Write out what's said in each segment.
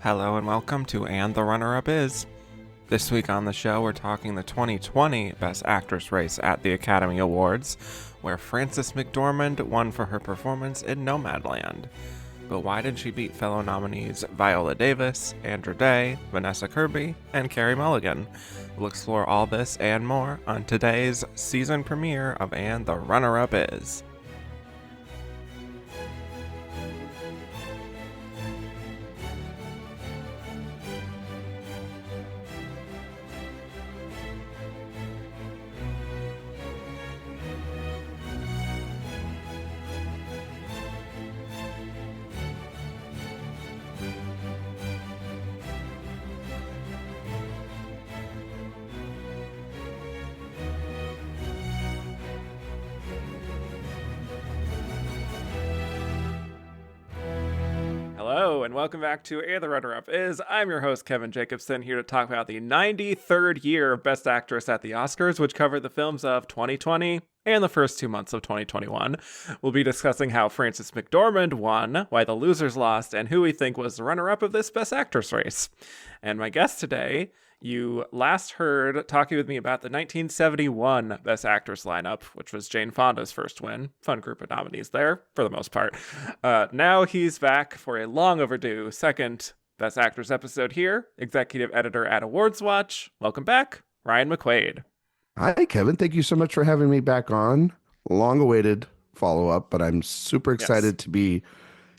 Hello and welcome to And the Runner-Up Is. This week on the show, we're talking the 2020 Best Actress race at the Academy Awards, where Frances McDormand won for her performance in Nomadland. But why did she beat fellow nominees Viola Davis, Andra, Vanessa Kirby, and Carey Mulligan? We'll explore all this and more on today's season premiere of And the Runner-Up Is. Hello, and welcome back to And the Runner-Up Is. I'm your host, Kevin Jacobson, here to talk about the 93rd year of Best Actress at the Oscars, which covered the films of 2020 and the first 2 months of 2021. We'll be discussing how Frances McDormand won, why the losers lost, and who we think was the runner-up of this Best Actress race. And my guest today, you last heard talking with me about the 1971 Best Actress lineup, which was Jane Fonda's first win. Fun group of nominees there, for the most part. Now he's back for a long overdue second Best Actress episode here, executive editor at AwardsWatch. Welcome back, Ryan McQuade. Hi, Kevin. Thank you so much for having me back on. Long-awaited follow-up, but I'm super excited to be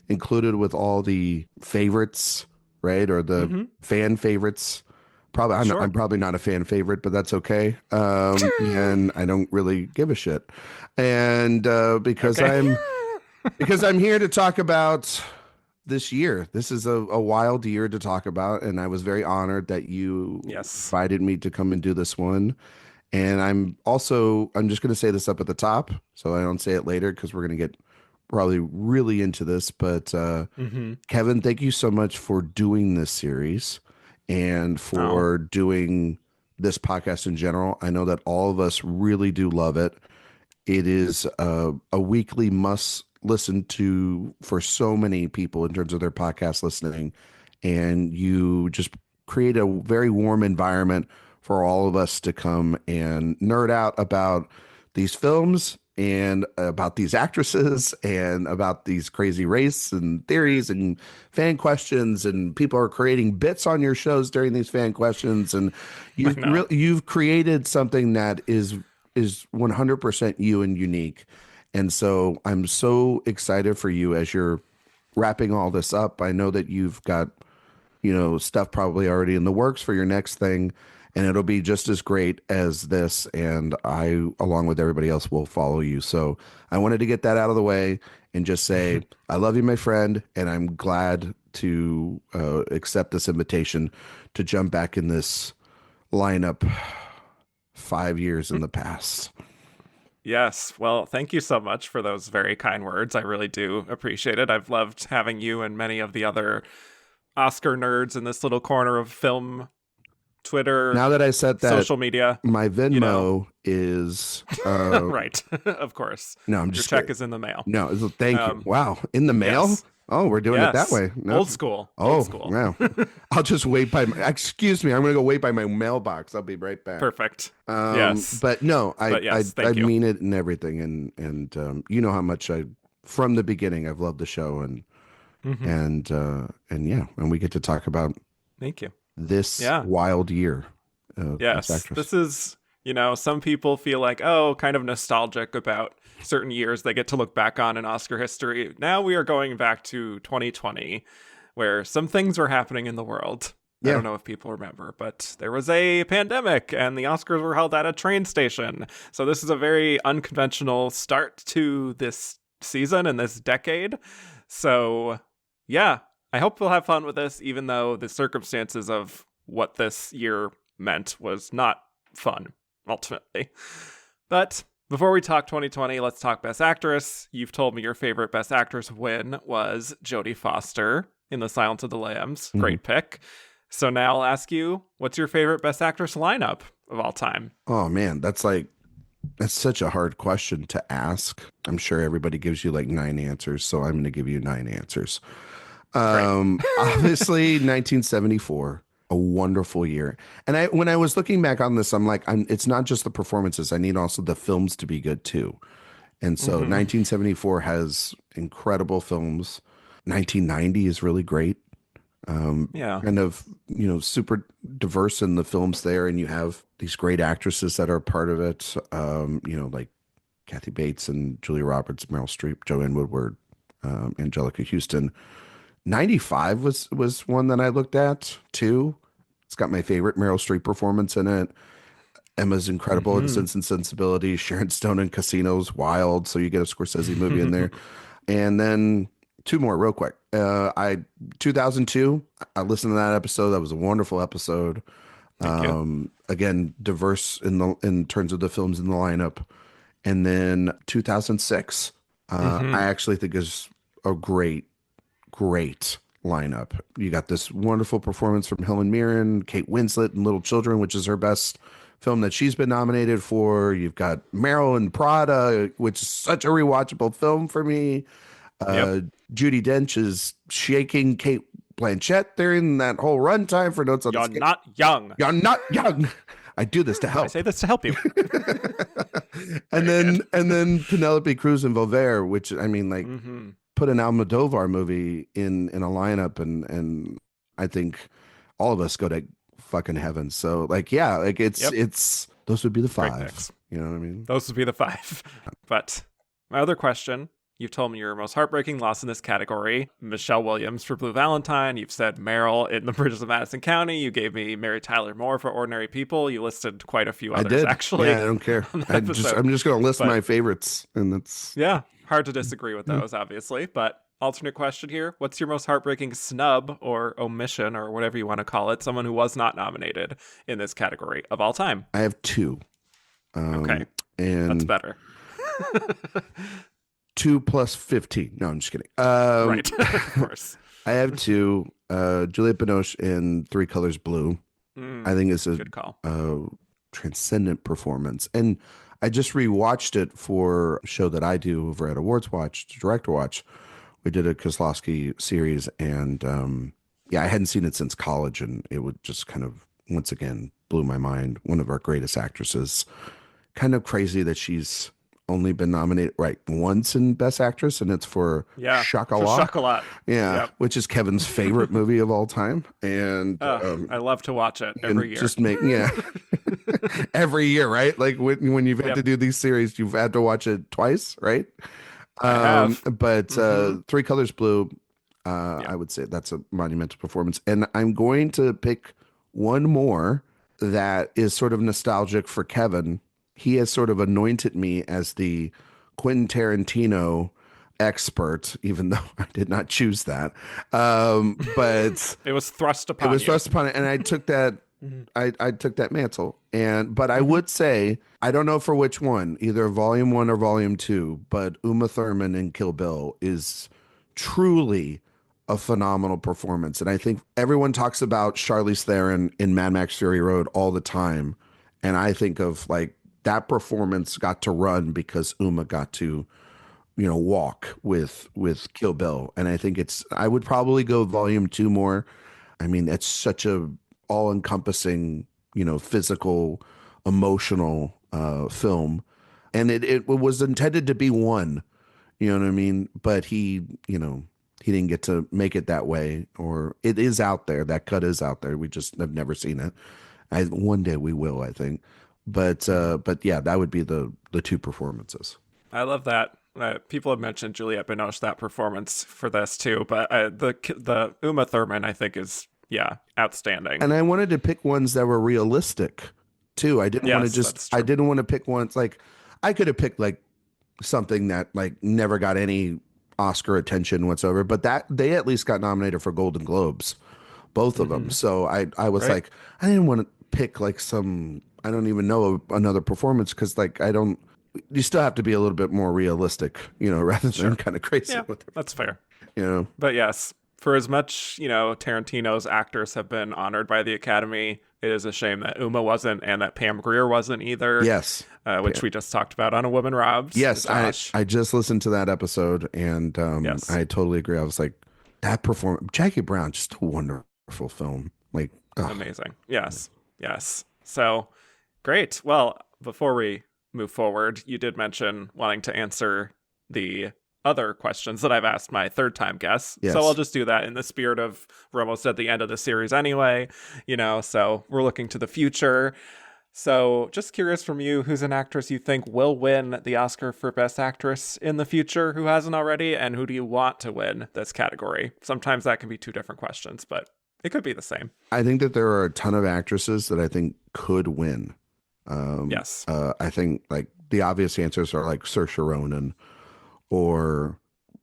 included with all the favorites, right? Or the fan favorites. Probably, I'm probably not a fan favorite, but that's okay. And I don't really give a shit. And because I'm here to talk about this year. This is a wild year to talk about, and I was very honored that you invited me to come and do this one. And I'm just going to say this up at the top, so I don't say it later, because we're going to get probably really into this. But Kevin, thank you so much for doing this series and for doing this podcast in general. I know that all of us really do love it. It is a weekly must listen to for so many people in terms of their podcast listening. And you just create a very warm environment for all of us to come and nerd out about these films and about these actresses and about these crazy race and theories and fan questions. And people are creating bits on your shows during these fan questions. And you've created something that is 100% you and unique. And so I'm so excited for you as you're wrapping all this up. I know that you've got, stuff probably already in the works for your next thing, and it'll be just as great as this. And I, along with everybody else, will follow you. So I wanted to get that out of the way and just say, I love you, my friend. And I'm glad to accept this invitation to jump back in this lineup 5 years in the past. Yes. Well, thank you so much for those very kind words. I really do appreciate it. I've loved having you and many of the other Oscar nerds in this little corner of film Twitter. Now that I said that, social media, my Venmo is right. Of course. No, I'm just your check is in the mail. No, thank you. Wow, in the mail. Yes. Oh, we're doing it that way. No. Old school. Old school. Wow. I'll just wait by excuse me. I'm going to go wait by my mailbox. I'll be right back. Perfect. Yes. But no, I mean it and everything. And you know how much from the beginning, I've loved the show and we get to talk about. Thank you. This wild year. Yes. This is, some people feel like, kind of nostalgic about certain years they get to look back on in Oscar history. Now we are going back to 2020, where some things were happening in the world. I don't know if people remember, but there was a pandemic and the Oscars were held at a train station. So this is a very unconventional start to this season and this decade. So I hope we'll have fun with this, even though the circumstances of what this year meant was not fun, ultimately. But before we talk 2020, let's talk Best Actress. You've told me your favorite Best Actress win was Jodie Foster in The Silence of the Lambs. Great pick. So now I'll ask you, what's your favorite Best Actress lineup of all time? Oh, man, that's such a hard question to ask. I'm sure everybody gives you like 9 answers, so I'm going to give you 9 answers. Obviously 1974, a wonderful year. And when I was looking back on this, I'm like, it's not just the performances. I need also the films to be good too. And so 1974 has incredible films. 1990 is really great. Kind of, super diverse in the films there. And you have these great actresses that are part of it. Like Kathy Bates and Julia Roberts, Meryl Streep, Joanne Woodward, Angelica Houston. 95 was one that I looked at too. It's got my favorite Meryl Streep performance in it. Emma's incredible in Sense and Sensibility. Sharon Stone in Casino's wild. So you get a Scorsese movie in there. And then two more real quick. 2002, I listened to that episode. That was a wonderful episode. Again, diverse in terms of the films in the lineup. And then 2006, I actually think is a great lineup. You got this wonderful performance from Helen Mirren, Kate Winslet in Little Children, which is her best film that she's been nominated for. You've got Meryl in Prada, which is such a rewatchable film for me. Judi Dench is shaking Kate Blanchett during that whole runtime for Notes on You're not young. You're not young. I do this to help. I say this to help you. and then Penelope Cruz in Voltaire, which I mean, like, put an Almodovar movie in a lineup, and I think all of us go to fucking heaven. So like, yeah, like it's those would be the five. You know what I mean? Those would be the five. But my other question. You've told me your most heartbreaking loss in this category, Michelle Williams for Blue Valentine. You've said Meryl in The Bridges of Madison County. You gave me Mary Tyler Moore for Ordinary People. You listed quite a few others, I did. actually. Yeah, I don't care. I'm just going to list my favorites, and that's hard to disagree with those, obviously. But alternate question here: what's your most heartbreaking snub or omission or whatever you want to call it? Someone who was not nominated in this category of all time. I have two. Okay, and that's better. 2 plus 15. No, I'm just kidding. Right, of course. I have two. Juliette Binoche in Three Colors Blue. I think it's a good call. Transcendent performance. And I just rewatched it for a show that I do over at AwardsWatch, Director Watch. We did a Kozlowski series, and I hadn't seen it since college, and it would just kind of, once again, blew my mind. One of our greatest actresses. Kind of crazy that she's only been nominated once in Best Actress, and it's for Chocolat. Which is Kevin's favorite movie of all time. And I love to watch it every year. Just every year, right? Like when you've had to do these series, you've had to watch it twice, right? But Three Colors Blue, I would say that's a monumental performance. And I'm going to pick one more that is sort of nostalgic for Kevin. He has sort of anointed me as the Quentin Tarantino expert, even though I did not choose that. But it was thrust upon it, and I took that. I took that mantle. But I would say, I don't know for which one, either Volume 1 or Volume 2, but Uma Thurman in Kill Bill is truly a phenomenal performance. And I think everyone talks about Charlize Theron in Mad Max Fury Road all the time. And I think of like, that performance got to run because Uma got to, walk with Kill Bill. And I think I would probably go Volume 2 more. I mean, it's such a all-encompassing, physical, emotional film. And it was intended to be one, you know what I mean? But he didn't get to make it that way, or it is out there. That cut is out there. We just have never seen it. One day we will, I think. But yeah, that would be the two performances. I love that. People have mentioned Juliette Binoche, that performance for this too, but the Uma Thurman I think is outstanding. And I wanted to pick ones that were realistic too. I didn't want to I didn't want to pick ones like, I could have picked like something that like never got any Oscar attention whatsoever, but that they at least got nominated for Golden Globes, both of them. So I was like, I didn't want to pick like some, I don't even know another performance, because like you still have to be a little bit more realistic, rather than kind of crazy. Yeah, that's fair. But yes, for as much, Tarantino's actors have been honored by the Academy, it is a shame that Uma wasn't, and that Pam Grier wasn't either. Yes. Which we just talked about on A Woman Robs. Yes, I just listened to that episode, and I totally agree. I was like, that performance, Jackie Brown, just a wonderful film. Like, oh, Amazing. Yes. Yes. So great. Well, before we move forward, you did mention wanting to answer the other questions that I've asked my third time guests. So I'll yes. just do that in the spirit of we're almost at the end of the series anyway, so we're looking to the future. So just curious from you, who's an actress you think will win the Oscar for Best Actress in the future who hasn't already, and who do you want to win this category? Sometimes that can be two different questions, but it could be the same. I think that there are a ton of actresses that I think could win. Yes. I think like the obvious answers are like Saoirse Ronan, or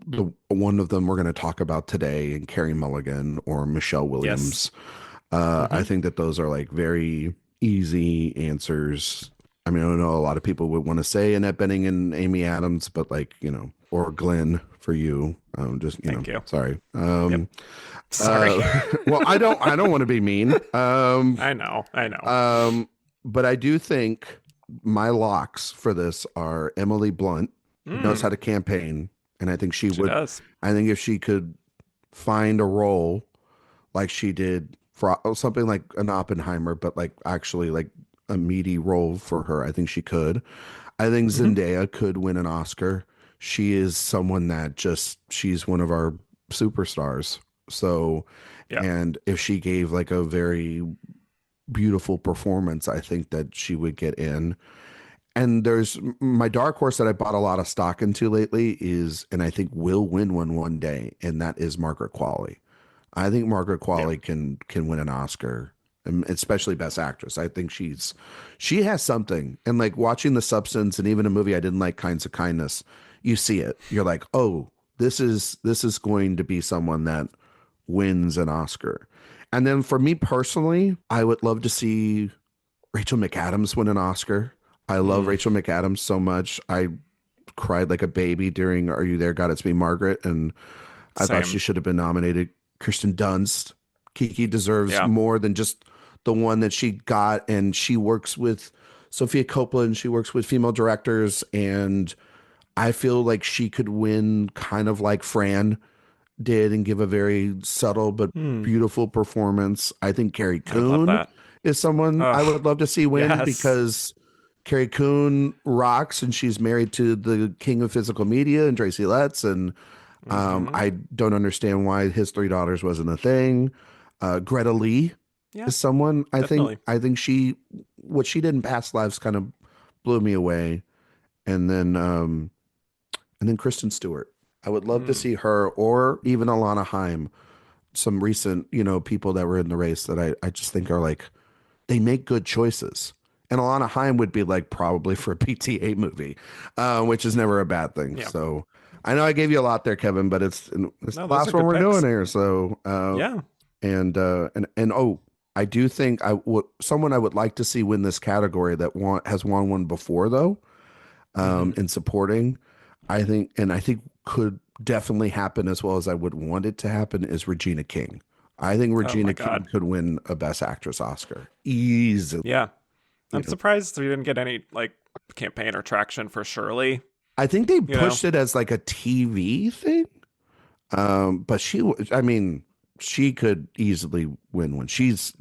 the one of them we're going to talk about today, and Carey Mulligan or Michelle Williams. Yes. Mm-hmm. I think that those are like very easy answers. I mean, I don't know, a lot of people would want to say Annette Bening and Amy Adams, but like, or Glenn for you. Just, Thank you. Sorry. Yep. Sorry. Well, I don't want to be mean. I know. But I do think my locks for this are Emily Blunt, who knows how to campaign. And I think she would, does. I think if she could find a role like she did for something like an Oppenheimer, but like actually like a meaty role for her, I think she could. I think Zendaya could win an Oscar. She is someone that she's one of our superstars. So, Yeah. and if she gave like a very beautiful performance, I think that she would get in. And there's my dark horse that I bought a lot of stock into lately is, and I think will win one day, and that is Margaret Qualley. I think Margaret Qualley can win an Oscar, and especially Best Actress. I think she has something. And like watching The Substance, and even a movie I didn't like, Kinds of Kindness, you see it. You're like, oh, this is going to be someone that wins an Oscar. And then for me personally, I would love to see Rachel McAdams win an Oscar. I love Rachel McAdams so much. I cried like a baby during Are You There, God? It's Me, Margaret. And I thought she should have been nominated. Kirsten Dunst. Kiki deserves more than just the one that she got. And she works with Sophia Coppola, and she works with female directors. And I feel like she could win kind of like Fran did and give a very subtle but beautiful performance. I think Carrie Coon is someone I would love to see win because Carrie Coon rocks, and she's married to the king of physical media and Tracy Letts. And I don't understand why his three daughters wasn't a thing. Greta Lee is someone I think what she did in Past Lives kind of blew me away. And then Kristen Stewart. I would love to see her, or even Alana Haim, some recent, people that were in the race that I just think are like, they make good choices. And Alana Haim would be like probably for a PTA movie, which is never a bad thing. Yeah. So I know I gave you a lot there, Kevin, but it's the last one we're doing here. So I do think someone I would like to see win this category that has won one before though, in supporting. I think could definitely happen as well as I would want it to happen is Regina King. I think Regina King could win a Best Actress Oscar easily. Yeah. I'm surprised we didn't get any like campaign or traction for Shirley. I think they pushed it as like a TV thing. But she could easily win one.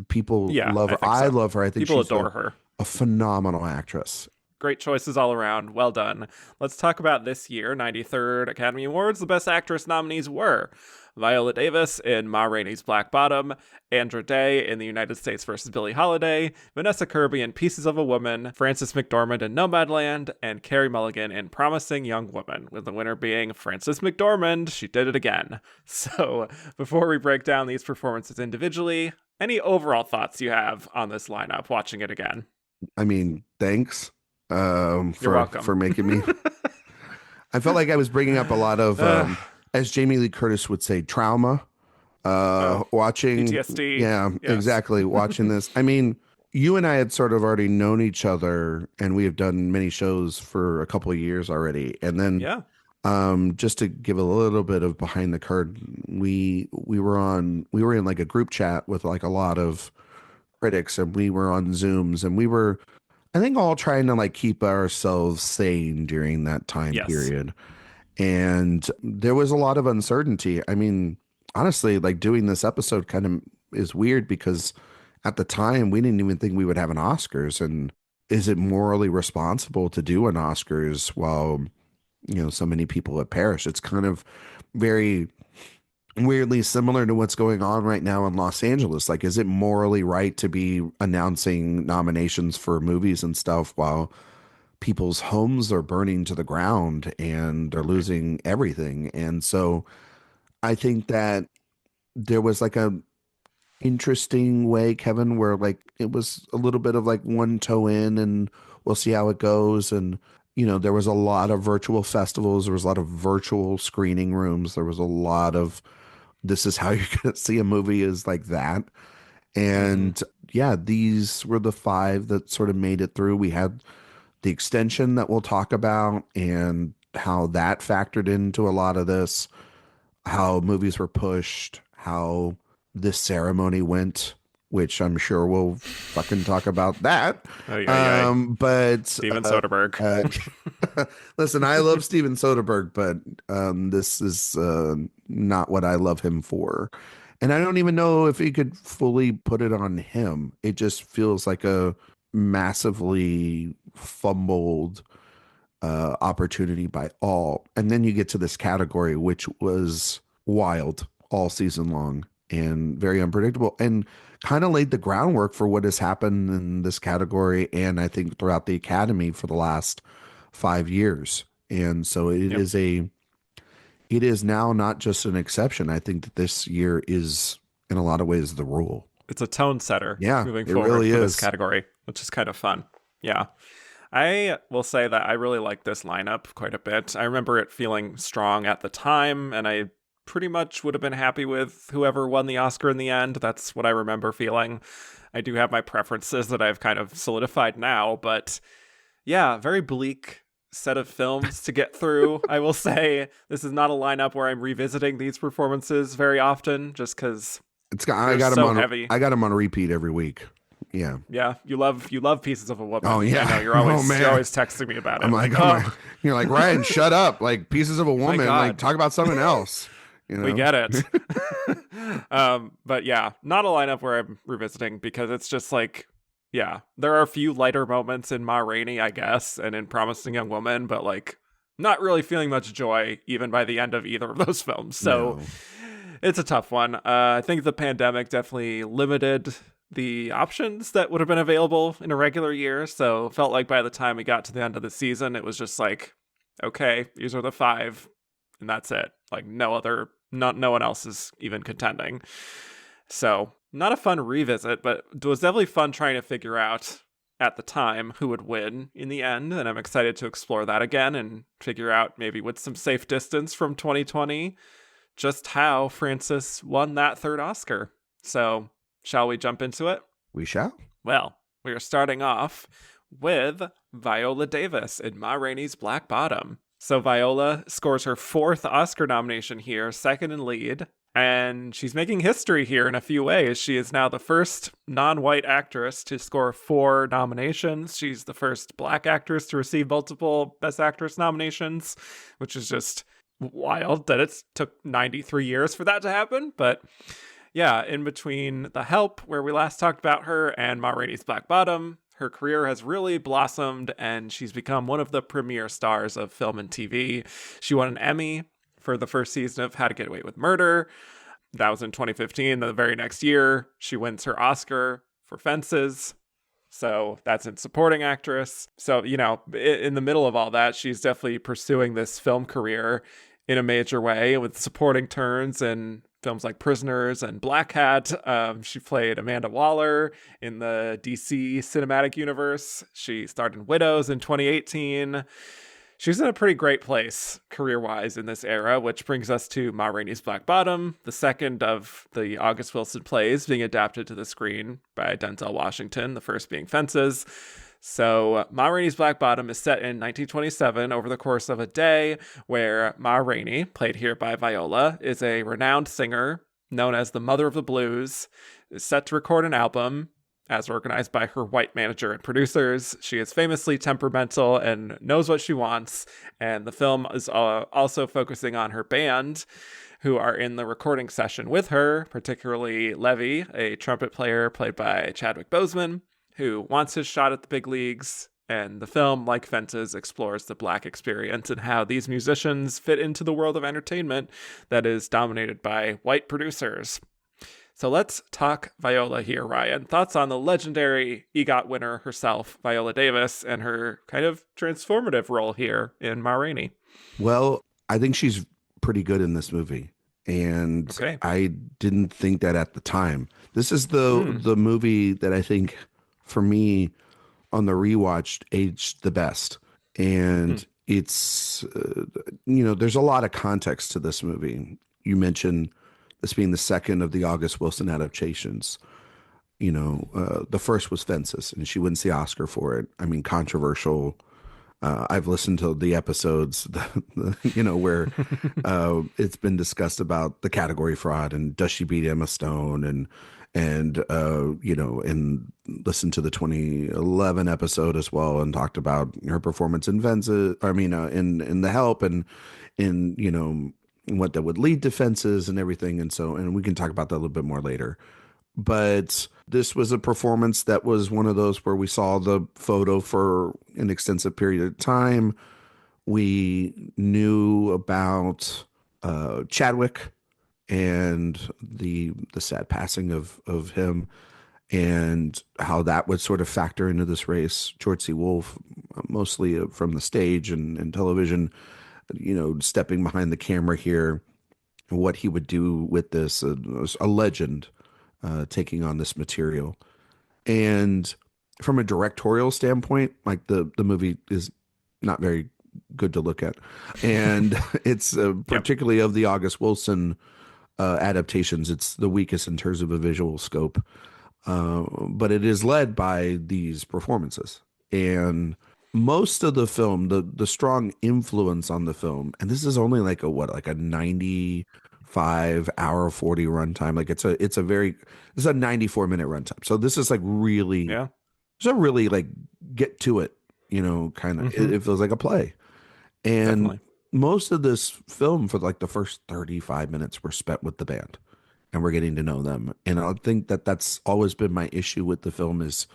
People love her. I love her. I think people adore her. A phenomenal actress. Great choices all around. Well done. Let's talk about this year, 93rd Academy Awards. The Best Actress nominees were Viola Davis in Ma Rainey's Black Bottom, Andra Day in The United States vs. Billie Holiday, Vanessa Kirby in Pieces of a Woman, Frances McDormand in Nomadland, and Carey Mulligan in Promising Young Woman, with the winner being Frances McDormand. She did it again. So, before we break down these performances individually, any overall thoughts you have on this lineup watching it again? I mean, thanks. You're welcome. For making me. I felt like I was bringing up a lot of, as Jamie Lee Curtis would say, trauma. Watching PTSD. Yeah, yes. Exactly. Watching this. I mean, you and I had sort of already known each other, and we have done many shows for a couple of years already. And then, just to give a little bit of behind the curtain, we were in like a group chat with like a lot of critics, and we were on Zooms, and we were, I think, all trying to like keep ourselves sane during that time period. And there was a lot of uncertainty. I mean, honestly, like doing this episode kind of is weird because at the time we didn't even think we would have an Oscars. And is it morally responsible to do an Oscars while, so many people have perished? It's kind of very weirdly similar to what's going on right now in Los Angeles. Like, is it morally right to be announcing nominations for movies and stuff while people's homes are burning to the ground and they're losing everything? And so I think that there was like a interesting way, Kevin, where like it was a little bit of like one toe in and we'll see how it goes. And, there was a lot of virtual festivals. There was a lot of virtual screening rooms. There was a lot of this is how you're going to see a movie is like that. And yeah, these were the five that sort of made it through. We had the extension that we'll talk about and how that factored into a lot of this, how movies were pushed, how this ceremony went, which I'm sure we'll fucking talk about that. But Steven Soderbergh. Listen, I love Steven Soderbergh, but this is not what I love him for. And I don't even know if he could fully put it on him. It just feels like a massively fumbled opportunity by all. And then you get to this category, which was wild all season long and very unpredictable and kind of laid the groundwork for what has happened in this category. And I think throughout the Academy for the last 5 years. And so it is now not just an exception. I think that this year is in a lot of ways the rule. It's a tone setter moving forward really for is. This category, which is kind of fun. Yeah. I will say that I really like this lineup quite a bit. I remember it feeling strong at the time, and I pretty much would have been happy with whoever won the Oscar in the end. That's what I remember feeling. I do have my preferences that I've kind of solidified now, but yeah, very bleak set of films to get through. I will say this is not a lineup where I'm revisiting these performances very often, just because I got them heavy. I got them on repeat every week. Yeah. Yeah. You love Pieces of a Woman. Oh yeah. I know you're always texting me about it. I'm like, you're like, Ryan, shut up. Like Pieces of a Woman. Like talk about something else. We get it. But yeah, not a lineup where I'm revisiting because it's just like, yeah, there are a few lighter moments in Ma Rainey, I guess, and in Promising Young Woman, but like not really feeling much joy even by the end of either of those films. So It's a tough one. I think the pandemic definitely limited the options that would have been available in a regular year. So felt like by the time we got to the end of the season, it was just like, okay, these are the five, and that's it. Like no one else is even contending. So not a fun revisit, but it was definitely fun trying to figure out at the time who would win in the end. And I'm excited to explore that again and figure out maybe with some safe distance from 2020, just how Frances won that third Oscar. So shall we jump into it? We shall. Well, we are starting off with Viola Davis in Ma Rainey's Black Bottom. So Viola scores her fourth Oscar nomination here, second in lead, and she's making history here in a few ways. She is now the first non-white actress to score 4 nominations. She's the first Black actress to receive multiple Best Actress nominations, which is just wild that it took 93 years for that to happen. But yeah, in between The Help, where we last talked about her, and Ma Rainey's Black Bottom, her career has really blossomed, and she's become one of the premier stars of film and TV. She won an Emmy for the first season of How to Get Away with Murder. That was in 2015. The very next year, she wins her Oscar for Fences. So that's in supporting actress. So, in the middle of all that, she's definitely pursuing this film career in a major way with supporting turns in films like Prisoners and Black Hat. She played Amanda Waller in the DC cinematic universe. She starred in Widows in 2018. She's in a pretty great place career-wise in this era, which brings us to Ma Rainey's Black Bottom, the second of the August Wilson plays being adapted to the screen by Denzel Washington, the first being Fences. So Ma Rainey's Black Bottom is set in 1927 over the course of a day where Ma Rainey, played here by Viola, is a renowned singer known as the Mother of the Blues, is set to record an album, as organized by her white manager and producers. She is famously temperamental and knows what she wants. And the film is also focusing on her band, who are in the recording session with her, particularly Levy, a trumpet player played by Chadwick Boseman, who wants his shot at the big leagues. And the film, like Fences, explores the Black experience and how these musicians fit into the world of entertainment that is dominated by white producers. So let's talk Viola here, Ryan. Thoughts on the legendary EGOT winner herself, Viola Davis, and her kind of transformative role here in Ma Rainey? Well, I think she's pretty good in this movie. And I didn't think that at the time. This is the movie that I think, for me, on the rewatch, aged the best. And it's, there's a lot of context to this movie. You mentioned this being the second of the August Wilson adaptations. The first was Fences, and she wins the Oscar for it. I mean, controversial. I've listened to the episodes, where it's been discussed about the category fraud and does she beat Emma Stone, and listened to the 2011 episode as well and talked about her performance in Fences. In The Help, and in what that would lead to Fences and everything, and we can talk about that a little bit more later. But this was a performance that was one of those where we saw the photo for an extensive period of time. We knew about Chadwick and the sad passing of him, and how that would sort of factor into this race. George C. Wolfe, mostly from the stage and television, stepping behind the camera here, and what he would do with this, a legend. Taking on this material. And from a directorial standpoint, like the movie is not very good to look at. And it's particularly of the August Wilson adaptations, it's the weakest in terms of a visual scope. But it is led by these performances. And most of the film, the strong influence on the film, and this is only like a 95-hour 40 runtime. Like it's a 94-minute runtime. So this is like really, it's a really like get to it, kind of. It feels like a play. And definitely. Most of this film, for like the first 35 minutes, were spent with the band, and we're getting to know them. And I think that that's always been my issue with the film, is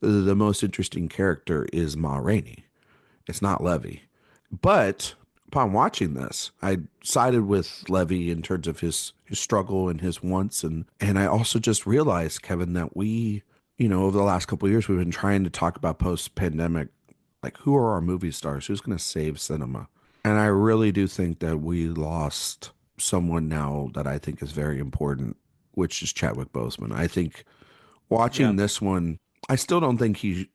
the most interesting character is Ma Rainey. It's not Levy. But upon watching this, I sided with Levy in terms of his struggle and his wants. And I also just realized, Kevin, that we, over the last couple of years, we've been trying to talk about post-pandemic, like, who are our movie stars? Who's going to save cinema? And I really do think that we lost someone now that I think is very important, which is Chadwick Boseman. I think watching this one, I still don't think he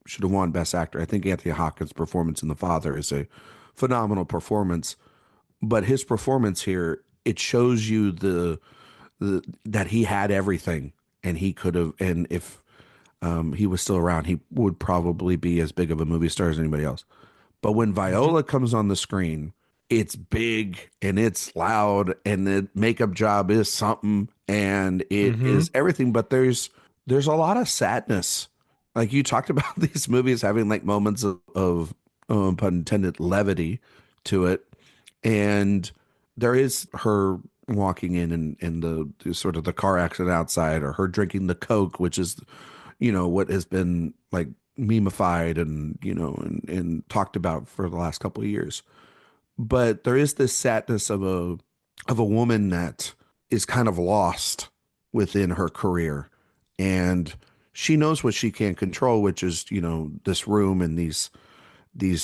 should have won Best Actor. I think Anthony Hopkins' performance in The Father is a phenomenal performance, but his performance here, it shows you that he had everything, and he could have, and if he was still around, he would probably be as big of a movie star as anybody else. But when Viola comes on the screen, it's big and it's loud, and the makeup job is something, and it is everything. But there's a lot of sadness. Like you talked about these movies having like moments of pun intended, levity to it. And there is her walking in the sort of the car accident outside, or her drinking the Coke, which is, what has been like memeified and talked about for the last couple of years. But there is this sadness of a woman that is kind of lost within her career, and she knows what she can't control, which is, this room and these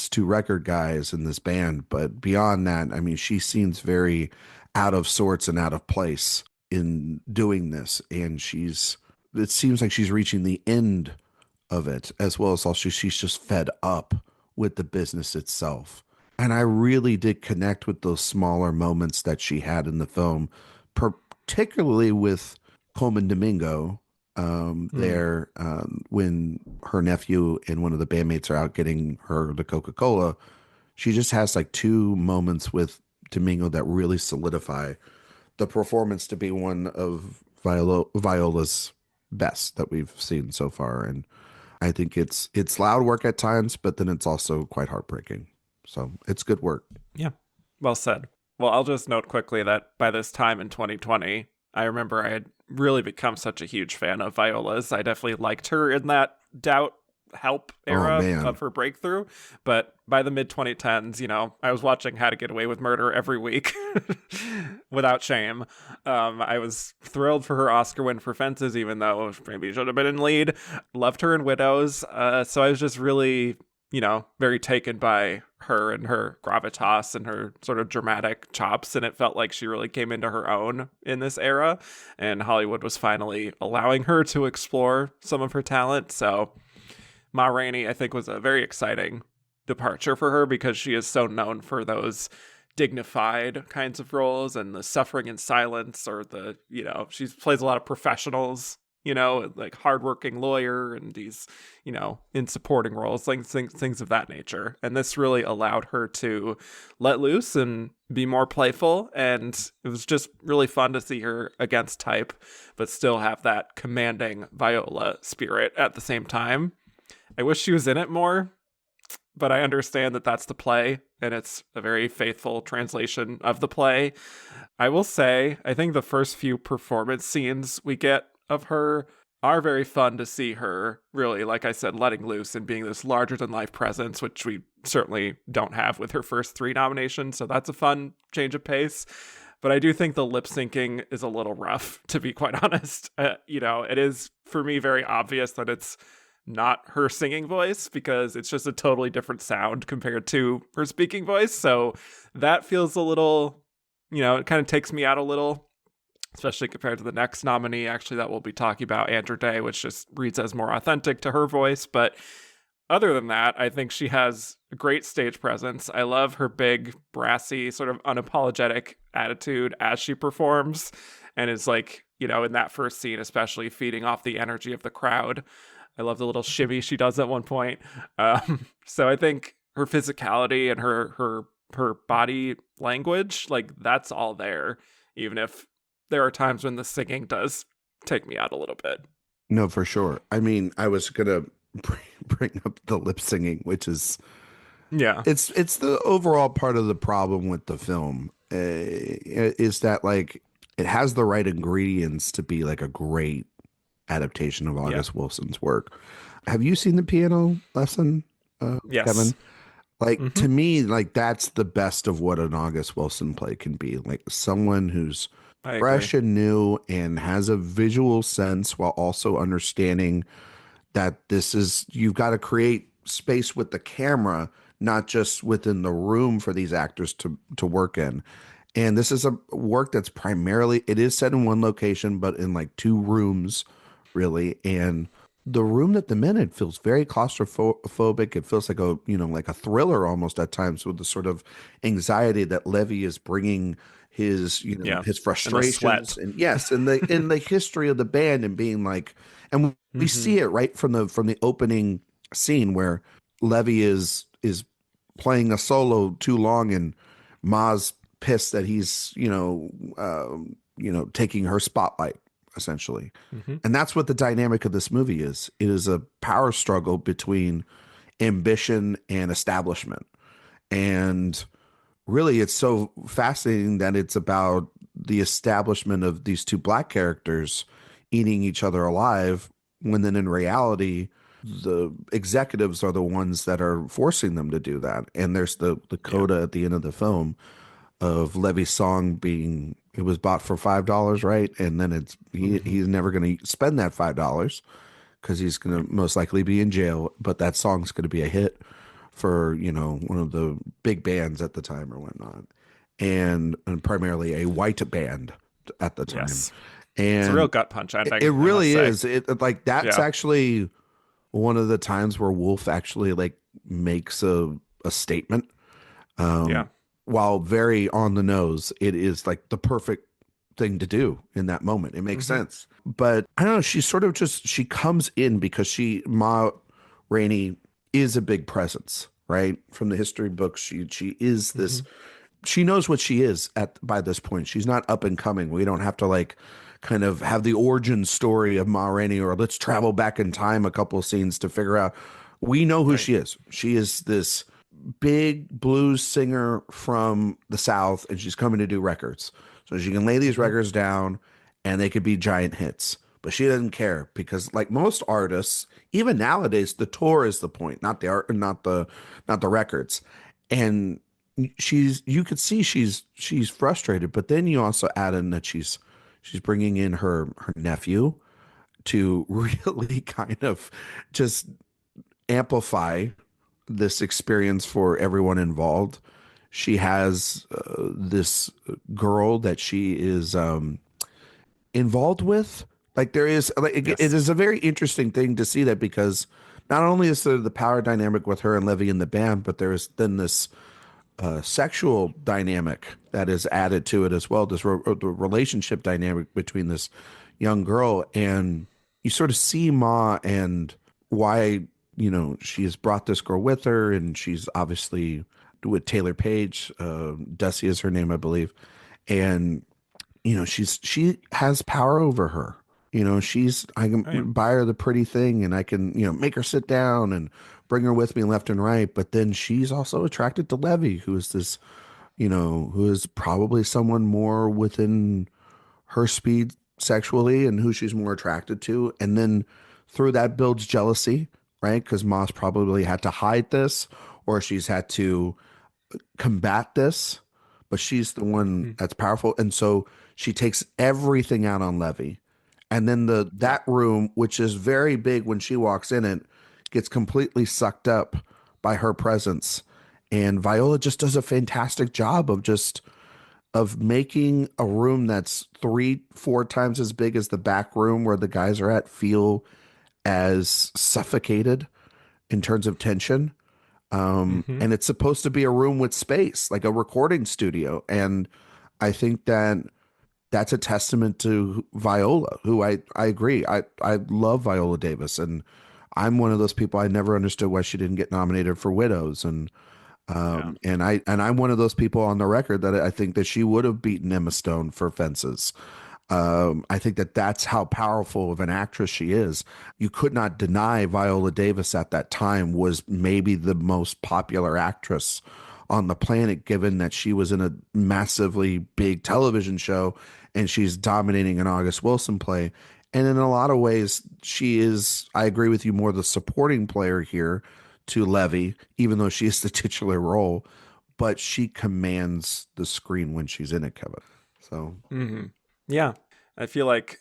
two record guys in this band. But beyond that, I mean, she seems very out of sorts and out of place in doing this. And it seems like she's reaching the end of it, as well as also she's just fed up with the business itself. And I really did connect with those smaller moments that she had in the film, particularly with Coleman Domingo, when her nephew and one of the bandmates are out getting her the Coca-Cola. She just has like two moments with Domingo that really solidify the performance to be one of Viola's best that we've seen so far. And I think it's loud work at times, but then it's also quite heartbreaking. So it's good work. Yeah. Well said. Well, I'll just note quickly that by this time in 2020, I remember I had really become such a huge fan of Viola's. I definitely liked her in that Doubt Help era of her breakthrough. But by the mid 2010s, I was watching How to Get Away with Murder every week without shame. I was thrilled for her Oscar win for Fences, even though maybe should have been in lead. Loved her in Widows. So I was just really, very taken by her and her gravitas and her sort of dramatic chops. And it felt like she really came into her own in this era. And Hollywood was finally allowing her to explore some of her talent. So Ma Rainey, I think, was a very exciting departure for her because she is so known for those dignified kinds of roles and the suffering in silence, or she plays a lot of professionals, like hardworking lawyer and these, in supporting roles, like things of that nature. And this really allowed her to let loose and be more playful. And it was just really fun to see her against type, but still have that commanding Viola spirit at the same time. I wish she was in it more, but I understand that that's the play, and it's a very faithful translation of the play. I will say, I think the first few performance scenes we get of her are very fun to see her really, like I said, letting loose and being this larger-than-life presence, which we certainly don't have with her first 3 nominations, so that's a fun change of pace. But I do think the lip syncing is a little rough, to be quite honest. It is, for me, very obvious that it's not her singing voice because it's just a totally different sound compared to her speaking voice. So that feels a little, it kind of takes me out a little, especially compared to the next nominee, actually, that we'll be talking about, Andra Day, which just reads as more authentic to her voice. But other than that, I think she has a great stage presence. I love her big, brassy, sort of unapologetic attitude as she performs, and is like, in that first scene, especially feeding off the energy of the crowd. I love the little shimmy she does at one point. So I think her physicality and her body language, like, that's all there, even if there are times when the singing does take me out a little bit. No, for sure. I mean, I was gonna bring up the lip singing, which is, it's the overall part of the problem with the film, is that, like, it has the right ingredients to be like a great adaptation of August Wilson's work. Have you seen The Piano Lesson, yes. Kevin? Like, to me, like, that's the best of what an August Wilson play can be. Like, someone who's fresh and new and has a visual sense while also understanding that you've got to create space with the camera, not just within the room for these actors to work in. And this is a work that's primarily, it is set in one location, but in like 2 rooms, really. And the room that the in feels very claustrophobic. It feels like like a thriller almost at times, with the sort of anxiety that Levy is bringing his, his frustrations and in the history of the band, and being like, and we see it right from the opening scene where Levy is playing a solo too long, and Ma's pissed that he's taking her spotlight, essentially. And that's what the dynamic of this movie is. It is a power struggle between ambition and establishment. And really, it's so fascinating that it's about the establishment of these 2 Black characters eating each other alive, when then in reality, the executives are the ones that are forcing them to do that. And there's the coda at the end of the film of Levy's song being, it was bought for $5, right? And then he's never going to spend that $5 because he's going to most likely be in jail. But that song's going to be a hit for, one of the big bands at the time or whatnot. And primarily a white band at the time. Yes. And it's a real gut punch, I think. It really is. That's actually one of the times where Wolf actually like makes a statement. While very on the nose, it is like the perfect thing to do in that moment. It makes sense. But I don't know, she sort of she comes in because Ma Rainey is a big presence, right? From the history books, she is this, she knows what she is by this point. She's not up and coming. We don't have to like kind of have the origin story of Ma Rainey, or let's travel back in time a couple of scenes to figure out. We know who Right. she is. She is this big blues singer from the South, and she's coming to do records. So she can lay these records down and they could be giant hits. But she doesn't care because, like most artists, even nowadays, the tour is the point, not the art, not the records. And you could see she's frustrated, but then you also add in that she's bringing in her nephew to really kind of just amplify this experience for everyone involved. She has this girl that she is involved with. Like there is, like it Yes. is a very interesting thing to see that, because not only is there the power dynamic with her and Levy in the band, but there is then this sexual dynamic that is added to it as well. The relationship dynamic between this young girl, and you sort of see Ma and why, she has brought this girl with her, and she's obviously with Taylor Page, Dusty is her name, I believe, and she has power over her. I Right. can buy her the pretty thing, and I can, make her sit down and bring her with me left and right. But then she's also attracted to Levy, who is this, who is probably someone more within her speed sexually and who she's more attracted to. And then through that builds jealousy, right? Because Moss probably had to hide this, or she's had to combat this, but she's the one Mhm. that's powerful. And so she takes everything out on Levy. And then Yeah. that room, which is very big when she walks in it, gets completely sucked up by her presence. And Viola just does a fantastic job of making a room that's 3-4 times as big as the back room where the guys are at feel as suffocated in terms of tension. Hmm. And it's supposed to be a room with space, like a recording studio. And I think that that's a testament to Viola, who I agree. I love Viola Davis, and I'm one of those people. I never understood why she didn't get nominated for Widows, Yeah. and I'm one of those people on the record that I think that she would have beaten Emma Stone for Fences. I think that that's how powerful of an actress she is. You could not deny Viola Davis at that time was maybe the most popular actress on the planet, given that she was in a massively big television show and she's dominating an August Wilson play. And in a lot of ways, she is, I agree with you, more the supporting player here to Levy, even though she is the titular role, but she commands the screen when she's in it, Kevin. So, Hmm. Yeah. I feel like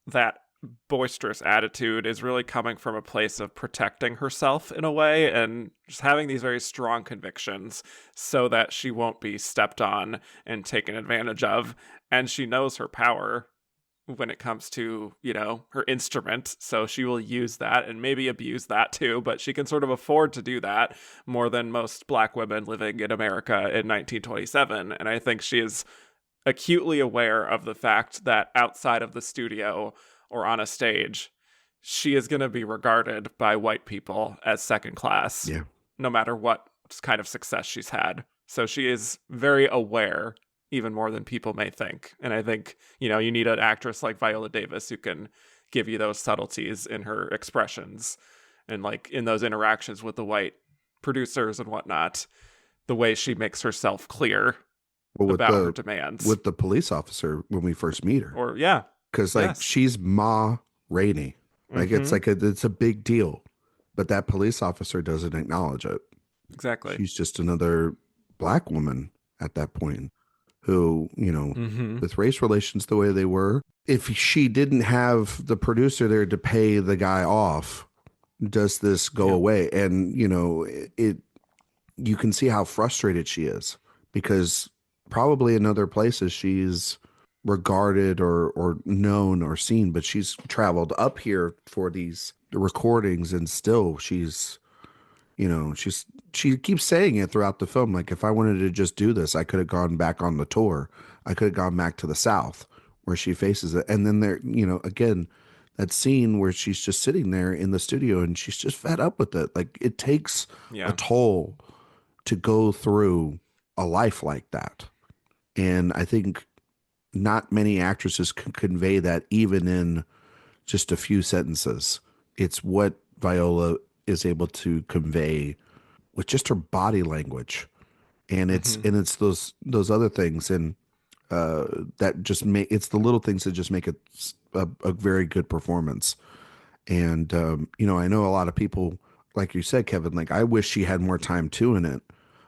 that boisterous attitude is really coming from a place of protecting herself in a way and just having these very strong convictions so that she won't be stepped on and taken advantage of. And she knows her power when it comes to, her instrument. So she will use that and maybe abuse that too, but she can sort of afford to do that more than most Black women living in America in 1927. And I think she is acutely aware of the fact that outside of the studio or on a stage, she is going to be regarded by white people as second class, yeah. no matter what kind of success she's had. So she is very aware, even more than people may think. And I think, you need an actress like Viola Davis who can give you those subtleties in her expressions and like in those interactions with the white producers and whatnot, the way she makes herself clear Well, about her demands. with the police officer when we first meet her, Or yeah, because like yes. she's Ma Rainey, like Mm-hmm. it's a big deal, but that police officer doesn't acknowledge it. Exactly. She's just another Black woman at that point who, Mm-hmm. with race relations the way they were, if she didn't have the producer there to pay the guy off, does this go Yeah. away? And it you can see how frustrated she is, because probably in other places she's regarded or known or seen, but she's traveled up here for these recordings, and still she keeps saying it throughout the film, like, if I wanted to just do this, I could have gone back on the tour. I could have gone back to the South where she faces it. And then there, again, that scene where she's just sitting there in the studio and she's just fed up with it. Like, it takes a Yeah. toll to go through a life like that. And I think not many actresses can convey that even in just a few sentences. It's what Viola is able to convey with just her body language, and Hmm. it's those other things, and that just make it's the little things that just make it a very good performance. And I know a lot of people, like you said, Kevin, like I wish she had more time too in it,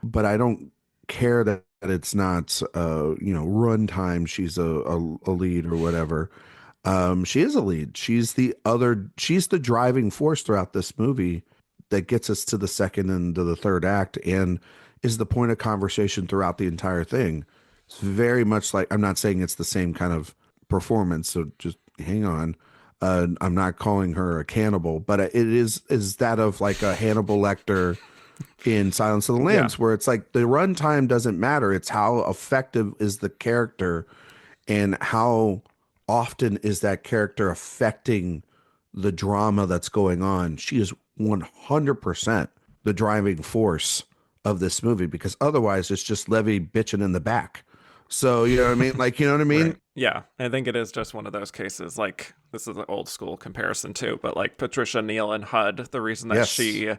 but I don't care that it's not run time. She's a lead or whatever. She is a lead. She's the driving force throughout this movie that gets us to the second and to the third act and is the point of conversation throughout the entire thing. It's very much like, I'm not saying it's the same kind of performance, so just hang on. I'm not calling her a cannibal, but it is that of like a Hannibal Lecter in Silence of the Yeah. Lambs, where it's like the runtime doesn't matter. It's how effective is the character and how often is that character affecting the drama that's going on. She is 100% the driving force of this movie, because otherwise it's just Levy bitching in the back. So, you know what I mean? Like, you know what I mean? Right. Yeah. I think it is just one of those cases. Like, this is an old school comparison too, but like Patricia Neal in HUD, the reason that Yes. she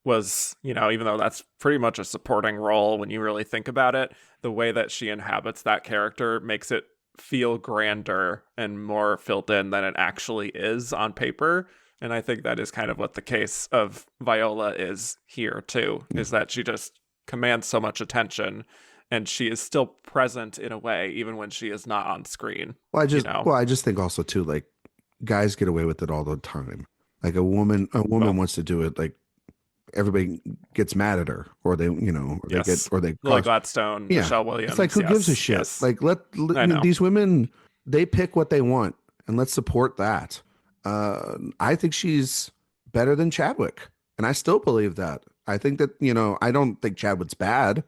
was, even though that's pretty much a supporting role when you really think about it, the way that she inhabits that character makes it feel grander and more filled in than it actually is on paper. And I think that is kind of what the case of Viola is here too, is that she just commands so much attention and she is still present in a way even when she is not on screen, Well, you know. I just think also too, like guys get away with it all the time. Like a woman Well, wants to do it, like everybody gets mad at her, or yes. or they Lily cause, Gladstone, yeah. Michelle It's like, Williams, who gives a yes, shit? yes. Like, I know. these women, they pick what they want, and let's support that. I think she's better than Chadwick, and I still believe that. I think that, I don't think Chadwick's bad.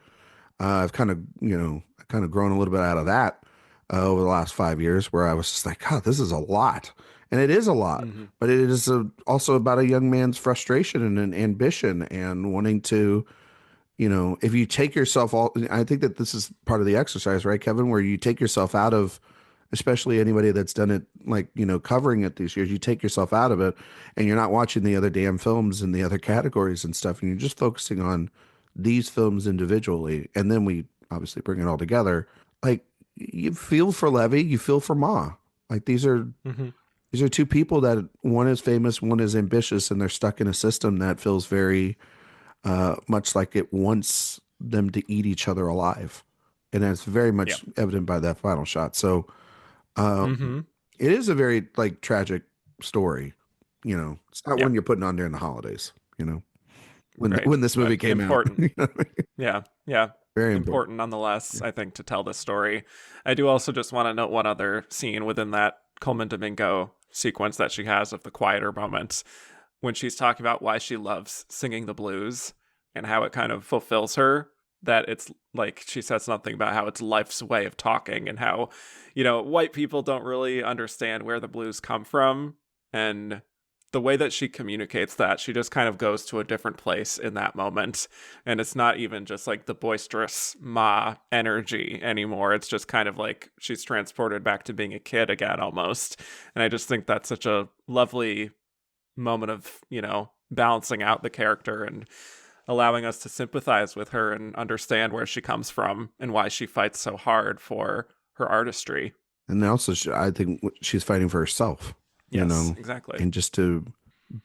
I've kind of grown a little bit out of that over the last 5 years, where I was just like, God, this is a lot, and it is a lot. Hmm. But it is also about a young man's frustration and an ambition and wanting to, if you take yourself all, I think that this is part of the exercise, right, Kevin, where you take yourself out of, especially anybody that's done it, like, covering it these years, you take yourself out of it and you're not watching the other damn films in the other categories and stuff. And you're just focusing on these films individually. And then we obviously bring it all together. Like, you feel for Levy, you feel for Ma. Like, Hmm. these are two people that one is famous, one is ambitious, and they're stuck in a system that feels very much like it wants them to eat each other alive. And that's very Yeah. much evident by that final shot. So Hmm. it is a very like tragic story. It's not Yeah. one you're putting on during the holidays, when Right. when this movie But came out. important. You know what I mean? Yeah. Yeah. Very important. Important nonetheless, I think, to tell this story. I do also just want to note one other scene within that Coleman Domingo sequence that she has of the quieter moments when she's talking about why she loves singing the blues and how it kind of fulfills her. That it's like she says something about how it's life's way of talking and how, white people don't really understand where the blues come from. And the way that she communicates that, she just kind of goes to a different place in that moment. And it's not even just like the boisterous Ma energy anymore. It's just kind of like she's transported back to being a kid again almost. And I just think that's such a lovely moment of, balancing out the character and allowing us to sympathize with her and understand where she comes from and why she fights so hard for her artistry. And also, I think she's fighting for herself, Yes, exactly. and just to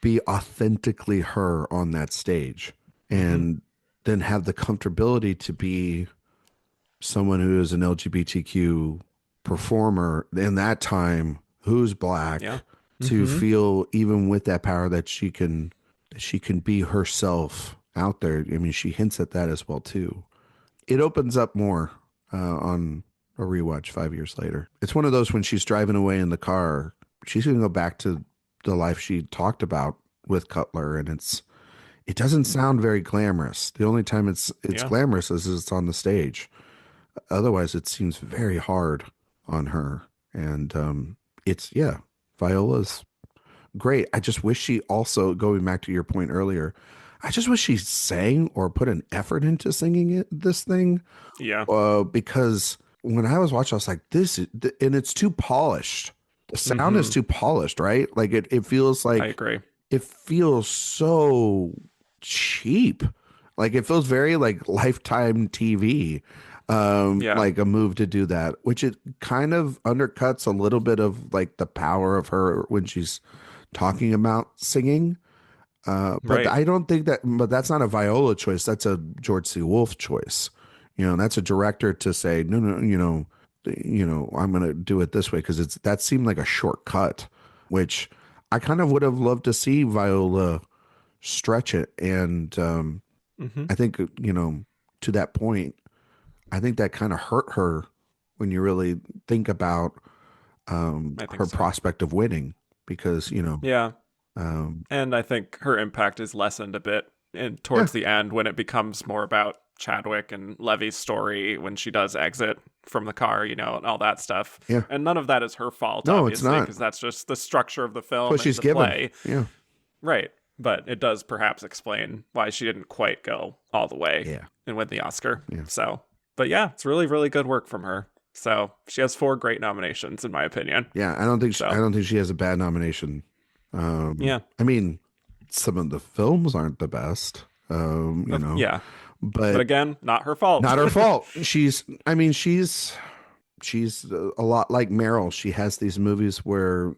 be authentically her on that stage, Hmm. and then have the comfortability to be someone who is an LGBTQ performer in that time, who's Yeah. black, to Hmm. feel even with that power that she can be herself out there. I mean, she hints at that as well too. It opens up more on a rewatch 5 years later. It's one of those, when she's driving away in the car, she's going to go back to the life she talked about with Cutler, and it doesn't sound very glamorous. The only time it's Yeah. glamorous is it's on the stage. Otherwise, it seems very hard on her. And it's, yeah, Viola's great. I just wish she also, going back to your point earlier, I just wish she sang or put an effort into singing this thing, Yeah. because when I was watching, I was like, and it's too polished. The sound is too polished, right? Like it feels I like agree. it feels so cheap. Like it feels very like Lifetime TV, Yeah. like a move to do that, which it kind of undercuts a little bit of like the power of her when she's talking about singing. But Right. I don't think but that's not a Viola choice. That's a George C. Wolfe choice. That's a director to say, no, no, I'm going to do it this way because that seemed like a shortcut, which I kind of would have loved to see Viola stretch it. And Hmm. I think, to that point, I think that kind of hurt her when you really think about I think her so. prospect of winning because, Yeah. um, And I think her impact is lessened a bit yeah, towards the end when it becomes more about Chadwick and Levy's story when she does exit from the car, and all that stuff. yeah. And none of that is her fault, No, it's obviously, not. because that's just the structure of the It's film what and she's the given. play. Yeah. Right. But it does perhaps explain why she didn't quite go all the way Yeah. and win the Oscar. Yeah. So, but yeah, it's really, really good work from her. So she has 4 great nominations, in my opinion. Yeah. I So, don't think she has a bad nomination. yeah. I mean, some of the films aren't the best, Yeah. But but again, not her fault. not her fault. She's a lot like Meryl. She has these movies where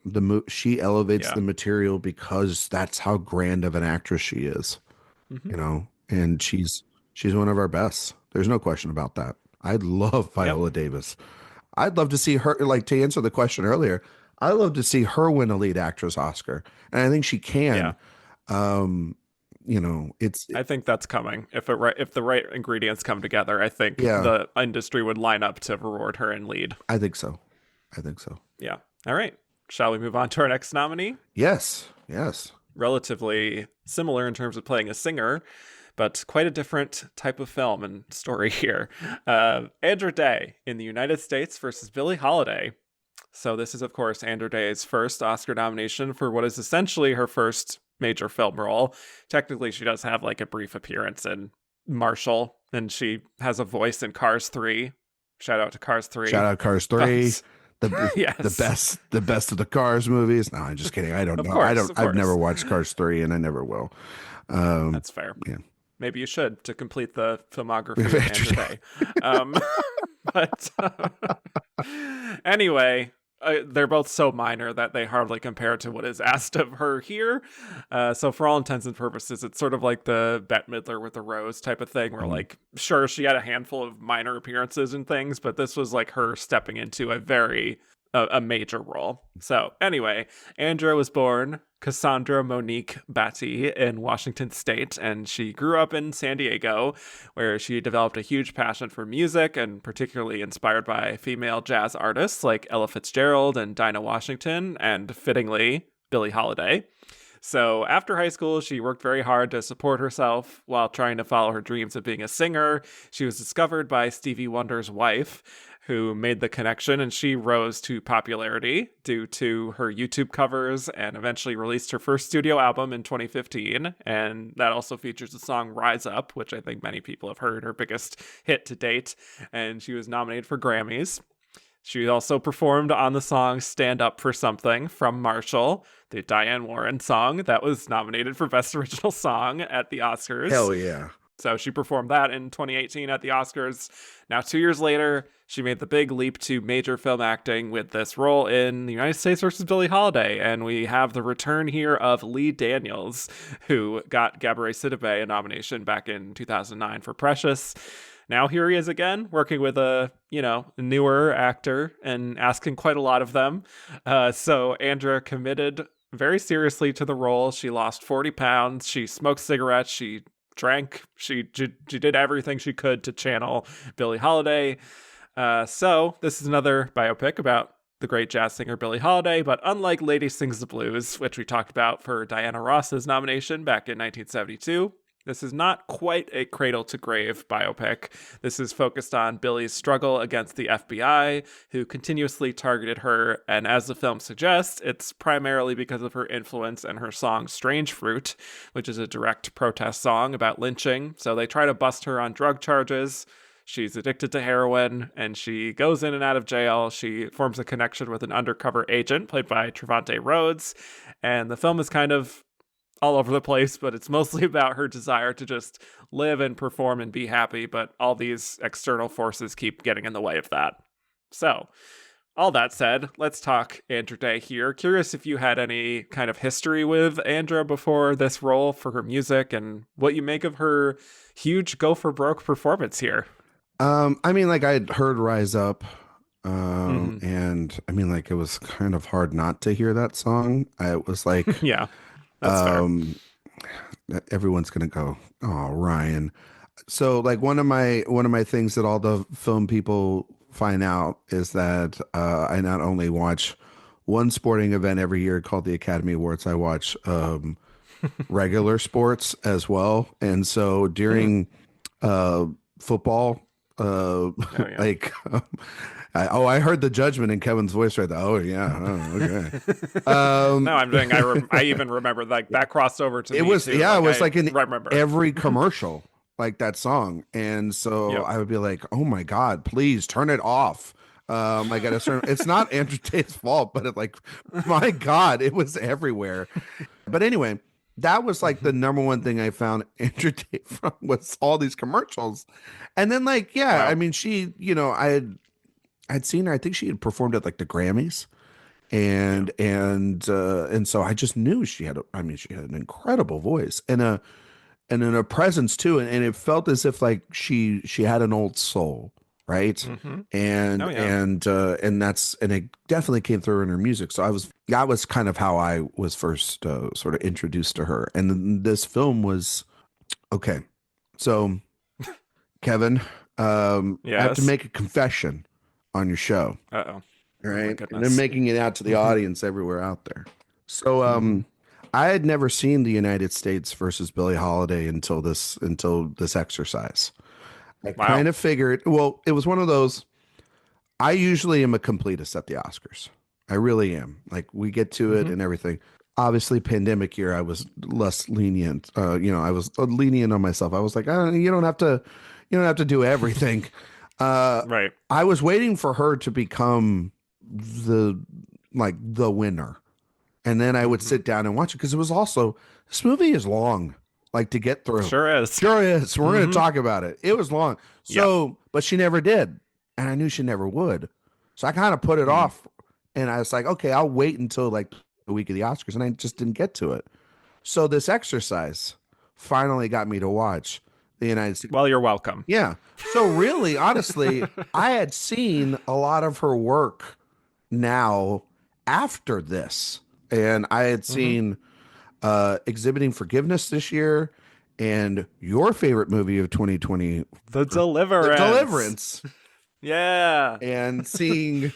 she elevates Yeah. the material because that's how grand of an actress she is, Hmm. and she's one of our best. There's no question about that. I love Yep. Viola Davis. I'd love to see her, like to answer the question earlier, I'd love to see her win a lead actress Oscar. And I think she Yeah. can. Um, it's, I think that's coming. If the right ingredients come together, I think yeah, the industry would line up to reward her in lead. I think so. I think so. Yeah. All right. Shall we move on to our next nominee? Yes. Yes. Relatively similar in terms of playing a singer, but quite a different type of film and story here. Andra Day in the United States versus Billie Holiday. So this is, of course, Andra Day's first Oscar nomination for what is essentially her first major film role. Technically, she does have like a brief appearance in Marshall, and she has a voice in Cars 3. Shout out to Cars 3. Shout out Cars 3. But The yes, the best of the Cars movies. No, I'm just kidding. I don't of know. course, of I've never course. watched Cars 3 and I never will. That's fair. Yeah. Maybe you should to complete the filmography of Andra Day. Um, but anyway, they're both so minor that they hardly compare to what is asked of her here. So for all intents and purposes, it's sort of like the Bette Midler with the Rose type of thing, where like, sure, she had a handful of minor appearances and things, but this was like her stepping into a major role. So anyway, Andra was born Cassandra Monique Batty in Washington State, and she grew up in San Diego, where she developed a huge passion for music, and particularly inspired by female jazz artists like Ella Fitzgerald and Dinah Washington, and fittingly, Billie Holiday. So after high school, she worked very hard to support herself while trying to follow her dreams of being a singer. She was discovered by Stevie Wonder's wife, who made the connection, and she rose to popularity due to her YouTube covers and eventually released her first studio album in 2015. And that also features the song Rise Up, which I think many people have heard, her biggest hit to date. And she was nominated for Grammys. She also performed on the song Stand Up for Something from Marshall, the Diane Warren song that was nominated for Best Original Song at the Oscars. Hell yeah. So she performed that in 2018 at the Oscars. Now, 2 years later, she made the big leap to major film acting with this role in The United States versus Billie Holiday. And we have the return here of Lee Daniels, who got Gabourey Sidibe a nomination back in 2009 for Precious. Now here he is again, working with a, newer actor and asking quite a lot of them. So Andra committed very seriously to the role. She lost 40 pounds. She smoked cigarettes. She drank. She did everything she could to channel Billie Holiday. So this is another biopic about the great jazz singer Billie Holiday, but unlike Lady Sings the Blues, which we talked about for Diana Ross's nomination back in 1972, this is not quite a cradle-to-grave biopic. This is focused on Billie's struggle against the FBI, who continuously targeted her, and as the film suggests, it's primarily because of her influence and her song Strange Fruit, which is a direct protest song about lynching. So they try to bust her on drug charges. She's addicted to heroin, and she goes in and out of jail. She forms a connection with an undercover agent played by Trevante Rhodes, and the film is kind of all over the place, but it's mostly about her desire to just live and perform and be happy, but all these external forces keep getting in the way of that. So, all that said, let's talk Andra Day here. Curious if you had any kind of history with Andra before this role for her music, and what you make of her huge go for broke performance here. I mean, like, I'd heard Rise Up, and I mean, like, it was kind of hard not to hear that song. I was like, yeah, that's fair. Everyone's gonna go, oh, Ryan. So, like, one of my things that all the film people find out is that I not only watch one sporting event every year called the Academy Awards, I watch regular sports as well. And so during football, like, I heard the judgment in Kevin's voice right there. Oh yeah, okay. No, I'm doing. I even remember like that crossed over to it me was too. yeah, like, it was like in remember. every commercial. Like that song, and so I would be like, "Oh my god, please turn it off!" Like at a certain, it's not Andra Day's fault, but my god, it was everywhere. But anyway, that was like the number one thing I found Andra Day from was all these commercials, and then like I mean, she, I'd seen her. I think she had performed at like the Grammys, and so I just knew she had an incredible voice and in a presence too, and it felt as if like she had an old soul, right? And and it definitely came through in her music. So that was kind of how I was first sort of introduced to her. And then this film was okay. So Kevin, I have to make a confession on your show. Uh-oh. Right, and then making it out to the audience everywhere out there. So I had never seen the United States versus Billie Holiday until this exercise. I kind of figured, well, it was one of those, I usually am a completist at the Oscars. I really am. Like, we get to it and everything. Obviously, pandemic year, I was less lenient. I was lenient on myself. I was like, you don't have to do everything. Right. I was waiting for her to become the winner. And then I would sit down and watch it because it was also, this movie is long, like to get through. Sure is. We're going to talk about it. It was long. So, but she never did. And I knew she never would. So I kind of put it off. And I was like, okay, I'll wait until like the week of the Oscars. And I just didn't get to it. So this exercise finally got me to watch the United States. Well, you're welcome. Yeah. So really, honestly, I had seen a lot of her work now after this. And I had seen Exhibiting Forgiveness this year and your favorite movie of 2020, The Deliverance. The Deliverance. Yeah. And seeing,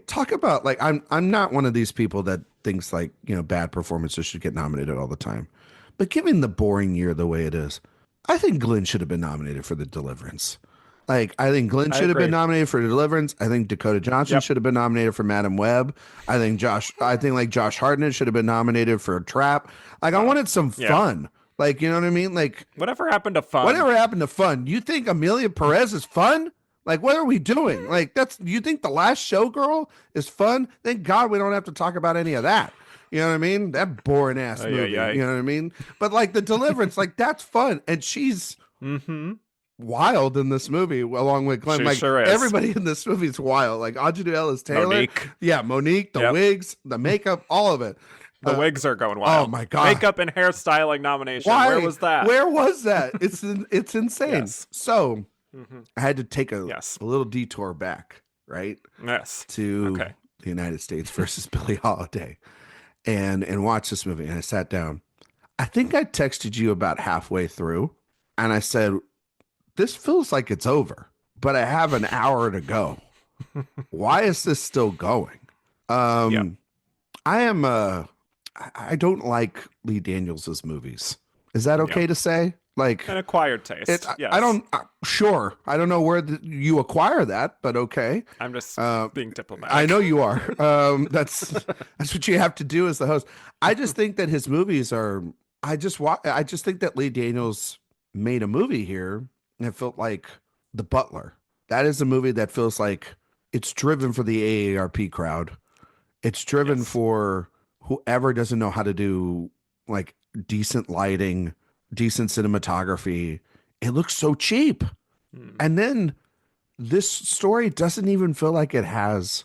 talk about, like, I'm not one of these people that thinks like, bad performances should get nominated all the time. But given the boring year the way it is, I think Glenn should have been nominated for The Deliverance. Like, I think Glenn should have been nominated for Deliverance. I think Dakota Johnson should have been nominated for Madam Web. I think Josh Hartnett should have been nominated for Trap. Like, I wanted some fun. Like, you know what I mean? Like, whatever happened to fun? Whatever happened to fun? You think Amelia Perez is fun? Like, what are we doing? Like, you think The Last Showgirl is fun? Thank God we don't have to talk about any of that. You know what I mean? That boring ass movie. You know what I mean? But like The Deliverance, like, that's fun. And she's wild in this movie along with Glenn. She like, sure is. Everybody in this movie is wild. Like Audrey Ellis Taylor. Monique, the wigs, the makeup, all of it. The wigs are going wild. Oh my God. Makeup and hairstyling nomination. Why? Where was that? Where was that? It's insane. Yes. So I had to take a little detour back, right? Yes. To the United States versus Billie Holiday and watch this movie. And I sat down. I think I texted you about halfway through and I said, this feels like it's over, but I have an hour to go. Why is this still going? I don't like Lee Daniels' movies. Is that okay to say? Like an acquired taste. Yes. I don't. Sure. I don't know where you acquire that, but okay. I'm just being diplomatic. I know you are. That's what you have to do as the host. I just think that his movies are. I just think that Lee Daniels made a movie here. And it felt like The Butler. That is a movie that feels like it's driven for the AARP crowd. It's driven Yes. for whoever doesn't know how to do like decent lighting, decent cinematography. It looks so cheap. And then this story doesn't even feel like it has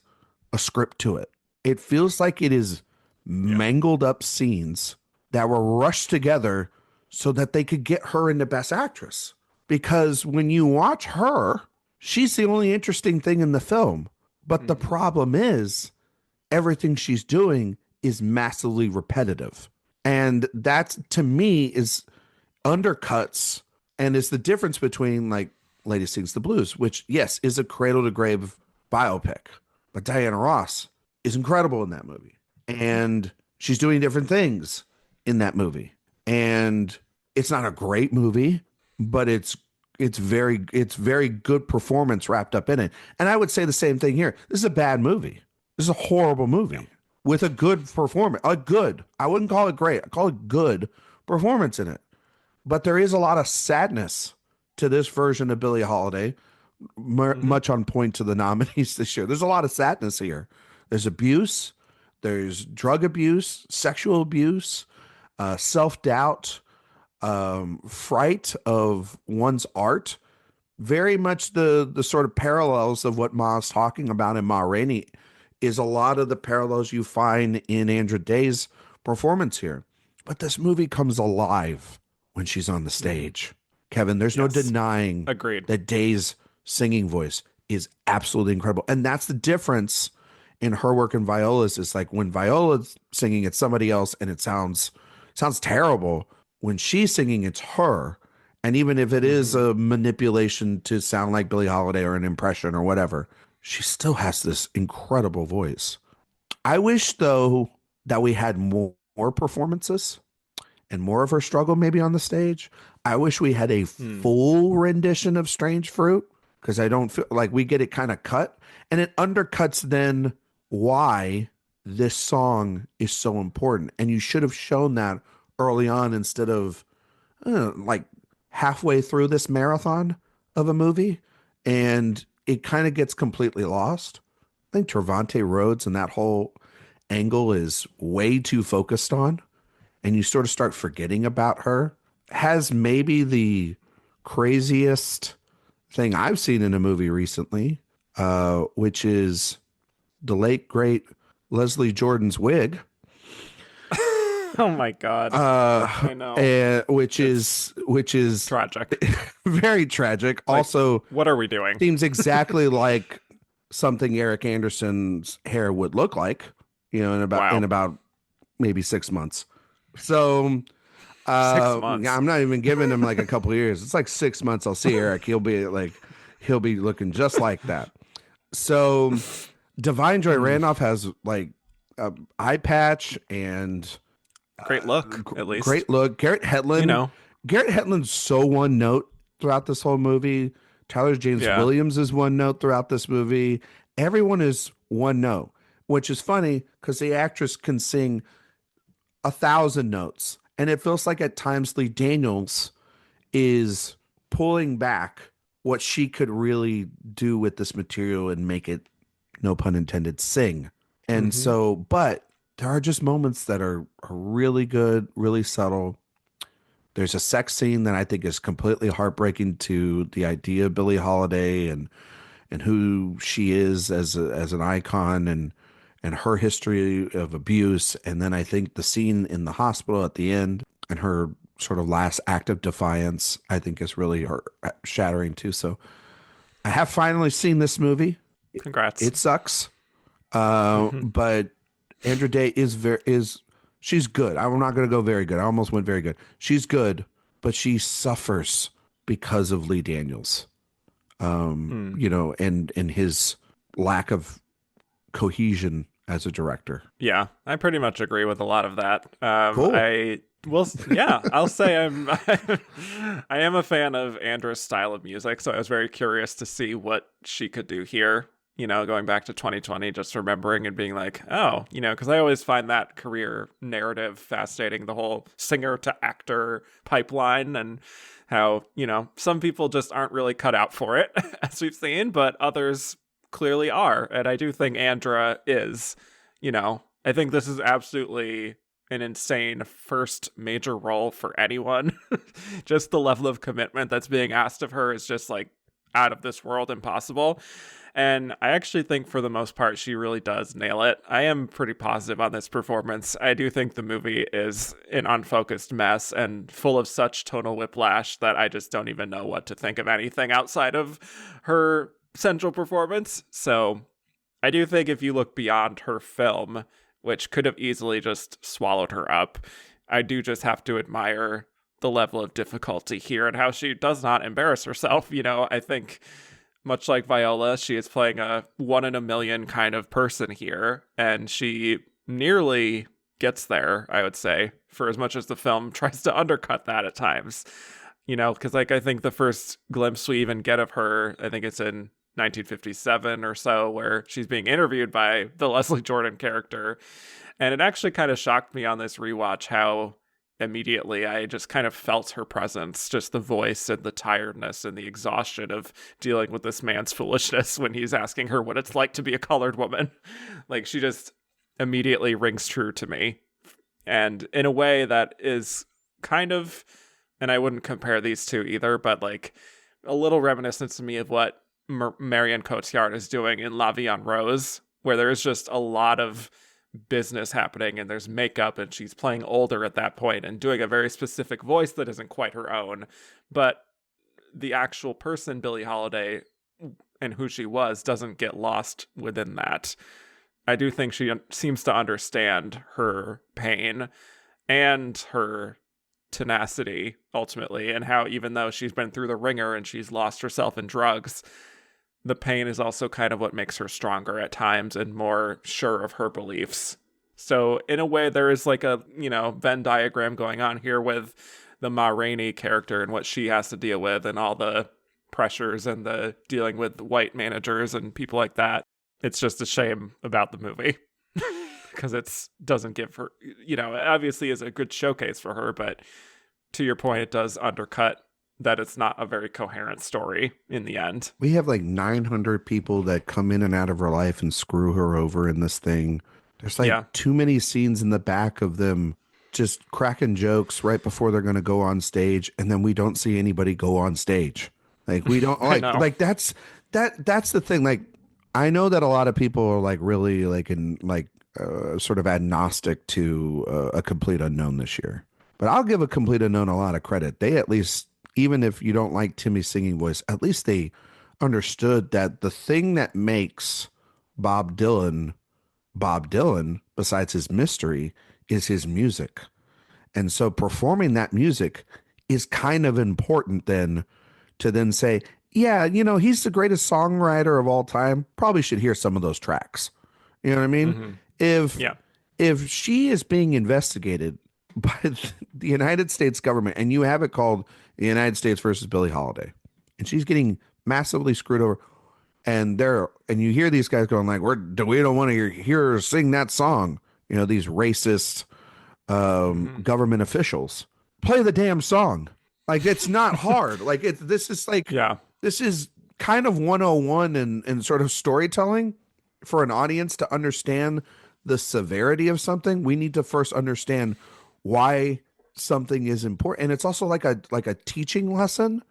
a script to it. It feels like it is Yeah. mangled up scenes that were rushed together so that they could get her into Best Actress. Because when you watch her, she's the only interesting thing in the film. But the problem is, everything she's doing is massively repetitive. And that, to me, is undercuts and is the difference between like Lady Sings the Blues, which, yes, is a cradle to grave biopic. But Diana Ross is incredible in that movie. And she's doing different things in that movie. And it's not a great movie, but it's very good performance wrapped up in it. And I would say the same thing here. This is a bad movie. This is a horrible movie with a good performance. I wouldn't call it great. I call it good performance in it. But there is a lot of sadness to this version of Billie Holiday, much on point to the nominees this year. There's a lot of sadness here. There's abuse, there's drug abuse, sexual abuse, self-doubt, fright of one's art. Very much the sort of parallels of what Ma's talking about in Ma Rainey is a lot of the parallels you find in Andra Day's performance here. But this movie comes alive when she's on the stage. Kevin, there's no denying that Day's singing voice is absolutely incredible. And that's the difference in her work and Viola's. Is like when Viola's singing, it's somebody else and it sounds terrible. When she's singing, it's her. And even if it is a manipulation to sound like Billie Holiday or an impression or whatever, she still has this incredible voice. I wish, though, that we had more performances and more of her struggle maybe on the stage. I wish we had a full rendition of Strange Fruit, because I don't feel like we get it kind of cut. And it undercuts then why this song is so important. And you should have shown that early on instead of like halfway through this marathon of a movie. And it kind of gets completely lost. I think Trevante Rhodes and that whole angle is way too focused on. And you sort of start forgetting about her. Has maybe the craziest thing I've seen in a movie recently, which is the late, great Leslie Jordan's wig. Oh my God. I know. Which is tragic. Very tragic. Like, also, what are we doing? Seems exactly like something Eric Anderson's hair would look like, in about maybe 6 months. So 6 months. Yeah, I'm not even giving him like a couple of years. It's like 6 months. I'll see Eric. He'll be looking just like that. So Divine Joy Randolph has like an eye patch and great look, at least. Great look. Garrett Hedlund. Garrett Hedlund's so one note throughout this whole movie. Tyler James Williams is one note throughout this movie. Everyone is one note, which is funny because the actress can sing 1,000 notes. And it feels like at times Lee Daniels is pulling back what she could really do with this material and make it, no pun intended, sing. And so, but there are just moments that are really good, really subtle. There's a sex scene that I think is completely heartbreaking to the idea of Billie Holiday and who she is as an icon and her history of abuse. And then I think the scene in the hospital at the end and her sort of last act of defiance, I think is really shattering too. So I have finally seen this movie. Congrats. It sucks. But Andra Day she's good. I'm not going to go very good. I almost went very good. She's good, but she suffers because of Lee Daniels, and his lack of cohesion as a director. Yeah, I pretty much agree with a lot of that. Cool. I'll say I am a fan of Andra's style of music, so I was very curious to see what she could do here. going back to 2020, just remembering and being like, oh, because I always find that career narrative fascinating, the whole singer to actor pipeline, and how, some people just aren't really cut out for it, as we've seen, but others clearly are. And I do think Andra is, I think this is absolutely an insane first major role for anyone. Just the level of commitment that's being asked of her is just like out of this world, impossible. And I actually think for the most part, she really does nail it. I am pretty positive on this performance. I do think the movie is an unfocused mess and full of such tonal whiplash that I just don't even know what to think of anything outside of her central performance. So I do think if you look beyond her film, which could have easily just swallowed her up, I do just have to admire the level of difficulty here and how she does not embarrass herself. I think much like Viola, she is playing a 1 in a million kind of person here, and she nearly gets there, I would say, for as much as the film tries to undercut that at times. Because I think the first glimpse we even get of her, I think it's in 1957 or so, where she's being interviewed by the Leslie Jordan character. And it actually kind of shocked me on this rewatch how immediately I just kind of felt her presence, just the voice and the tiredness and the exhaustion of dealing with this man's foolishness when he's asking her what it's like to be a colored woman. Like, she just immediately rings true to me. And in a way that is kind of, and I wouldn't compare these two either, but like a little reminiscent to me of what Marion Cotillard is doing in La Vie en Rose, where there is just a lot of business happening and there's makeup and she's playing older at that point and doing a very specific voice that isn't quite her own, but the actual person, Billie Holiday, and who she was doesn't get lost within that. I do think she seems to understand her pain and her tenacity ultimately, and how even though she's been through the ringer and she's lost herself in drugs, the pain is also kind of what makes her stronger at times and more sure of her beliefs. So in a way, there is like a, Venn diagram going on here with the Ma Rainey character and what she has to deal with and all the pressures and the dealing with white managers and people like that. It's just a shame about the movie because it doesn't give her, it obviously is a good showcase for her, but to your point, it does undercut that it's not a very coherent story in the end. We have like 900 people that come in and out of her life and screw her over in this thing. There's like too many scenes in the back of them just cracking jokes right before they're going to go on stage, and then we don't see anybody go on stage. Like, we don't like that's the thing. Like, I know that a lot of people are like really like in like sort of agnostic to a Complete Unknown this year, but I'll give a Complete Unknown a lot of credit. They at least, even if you don't like Timmy's singing voice, at least they understood that the thing that makes Bob Dylan, besides his mystery, is his music. And so performing that music is kind of important then to then say, yeah, he's the greatest songwriter of all time. Probably should hear some of those tracks. You know what I mean? Mm-hmm. If she is being investigated by the United States government, and you have it called the United States versus Billie Holiday, and she's getting massively screwed over, and you hear these guys going like, we don't want to hear her sing that song. These racist government officials, play the damn song. Like, it's not hard. Like, this is kind of 101 in sort of storytelling. For an audience to understand the severity of something, we need to first understand why something is important. And it's also like a teaching lesson.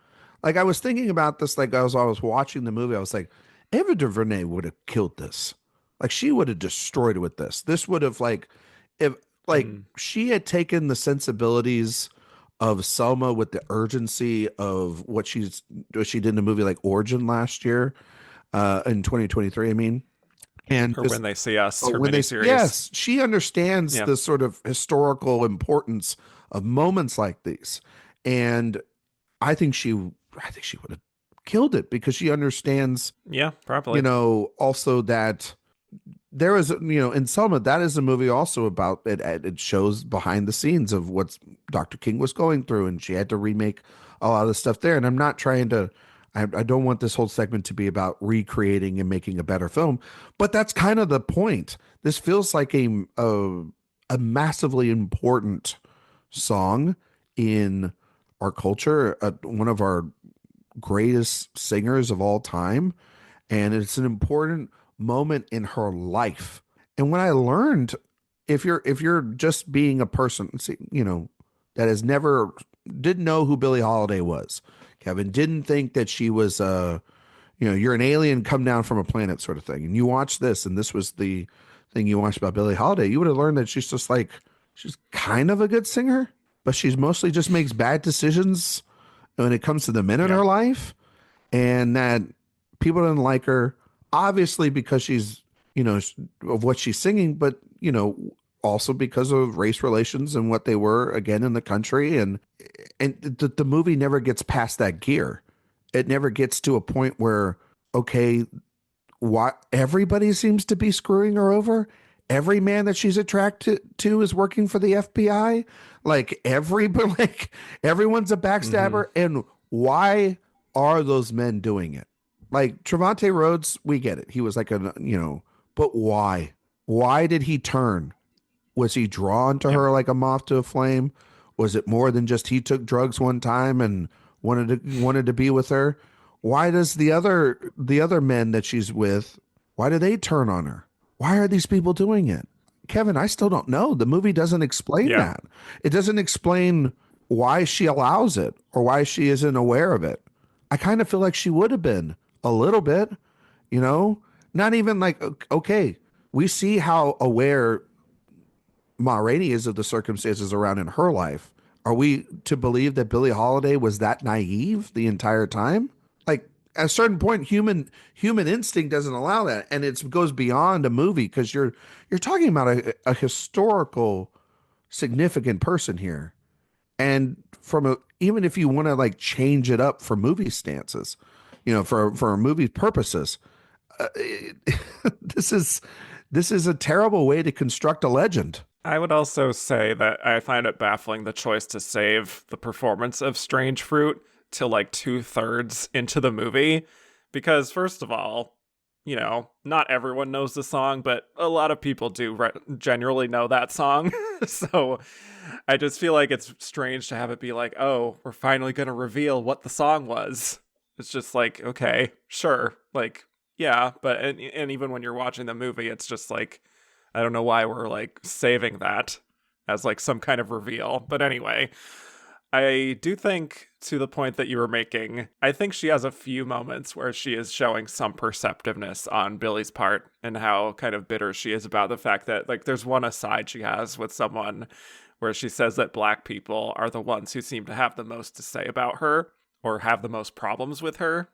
Like, I was thinking about this, like, as I was watching the movie, I was like, Ava DuVernay would have killed this. Like, she would have destroyed it with this. This would have, like, if like she had taken the sensibilities of Selma with the urgency of what she did in a movie like Origin last year, in 2023, I mean. And or When They See Us, her when miniseries. Yes, she understands the sort of historical importance of moments like these. And I think she would have killed it because she understands. Yeah, probably. Also that there is, in Selma, that is a movie also about it. It shows behind the scenes of what Dr. King was going through, and she had to remake a lot of the stuff there. And I'm not trying to I don't want this whole segment to be about recreating and making a better film, but that's kind of the point. This feels like a massively important song in our culture, one of our greatest singers of all time, and it's an important moment in her life. And when I learned, if you're just being a person, that has never didn't know who Billie Holiday was, Kevin didn't think that she was you're an alien come down from a planet sort of thing, and you watch this, and this was the thing you watched about Billie Holiday, you would have learned that she's kind of a good singer, but she's mostly just makes bad decisions when it comes to the men in her life, and that people didn't like her, obviously because she's, of what she's singing, but, also because of race relations and what they were again in the country. And the movie never gets past that gear. It never gets to a point where, okay, what everybody seems to be screwing her over. Every man that she's attracted to is working for the FBI. Like everyone's a backstabber. And why are those men doing it? Like Trevante Rhodes, we get it. He was like but why? Why did he turn? Was he drawn to her like a moth to a flame? Was it more than just he took drugs one time and wanted to be with her? Why does the other men that she's with, why do they turn on her? Why are these people doing it? Kevin, I still don't know. The movie doesn't explain that. It doesn't explain why she allows it or why she isn't aware of it. I kind of feel like she would have been a little bit, not even like, okay, we see how aware Ma Rainey is of the circumstances around in her life. Are we to believe that Billie Holiday was that naive the entire time? Like at a certain point, human instinct doesn't allow that, and it goes beyond a movie because you're talking about a historical, significant person here, and even if you want to like change it up for movie stances, for movie purposes, this is a terrible way to construct a legend. I would also say that I find it baffling the choice to save the performance of Strange Fruit till like 2/3 into the movie. Because first of all, not everyone knows the song, but a lot of people do generally know that song. So I just feel like it's strange to have it be like, oh, we're finally going to reveal what the song was. It's just like, okay, sure. Like, yeah. But, and even when you're watching the movie, it's just like, I don't know why we're like saving that as like some kind of reveal. But anyway, I do think, to the point that you were making, I think she has a few moments where she is showing some perceptiveness on Billie's part and how kind of bitter she is about the fact that like there's one aside she has with someone where she says that black people are the ones who seem to have the most to say about her or have the most problems with her.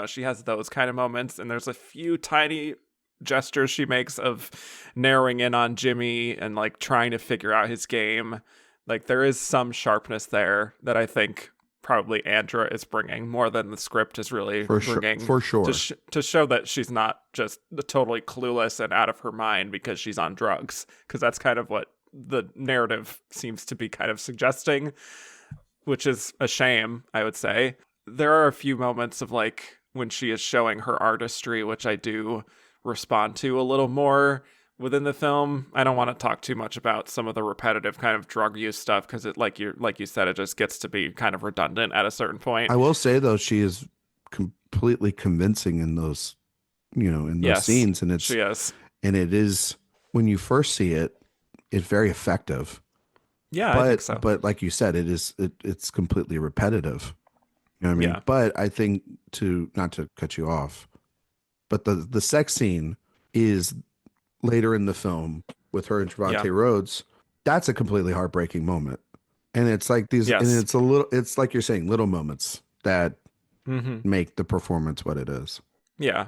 She has those kind of moments, and there's a few tiny gestures she makes of narrowing in on Jimmy and like trying to figure out his game. Like there is some sharpness there that I think probably Andra is bringing more than the script is really bringing. For sure. To show that she's not just totally clueless and out of her mind because she's on drugs. Because that's kind of what the narrative seems to be kind of suggesting, which is a shame, I would say. There are a few moments of like when she is showing her artistry, which I do respond to a little more within the film. I don't want to talk too much about some of the repetitive kind of drug use stuff because it, like you said, it just gets to be kind of redundant at a certain point. I will say though, she is completely convincing in those, in those scenes, and she is, and it is when you first see it, it's very effective. Yeah, but, I think so. But like you said, it's completely repetitive. You know what I mean? Yeah. But I think not to cut you off, but the sex scene is later in the film with her and Trevante Rhodes. That's a completely heartbreaking moment. And it's like these, and it's like you're saying, little moments that make the performance what it is. Yeah.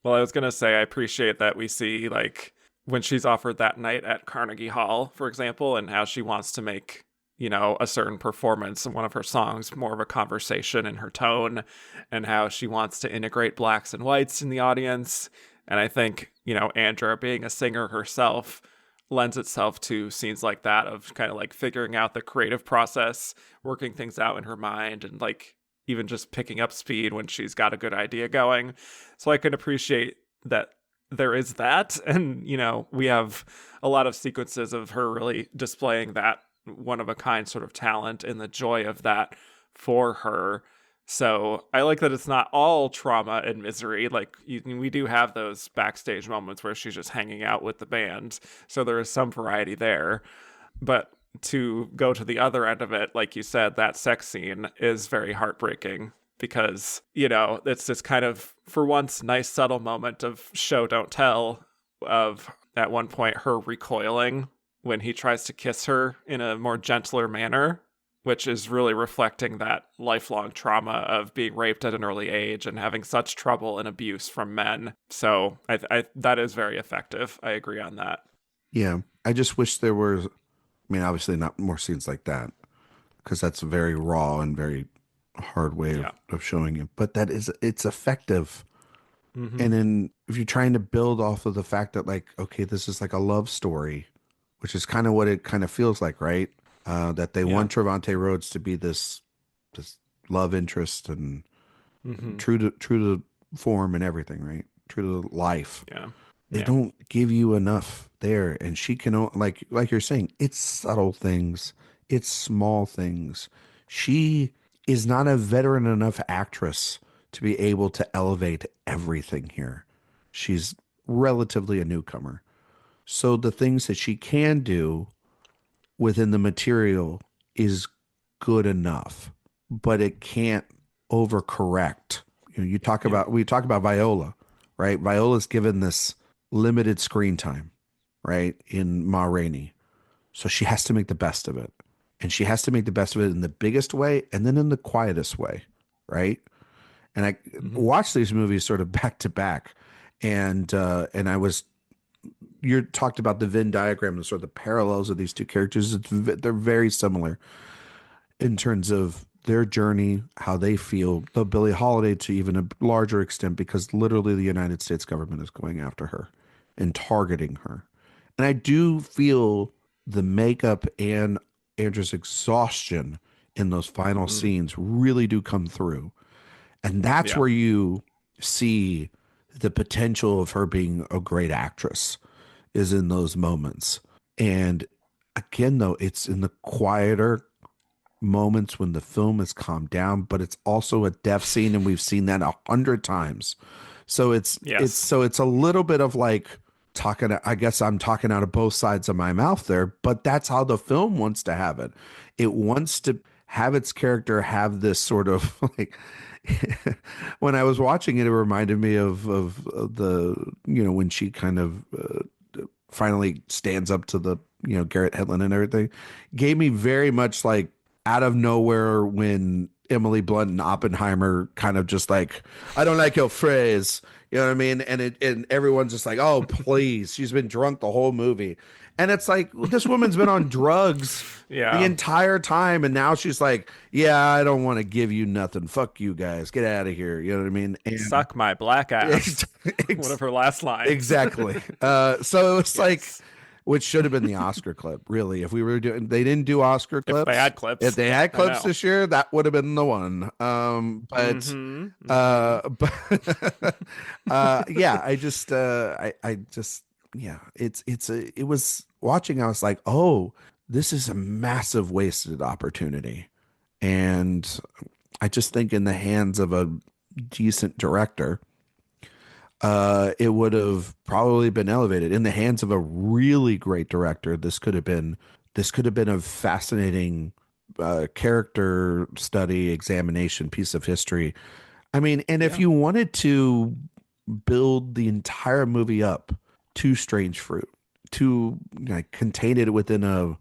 Well, I was going to say, I appreciate that we see like when she's offered that night at Carnegie Hall, for example, and how she wants to make, a certain performance in one of her songs more of a conversation in her tone, and how she wants to integrate blacks and whites in the audience. And I think, Andra being a singer herself lends itself to scenes like that of kind of like figuring out the creative process, working things out in her mind, and like, even just picking up speed when she's got a good idea going. So I can appreciate that there is that. And, you know, we have a lot of sequences of her really displaying that one of a kind sort of talent and the joy of that for her. So I like that it's not all trauma and misery. Like we do have those backstage moments where she's just hanging out with the band. So there is some variety there. But to go to the other end of it, like you said, that sex scene is very heartbreaking because, you know, it's this kind of, for once, nice subtle moment of show, don't tell, of at one point her recoiling when he tries to kiss her in a more gentler manner, which is really reflecting that lifelong trauma of being raped at an early age and having such trouble and abuse from men. So I that is very effective. I agree on that. Yeah. I just wish there were, I mean, obviously not more scenes like that, because that's a very raw and very hard way of showing it. But it's effective. Mm-hmm. And then if you're trying to build off of the fact that, like, okay, this is like a love story, which is kind of what it kind of feels like, right? That they want Trevante Rhodes to be this love interest and true to form and everything, right? True to life. Yeah. They don't give you enough there, and she can, like you're saying, it's subtle things, it's small things. She is not a veteran enough actress to be able to elevate everything here. She's relatively a newcomer. So the things that she can do within the material is good enough, but it can't overcorrect. You know, we talk about Viola, right? Viola's given this limited screen time, right, in Ma Rainey. So she has to make the best of it. And she has to make the best of it in the biggest way and then in the quietest way, right? And I watched these movies sort of back to back. And you talked about the Venn diagram and sort of the parallels of these two characters. They're very similar in terms of their journey, how they feel. The Billie Holiday to even a larger extent, because literally the United States government is going after her and targeting her. And I do feel the makeup and Andra's exhaustion in those final scenes really do come through. And that's where you see the potential of her being a great actress, is in those moments. And again, though, it's in the quieter moments when the film is calmed down, but it's also a death scene, and we've seen that 100 times. So it's a little bit of like I guess I'm talking out of both sides of my mouth there, but that's how the film wants to have it. It wants to have its character have this sort of like, when I was watching it, it reminded me of the, you know, when she kind of finally stands up to the, you know, Garrett Hedlund and everything, gave me very much like out of nowhere when Emily Blunt and Oppenheimer kind of just like, I don't like your phrase, you know what I mean? And everyone's just like, oh, please, she's been drunk the whole movie. And it's like, this woman's been on drugs the entire time. And now she's like, yeah, I don't want to give you nothing. Fuck you guys. Get out of here. You know what I mean? And suck my black ass. One of her last lines. Exactly. So it's like, which should have been the Oscar clip, really. If we were doing, they didn't do Oscar clips. If they had clips this year, that would have been the one. Yeah, it was watching. I was like, oh, this is a massive wasted opportunity. And I just think in the hands of a decent director, it would have probably been elevated. In the hands of a really great director, this could have been a fascinating character study, examination, piece of history. I mean, and if you wanted to build the entire movie up to Strange Fruit, to like contain it within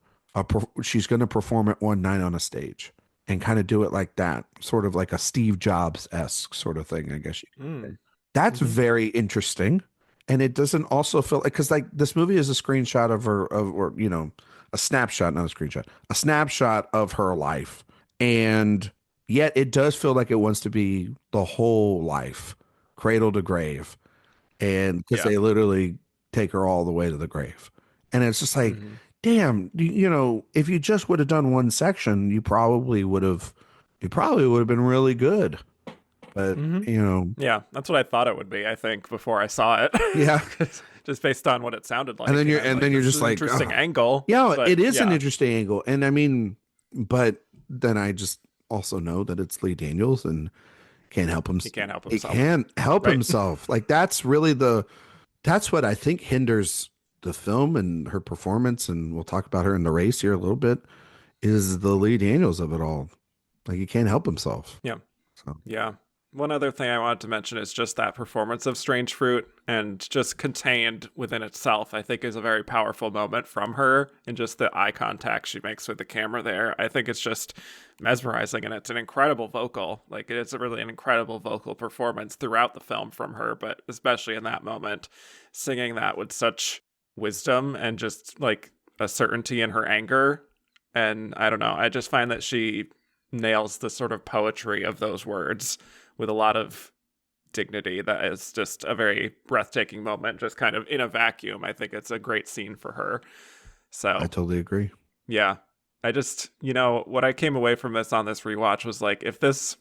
she's going to perform it one night on a stage and kind of do it like that, sort of like a Steve Jobs-esque sort of thing, I guess you could say. That's very interesting. And it doesn't also feel like, because like this movie is a screenshot of her, or, you know, a snapshot, not a screenshot, a snapshot of her life. And yet it does feel like it wants to be the whole life, cradle to grave. And because they literally take her all the way to the grave. And it's just like, damn, you know, if you just would have done one section, you probably would have it probably would have been really good. But, Yeah, that's what I thought it would be, I think, before I saw it. Yeah. Just based on what it sounded like. And then you're just like, interesting angle. Yeah, but, it is an interesting angle. And I mean, but then I just also know that it's Lee Daniels and can't help him. He can't help himself. He can't help himself. Like that's really that's what I think hinders the film and her performance. And we'll talk about her in the race here a little bit, is the Lee Daniels of it all. Like he can't help himself. Yeah. So. Yeah. One other thing I wanted to mention is just that performance of Strange Fruit, and just contained within itself, I think is a very powerful moment from her, and just the eye contact she makes with the camera there. I think it's just mesmerizing, and it's an incredible vocal. Like it's really an incredible vocal performance throughout the film from her, but especially in that moment, singing that with such wisdom and just like a certainty in her anger. And I don't know, I just find that she nails the sort of poetry of those words with a lot of dignity. That is just a very breathtaking moment, just kind of in a vacuum. I think it's a great scene for her. So I totally agree. Yeah. I just, what I came away from this on this rewatch was like, if this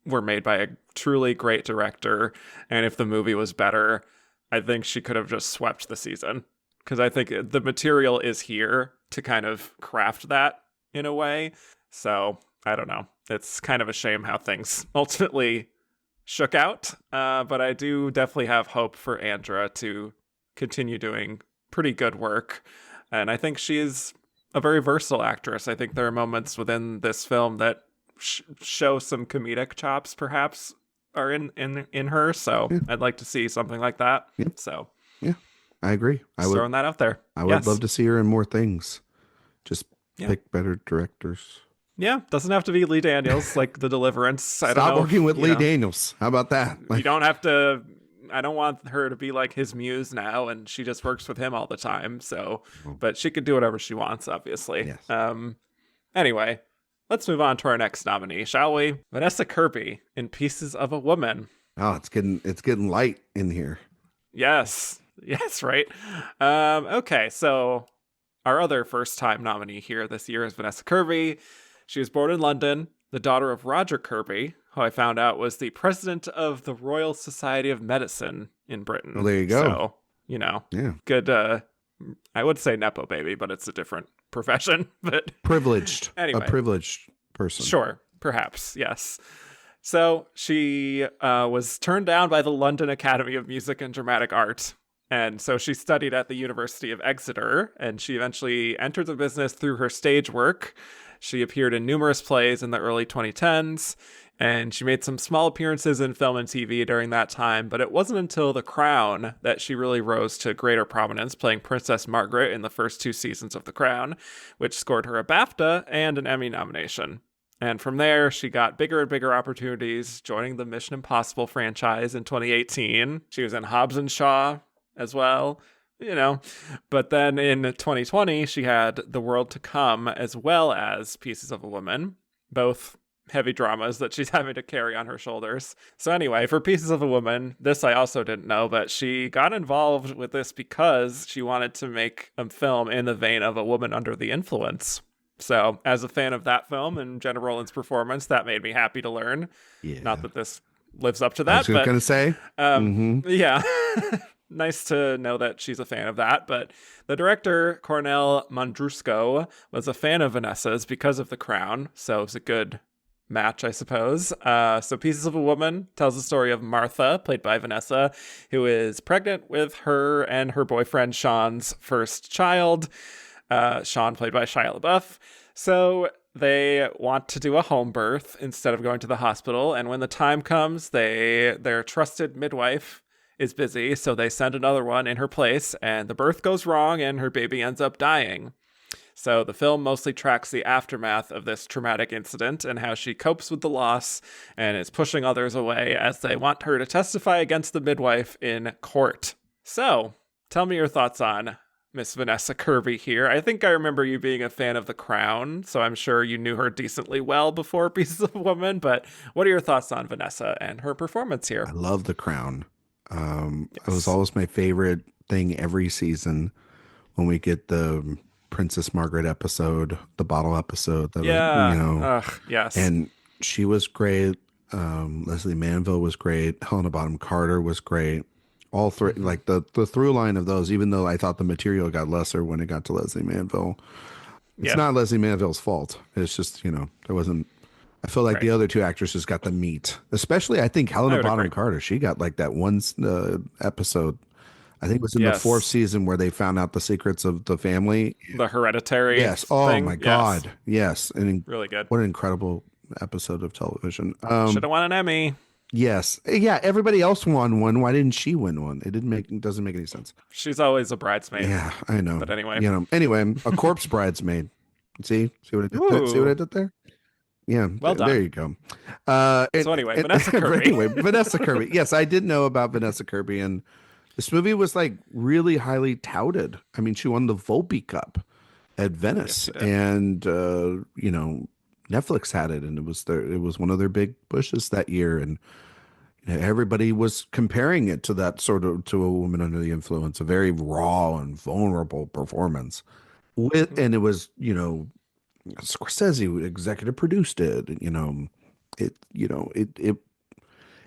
were made by a truly great director, and if the movie was better, I think she could have just swept the season. Because I think the material is here to kind of craft that in a way. So I don't know. It's kind of a shame how things ultimately shook out, but I do definitely have hope for Andra to continue doing pretty good work, and I think she's a very versatile actress. I think there are moments within this film that show some comedic chops, perhaps, are in her. So I'd like to see something like that. So yeah, I agree. Throwing that out there. I would love to see her in more things. Just pick better directors. Yeah, doesn't have to be Lee Daniels, like The Deliverance. Stop working with Lee Daniels. How about that? You don't have to. I don't want her to be like his muse now, and she just works with him all the time. So, but she could do whatever she wants, obviously. Yes. Anyway, let's move on to our next nominee, shall we? Vanessa Kirby in Pieces of a Woman. Oh, it's getting light in here. Yes, right. Okay, so our other first-time nominee here this year is Vanessa Kirby. She was born in London, the daughter of Roger Kirby, who I found out was the president of the Royal Society of Medicine in Britain. Well, there you go. So, good, I would say Nepo baby, but it's a different profession. But privileged. Anyway. A privileged person. Sure, perhaps, yes. So she was turned down by the London Academy of Music and Dramatic Art. And so she studied at the University of Exeter, and she eventually entered the business through her stage work. She appeared in numerous plays in the early 2010s, and she made some small appearances in film and TV during that time, but it wasn't until The Crown that she really rose to greater prominence, playing Princess Margaret in the first 2 seasons of The Crown, which scored her a BAFTA and an Emmy nomination. And from there, she got bigger and bigger opportunities, joining the Mission Impossible franchise in 2018. She was in Hobbs and Shaw as well. But then in 2020, she had The World to Come as well as Pieces of a Woman, both heavy dramas that she's having to carry on her shoulders. So anyway, for Pieces of a Woman, this I also didn't know, but she got involved with this because she wanted to make a film in the vein of A Woman Under the Influence. So as a fan of that film and Jenna Rollins' performance, that made me happy to learn. Yeah. Not that this lives up to that. I was going to say. Yeah. Nice to know that she's a fan of that, but the director, Cornel Mondrusco, was a fan of Vanessa's because of The Crown, so it's a good match, I suppose. So Pieces of a Woman tells the story of Martha, played by Vanessa, who is pregnant with her and her boyfriend Sean's first child. Sean, played by Shia LaBeouf. So they want to do a home birth instead of going to the hospital, and when the time comes, their trusted midwife is busy, so they send another one in her place, and the birth goes wrong, and her baby ends up dying. So the film mostly tracks the aftermath of this traumatic incident and how she copes with the loss and is pushing others away as they want her to testify against the midwife in court. So, tell me your thoughts on Miss Vanessa Kirby here. I think I remember you being a fan of The Crown, so I'm sure you knew her decently well before Pieces of a Woman, but what are your thoughts on Vanessa and her performance here? I love The Crown. It was always my favorite thing every season when we get the Princess Margaret episode, the bottle episode. Yes. And She was great. Leslie Manville was great. Helena Bonham Carter was great. All three, like the through line of those, even though I thought the material got lesser when it got to Leslie Manville. It's Yeah. not Leslie Manville's fault. It's just, there wasn't. I feel like Right. the other two actresses got the meat, especially I think Helena would Bonham agree. Carter. She got like that one episode. I think it was in the fourth Yes. season where they found out the secrets of the family. The hereditary Yes. Oh my thing. Yes. God. Yes. And Really good. what an incredible episode of television. Should have won an Emmy. Yes. Yeah. Everybody else won one. Why didn't she win one? It doesn't make any sense. She's always a bridesmaid. Yeah, I know. But anyway. Anyway, a corpse bridesmaid. See what I did there? See what I did there? Yeah. Well done. There you go. So anyway, Vanessa Kirby. Anyway, Vanessa Kirby. Yes, I did know about Vanessa Kirby, and this movie was like really highly touted. I mean, she won the Volpe Cup at Venice, Yes, and Netflix had it, and it was one of their big pushes that year, and everybody was comparing it to that sort of to A Woman Under the Influence, a very raw and vulnerable performance. And it was, Scorsese executive produced it. It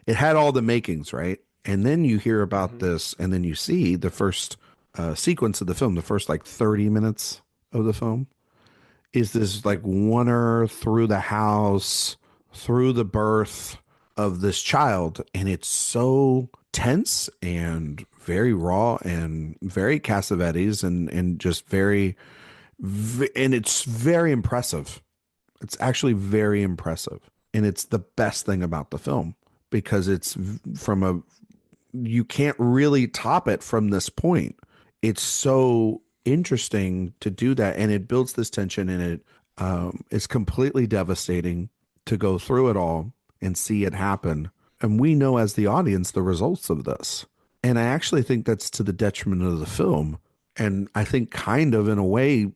had all the makings, right? And then you hear about this, and then you see the first sequence of the film, the first like 30 minutes of the film is this like wander through the house, through the birth of this child, and it's so tense and very raw and very Cassavetes and just and it's very impressive. It's actually very impressive, and it's the best thing about the film because it's you can't really top it from this point. It's so interesting to do that, and it builds this tension, and it's completely devastating to go through it all and see it happen. And we know as the audience the results of this. And I actually think that's to the detriment of the film. And I think kind of in a way,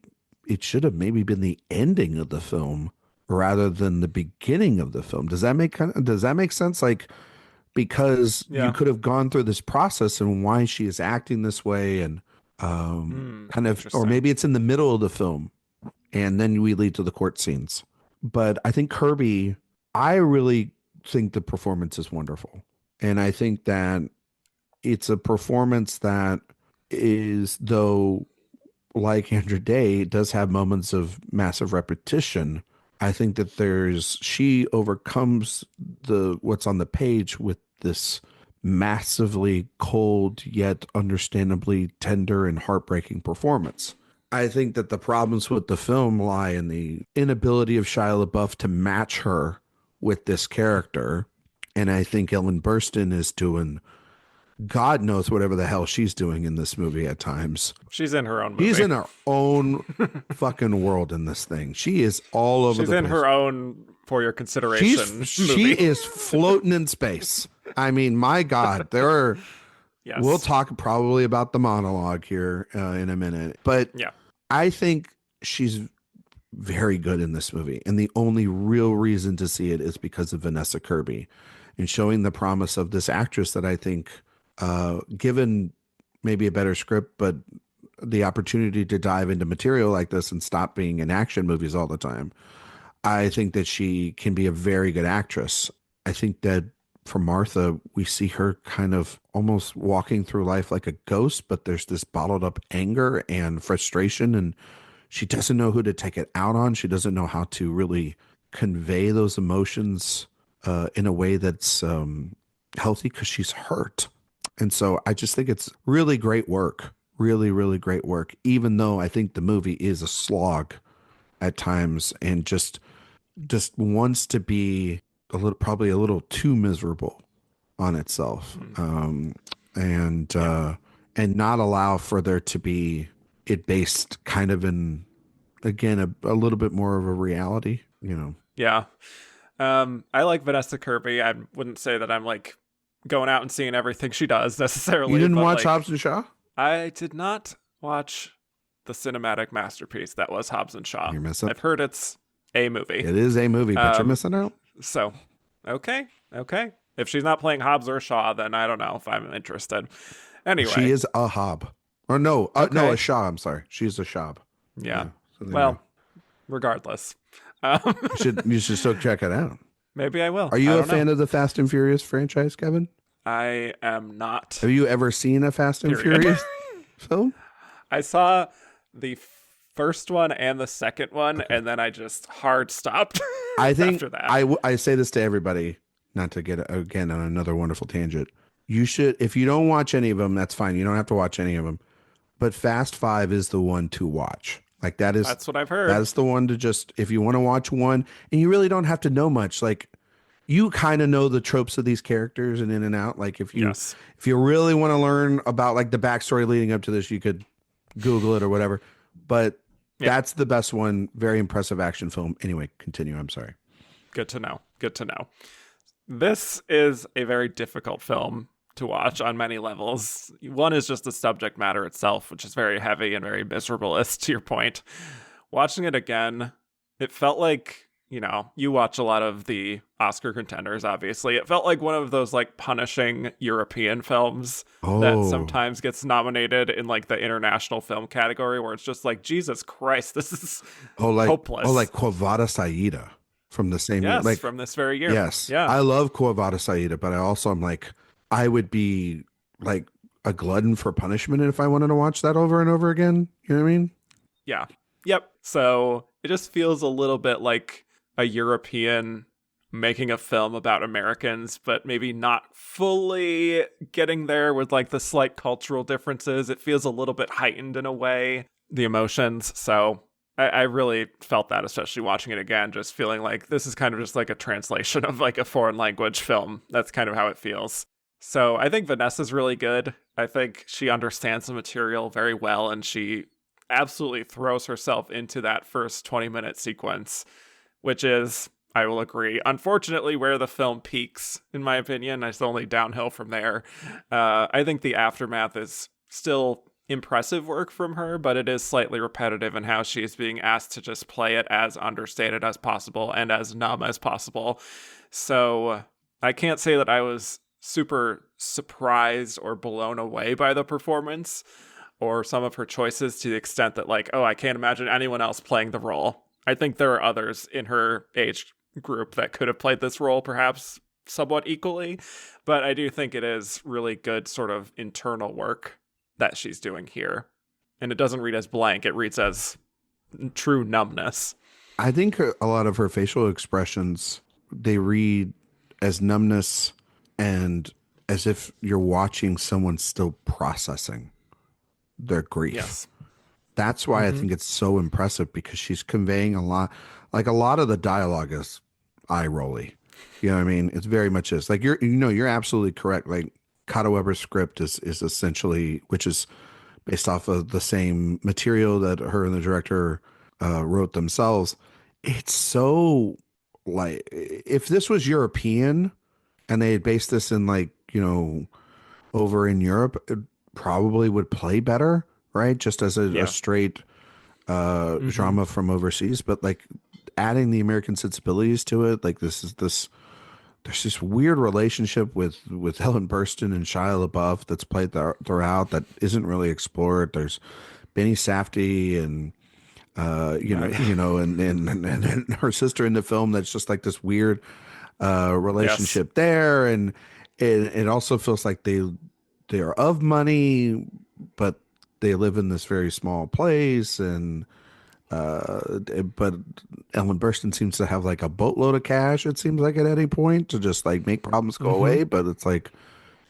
it should have maybe been the ending of the film rather than the beginning of the film. Does that make sense? Like, because you could have gone through this process and why she is acting this way and kind of, or maybe it's in the middle of the film and then we lead to the court scenes. But I think Kirby, I really think the performance is wonderful. And I think that it's a performance that is, though, like Andra Day, does have moments of massive repetition. I think that she overcomes what's on the page with this massively cold yet understandably tender and heartbreaking performance. I think that the problems with the film lie in the inability of Shia LaBeouf to match her with this character. And I think Ellen Burstyn is doing God knows whatever the hell she's doing in this movie at times. She's in her own movie. She's in her own fucking world in this thing. She is all over the place. She's in her own For Your Consideration movie. She is floating in space. I mean, my God, Yes. We'll talk probably about the monologue here in a minute. But yeah. I think she's very good in this movie. And the only real reason to see it is because of Vanessa Kirby and showing the promise of this actress that I think, given maybe a better script, but the opportunity to dive into material like this and stop being in action movies all the time, I think that she can be a very good actress. I think that for Martha, we see her kind of almost walking through life like a ghost, but there's this bottled up anger and frustration, and she doesn't know who to take it out on. She doesn't know how to really convey those emotions in a way that's healthy because she's hurt. And so I just think it's really great work, really, really great work, even though I think the movie is a slog at times and just wants to be probably a little too miserable on itself, and not allow for there to be it based kind of in, again, a little bit more of a reality, Yeah. I like Vanessa Kirby. I wouldn't say that I'm like going out and seeing everything she does necessarily. You didn't watch like, Hobbs and Shaw? I did not watch the cinematic masterpiece that was Hobbs and Shaw. You're missing. I've heard it's a movie. It is a movie, but you're missing out. So, okay. If she's not playing Hobbs or Shaw, then I don't know if I'm interested. Anyway. She is a Hobb. Or no, a Shaw. I'm sorry. She's a Shab. Yeah. So well, regardless. You should still check it out. Maybe I will. Are I you a don't know. fan of the Fast and Furious franchise, Kevin? I am not. Have you ever seen a Fast and Period. Furious film? I saw the first one and the second one, Okay. and then I just hard stopped I think after that. I say this to everybody, not to get again on another wonderful tangent. You should, if you don't watch any of them, that's fine. You don't have to watch any of them. But Fast Five is the one to watch. Like That's what I've heard. that's the one to just, if you want to watch one, and you really don't have to know much. Like you kind of know the tropes of these characters and in and out. Like Yes. if you really want to learn about like the backstory leading up to this, you could Google it or whatever. But Yeah. that's the best one. Very impressive action film. Anyway, continue. I'm sorry. Good to know. Good to know. This is a very difficult film to watch on many levels. One is just the subject matter itself, which is very heavy and very miserable, as to your point. Watching it again, it felt like, you watch a lot of the Oscar contenders, obviously. It felt like one of those like punishing European films that sometimes gets nominated in like the international film category, where it's just like, Jesus Christ, this is hopeless. Oh, like Quo Vadis Aida from the same year. Yes, Like from this very year. yes. Yeah. I love Quo Vadis Aida, but I also am like, I would be like a glutton for punishment if I wanted to watch that over and over again. You know what I mean? Yeah. Yep. So it just feels a little bit like a European making a film about Americans, but maybe not fully getting there with like the slight cultural differences. It feels a little bit heightened in a way, the emotions. So I really felt that, especially watching it again, just feeling like this is kind of just like a translation of like a foreign language film. That's kind of how it feels. So I think Vanessa's really good. I think she understands the material very well, and she absolutely throws herself into that first 20-minute sequence, which is, I will agree, unfortunately where the film peaks, in my opinion. It's only downhill from there. I think the aftermath is still impressive work from her, but it is slightly repetitive in how she is being asked to just play it as understated as possible and as numb as possible. So I can't say that I was super surprised or blown away by the performance or some of her choices, to the extent that like, oh, I can't imagine anyone else playing the role. I think there are others in her age group that could have played this role perhaps somewhat equally, but I do think it is really good sort of internal work that she's doing here. And it doesn't read as blank, it reads as true numbness. I think a lot of her facial expressions, they read as numbness and as if you're watching someone still processing their grief. Yes. That's why I think it's so impressive, because she's conveying a lot. Like a lot of the dialogue is eye rolly. You know what I mean? It's very much is like you're absolutely correct. Like Kata Weber's script is essentially, which is based off of the same material that her and the director wrote themselves. It's so like, if this was European and they had based this in like, over in Europe, it probably would play better, right? Just as a straight drama from overseas, but like adding the American sensibilities to it, like there's this weird relationship with Ellen Burstyn and Shia LaBeouf that's played throughout that isn't really explored. There's Benny Safdie and and her sister in the film. That's just like this weird relationship there, and it also feels like they are of money, but they live in this very small place, and but Ellen Burstyn seems to have like a boatload of cash, it seems like, at any point to just like make problems go away. But it's like,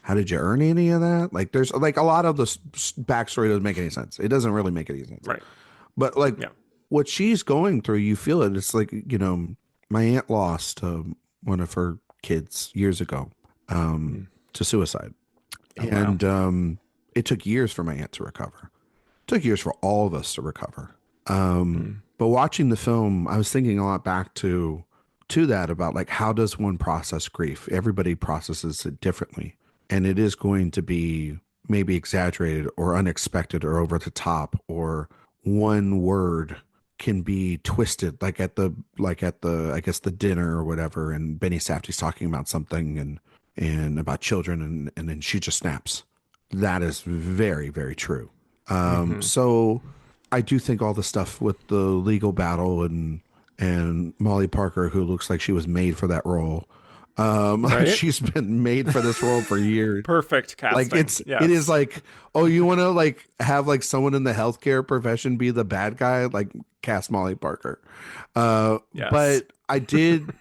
how did you earn any of that? Like there's like a lot of the backstory doesn't make any sense. It doesn't really make any sense. Right. But like what she's going through, you feel it. It's like, my aunt lost one of her kids years ago to suicide. Oh, and wow. It took years for my aunt to recover. It took years for all of us to recover. But watching the film, I was thinking a lot back to that, about like, how does one process grief? Everybody processes it differently. And it is going to be maybe exaggerated or unexpected or over the top, or one word can be twisted, like at the I guess the dinner or whatever, and Benny Safdie's talking about something and about children, and then she just snaps. That is very, very true. So I do think all the stuff with the legal battle and and Molly Parker, who looks like she was made for that role. Right? She's been made for this role for years. Perfect Like casting. it is Yes. like, oh, you want to like have like someone in the healthcare profession be the bad guy, like cast Molly Parker. Yes. But I did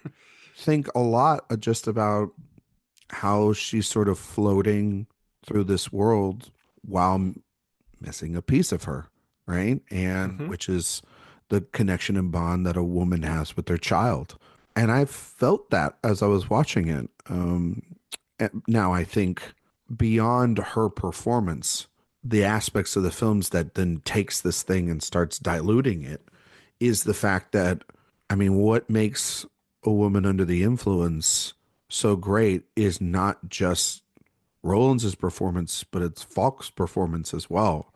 think a lot just about how she's sort of floating through this world while missing a piece of her, right? And Hmm. which is the connection and bond that a woman has with their child. And I felt that as I was watching it. Now, I think beyond her performance, the aspects of the films that then takes this thing and starts diluting it is the fact that, I mean, what makes A Woman Under the Influence so great is not just Rollins' performance, but it's Falk's performance as well.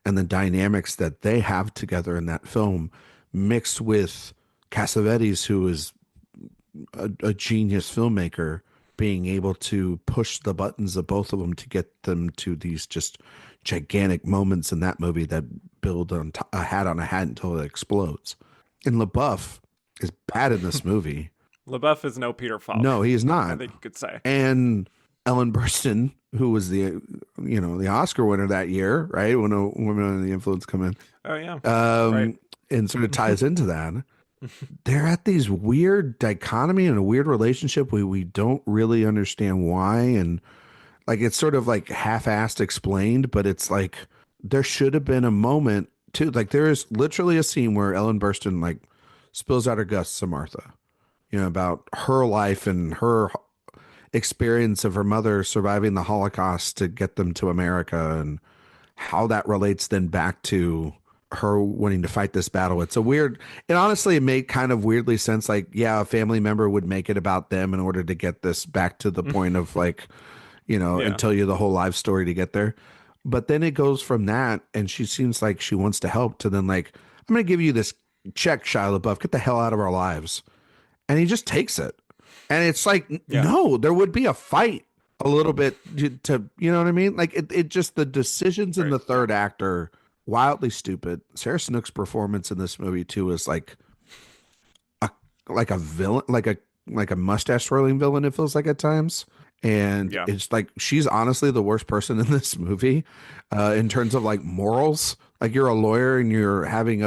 And the dynamics that they have together in that film, mixed with Cassavetes, who is a genius filmmaker, being able to push the buttons of both of them to get them to these just gigantic moments in that movie that build on a hat on a hat until it explodes. And LaBeouf is bad in this movie. LaBeouf is no Peter No, Falk, he is I not. think you could say. And Ellen Burstyn, who was the Oscar winner that year, right? When A Woman Under the Influence come in, Oh, yeah. Right. um, and sort of ties into that. They're at these weird dichotomy and a weird relationship we don't really understand why. And like, it's sort of like half-assed explained, but it's like there should have been a moment too. Like there is literally a scene where Ellen Burstyn like spills out her guts to Martha, about her life and her experience of her mother surviving the Holocaust to get them to America and how that relates then back to her wanting to fight this battle. It's a weird, and honestly, it made kind of weirdly sense. Like, yeah, a family member would make it about them in order to get this back to the point of like, Yeah. and tell you the whole life story to get there. But then it goes from that, and she seems like she wants to help to then like, I'm going to give you this check, Shia LaBeouf, get the hell out of our lives. And he just takes it. And it's like, Yeah. no, there would be a fight a little bit to you know what I mean? Like it just the decisions in Right. the third act are wildly stupid. Sarah Snook's performance in this movie too is a like a villain, like a mustache twirling villain, it feels like at times. And Yeah. it's like she's honestly the worst person in this movie, in terms of like morals. Like you're a lawyer and you're having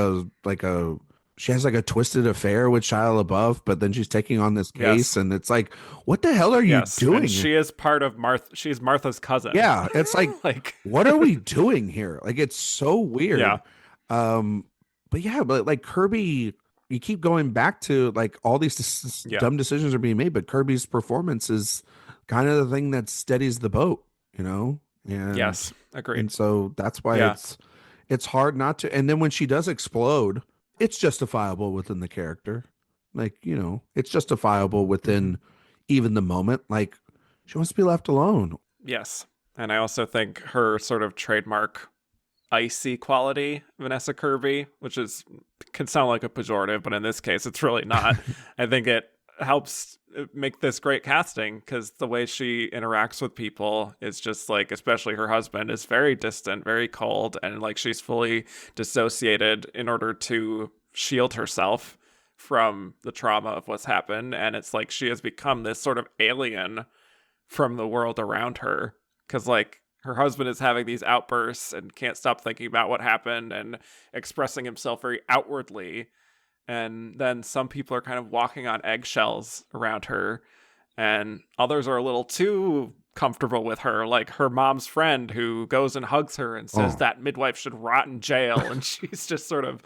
she has like a twisted affair with Shia LaBeouf, but then she's taking on this case, Yes. and it's like, what the hell are you Yes. And doing? she is part of She's Martha's cousin. Yeah, it's like, Like, what are we doing here? Like, it's so yeah. weird. Um, but yeah, but like Kirby, you keep going back to like all these Yeah. dumb decisions are being made, but Kirby's performance is kind of the thing that steadies the boat, and Yes. Agreed. so that's why Yeah. it's hard not to. And then when she does explode, it's justifiable within the character. Like, it's justifiable Hmm. within even the moment. Like, she wants to be left alone. Yes. And I also think her sort of trademark icy quality, Vanessa Kirby, which can sound like a pejorative, but in this case, it's really not. I think it helps make this great casting because the way she interacts with people is just like, especially her husband, is very distant, very cold, and like she's fully dissociated in order to shield herself from the trauma of what's happened. And it's like she has become this sort of alien from the world around her because like her husband is having these outbursts and can't stop thinking about what happened and expressing himself very outwardly, and then some people are kind of walking on eggshells around her, and others are a little too comfortable with her, like her mom's friend who goes and hugs her and says Oh, that midwife should rot in jail, and she's just sort of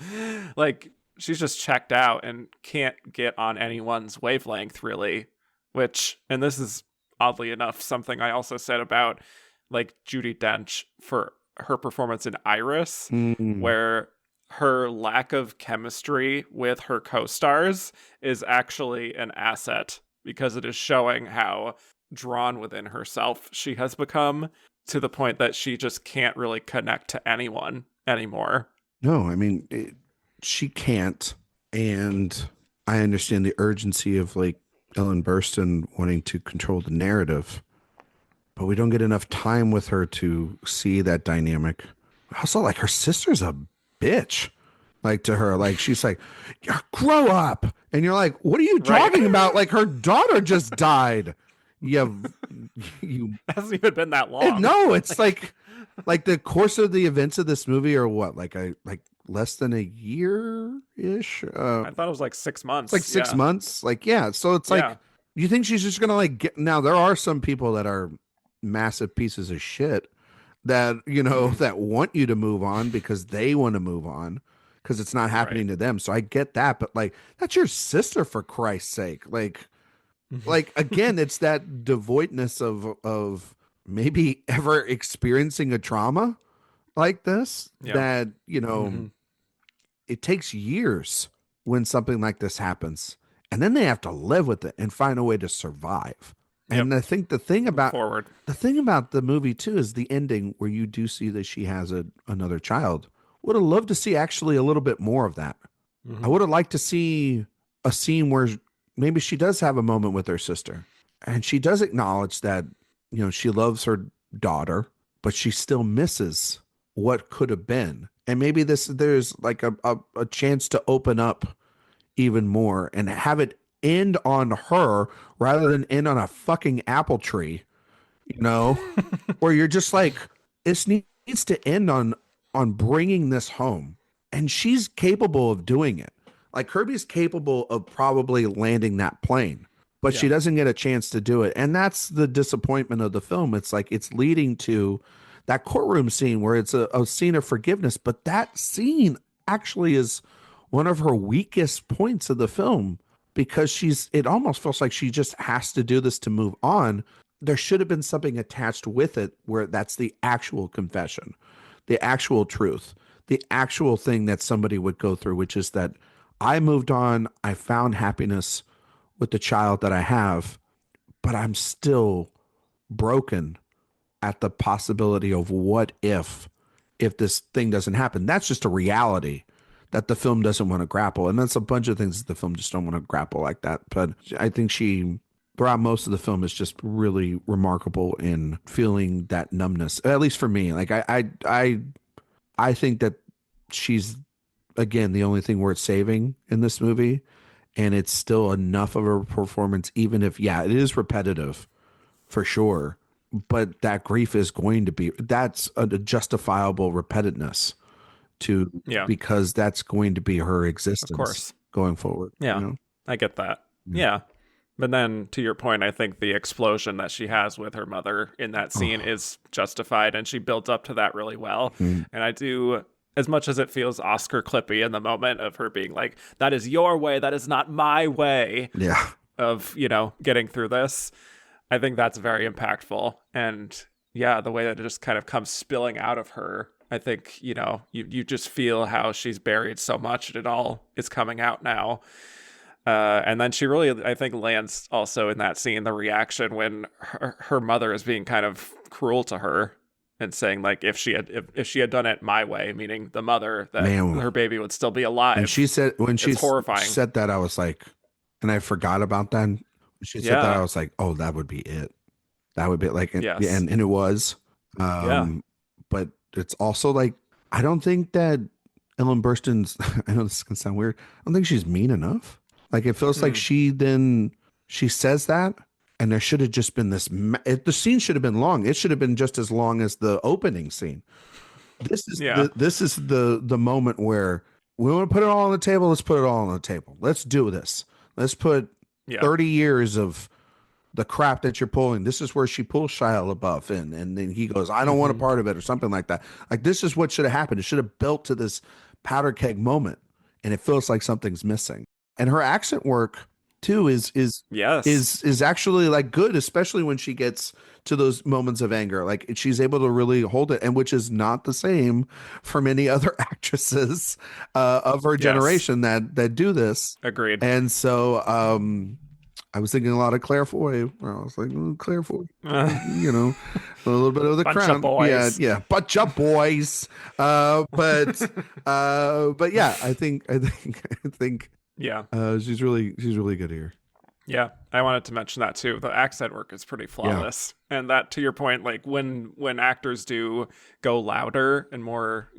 like, she's just checked out and can't get on anyone's wavelength really, which, and this is oddly enough something I also said about like Judi Dench for her performance in Iris, mm. where her lack of chemistry with her co-stars is actually an asset because it is showing how drawn within herself she has become to the point that she just can't really connect to anyone anymore. No, I mean, she can't. And I understand the urgency of like Ellen Burstyn wanting to control the narrative, but we don't get enough time with her to see that dynamic. Also, like her sister's a bitch. like to her, like she's like, "Yeah, grow up," and you're like, "What are you Right. talking about? Like her daughter just died." You It hasn't even been that long. No, it's like the course of the events of this movie are what, like less than a year ish. I thought it was like 6 months. It's like 6 months. Like, yeah. So it's like, you think she's just gonna like get? Now there are some people that are massive pieces of shit that that want you to move on because they want to move on because it's not happening to them. So I get that, but like that's your sister, for Christ's sake. Like again, it's that devoidness of maybe ever experiencing a trauma like this that it takes years when something like this happens, and then they have to live with it and find a way to survive. And I think the thing about the movie too is the ending, where you do see that she has another child. Would have loved to see actually a little bit more of that. I would have liked to see a scene where maybe she does have a moment with her sister, and she does acknowledge that she loves her daughter, but she still misses what could have been. And maybe there's like a chance to open up even more and have it end on her rather than end on a fucking apple tree, where you're just like, this needs to end on bringing this home. And she's capable of doing it. Like, Kirby's capable of probably landing that plane, but she doesn't get a chance to do it. And that's the disappointment of the film. It's like, it's leading to that courtroom scene where it's a scene of forgiveness, but that scene actually is one of her weakest points of the film, because it almost feels like she just has to do this to move on. There should have been something attached with it where that's the actual confession, the actual truth, the actual thing that somebody would go through, which is that I moved on, I found happiness with the child that I have, but I'm still broken at the possibility of what if this thing doesn't happen. That's just a reality that the film doesn't want to grapple. And that's a bunch of things that the film just don't want to grapple like that. But I think she, throughout most of the film, is just really remarkable in feeling that numbness, at least for me. Like, I think that she's, again, the only thing worth saving in this movie. And it's still enough of a performance, even if, it is repetitive for sure. But that grief is going to be, that's a justifiable repetitiveness because that's going to be her existence, of course, going forward. I get that. But then, to your point, I think the explosion that she has with her mother in that scene is justified, and she builds up to that really well. And I do, as much as it feels Oscar clippy in the moment of her being like, that is your way, that is not my way of, getting through this, I think that's very impactful. And the way that it just kind of comes spilling out of her, I think, you just feel how she's buried so much, and it all is coming out now. And then she really, I think, lands also in that scene, the reaction when her mother is being kind of cruel to her and saying, like, if she had done it my way, meaning the mother, that her baby would still be alive. And she said, when she horrifying. said that, I was like, and I forgot about that. When she said that, I was like, oh, that would be it. That would be like, and it was. But it's also like, I don't think that Ellen Burstyn's, I know this is going to sound weird, I don't think she's mean enough. Like, it feels like she says that, and there should have just been this, the scene should have been long. It should have been just as long as the opening scene. This is the moment where we want to put it all on the table. Let's put it all on the table. Let's do this. Let's put 30 years of the crap that you're pulling. This is where she pulls Shia LaBeouf in, and then he goes, I don't want a part of it, or something like that. Like, this is what should have happened. It should have built to this powder keg moment, and it feels like something's missing. And her accent work too is actually like good, especially when she gets to those moments of anger. Like, she's able to really hold it, and which is not the same for many other actresses of her generation that do this. Agreed. And so I was thinking a lot of Claire Foy. I was like, Claire Foy, a little bit of the bunch Crown. Of boys. Bunch of boys. But yeah, I think she's really good here. Yeah, I wanted to mention that too. The accent work is pretty flawless, and that, to your point, like when actors do go louder and more,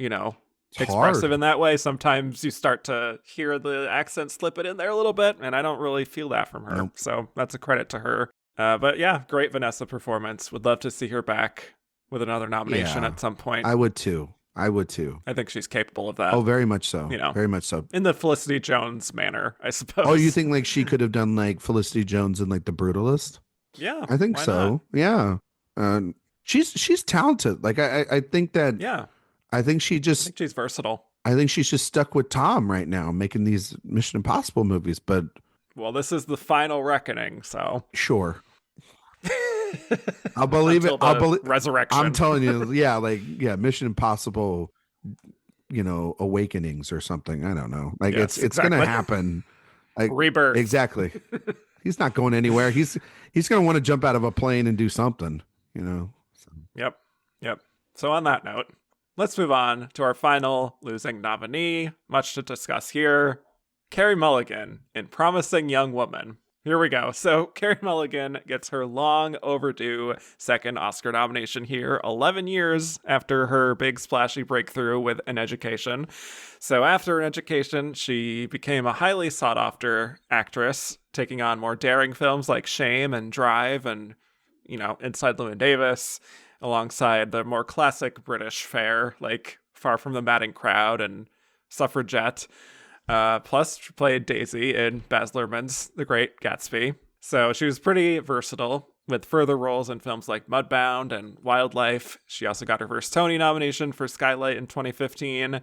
expressive in that way. Sometimes you start to hear the accent slip it in there a little bit, and I don't really feel that from her. Nope. So that's a credit to her. But yeah, great Vanessa performance. Would love to see her back with another nomination at some point. I would too. I think she's capable of that. Oh, very much so. Very much so. In the Felicity Jones manner, I suppose. Oh, you think like she could have done like Felicity Jones in like The Brutalist? Yeah, I think so. Not? Yeah. She's talented. Like I think that. Yeah. I think she's versatile. I think she's just stuck with Tom right now, making these Mission Impossible movies. But well, this is the final reckoning, so sure. I'll believe it. I'll believe resurrection. I'm telling you, Mission Impossible, awakenings or something. I don't know. Like it's gonna happen. Like, rebirth. Exactly. He's not going anywhere. He's gonna want to jump out of a plane and do something. So. Yep. So on that note, let's move on to our final losing nominee. Much to discuss here. Carey Mulligan in Promising Young Woman. Here we go. So Carey Mulligan gets her long overdue second Oscar nomination here, 11 years after her big splashy breakthrough with An Education. So after An Education, she became a highly sought after actress, taking on more daring films like Shame and Drive and, Inside Llewyn Davis, alongside the more classic British fare like Far From the Madding Crowd and Suffragette. Plus, she played Daisy in Baz Luhrmann's The Great Gatsby. So she was pretty versatile, with further roles in films like Mudbound and Wildlife. She also got her first Tony nomination for Skylight in 2015.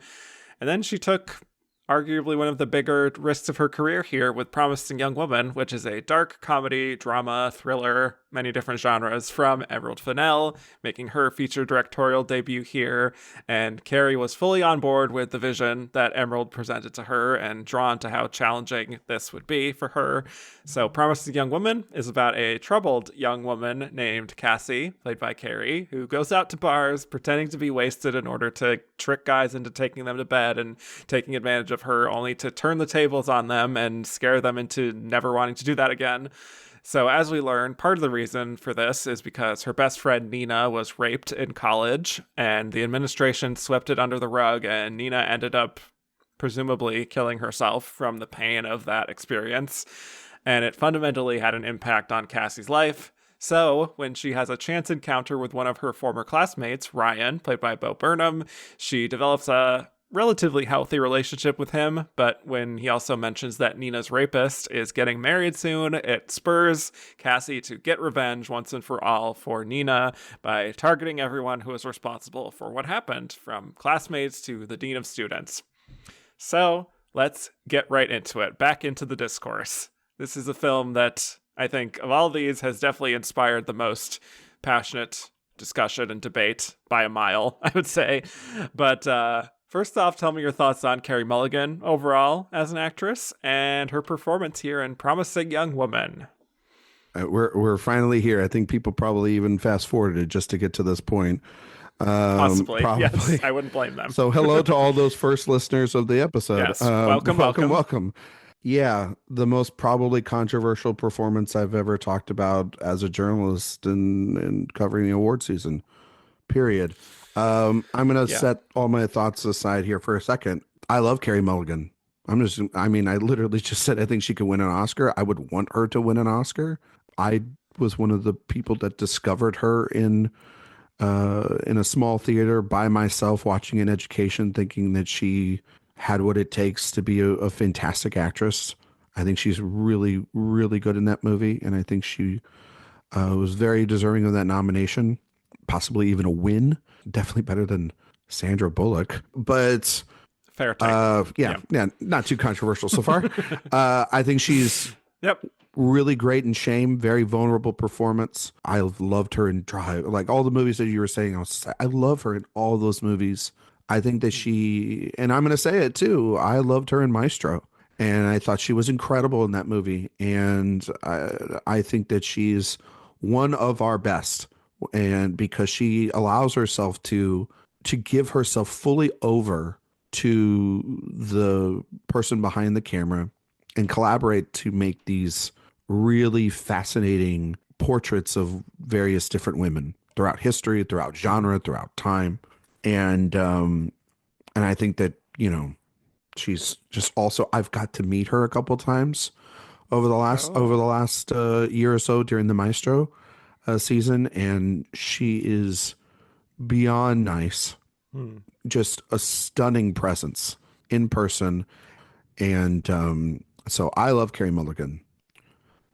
And then she took arguably one of the bigger risks of her career here with Promising Young Woman, which is a dark comedy, drama, thriller, many different genres from Emerald Fennell, making her feature directorial debut here. And Carey was fully on board with the vision that Emerald presented to her and drawn to how challenging this would be for her. So Promising Young Woman is about a troubled young woman named Cassie, played by Carey, who goes out to bars pretending to be wasted in order to trick guys into taking them to bed and taking advantage of her, only to turn the tables on them and scare them into never wanting to do that again. So as we learn, part of the reason for this is because her best friend Nina was raped in college, and the administration swept it under the rug, and Nina ended up presumably killing herself from the pain of that experience. And it fundamentally had an impact on Cassie's life. So when she has a chance encounter with one of her former classmates, Ryan, played by Bo Burnham, she develops a relatively healthy relationship with him, but when he also mentions that Nina's rapist is getting married soon, it spurs Cassie to get revenge once and for all for Nina by targeting everyone who is responsible for what happened, from classmates to the dean of students. So let's get right into it, back into the discourse. This is a film that I think of all these has definitely inspired the most passionate discussion and debate by a mile, I would say. But first off, tell me your thoughts on Carey Mulligan overall as an actress and her performance here in Promising Young Woman. We're finally here. I think people probably even fast forwarded just to get to this point. Possibly. Probably. Yes, I wouldn't blame them. So hello to all those first listeners of the episode. Yes, welcome. Yeah, the most probably controversial performance I've ever talked about as a journalist in covering the award season, period. I'm going to set all my thoughts aside here for a second. I love Carey Mulligan. I literally just said I think she could win an Oscar. I would want her to win an Oscar. I was one of the people that discovered her in a small theater by myself watching An Education, thinking that she had what it takes to be a fantastic actress. I think she's really, really good in that movie. And I think she was very deserving of that nomination, possibly even a win. Definitely better than Sandra Bullock. But fair time. Yeah, not too controversial so far. I think she's really great in Shame, very vulnerable performance. I loved her in Drive. Like all the movies that you were saying, I love her in all those movies. I think that she, and I'm going to say it too, I loved her in Maestro. And I thought she was incredible in that movie. And I think that she's one of our best. And because she allows herself to give herself fully over to the person behind the camera and collaborate to make these really fascinating portraits of various different women throughout history, throughout genre, throughout time. And And I think that, she's just also, I've got to meet her a couple times over the Oh. last year or so during the Maestro season, and she is beyond nice, Hmm. just a stunning presence in person. And so I love Carey Mulligan.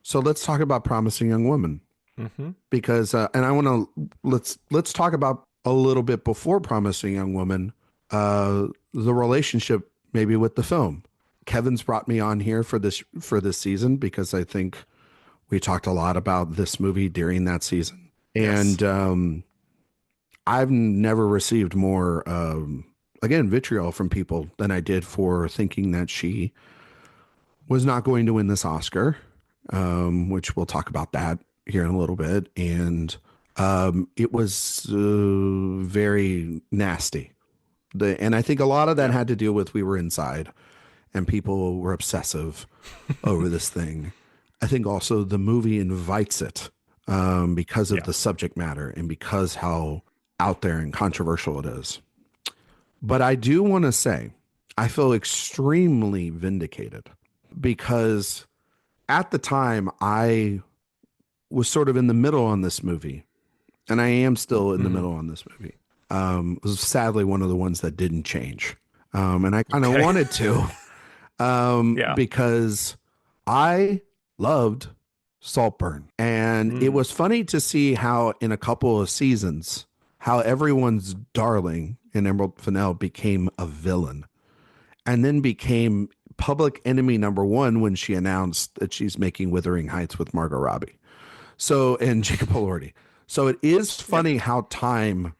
So let's talk about Promising Young Woman, Mm-hmm. because and I want to let's talk about a little bit before Promising Young Woman, the relationship maybe with the film. Kevin's brought me on here for this season because I think we talked a lot about this movie during that season, Yes. and I've never received more again vitriol from people than I did for thinking that she was not going to win this Oscar, which we'll talk about that here in a little bit. And it was very nasty. And I think a lot of that Yeah. had to do with we were inside and people were obsessive over this thing. I think also the movie invites it because of Yeah. the subject matter and because how out there and controversial it is. But I do want to say I feel extremely vindicated because at the time I was sort of in the middle on this movie, and I am still in the Mm-hmm. middle on this movie. It was sadly one of the ones that didn't change. And I kind of Okay. wanted to, Yeah. because I loved Saltburn. And it Mm. was funny to see how in a couple of seasons, how everyone's darling in Emerald Fennell became a villain and then became public enemy number one when she announced that she's making Wuthering Heights with Margot Robbie. So, and Jacob Elordi. So it is Yep. funny how time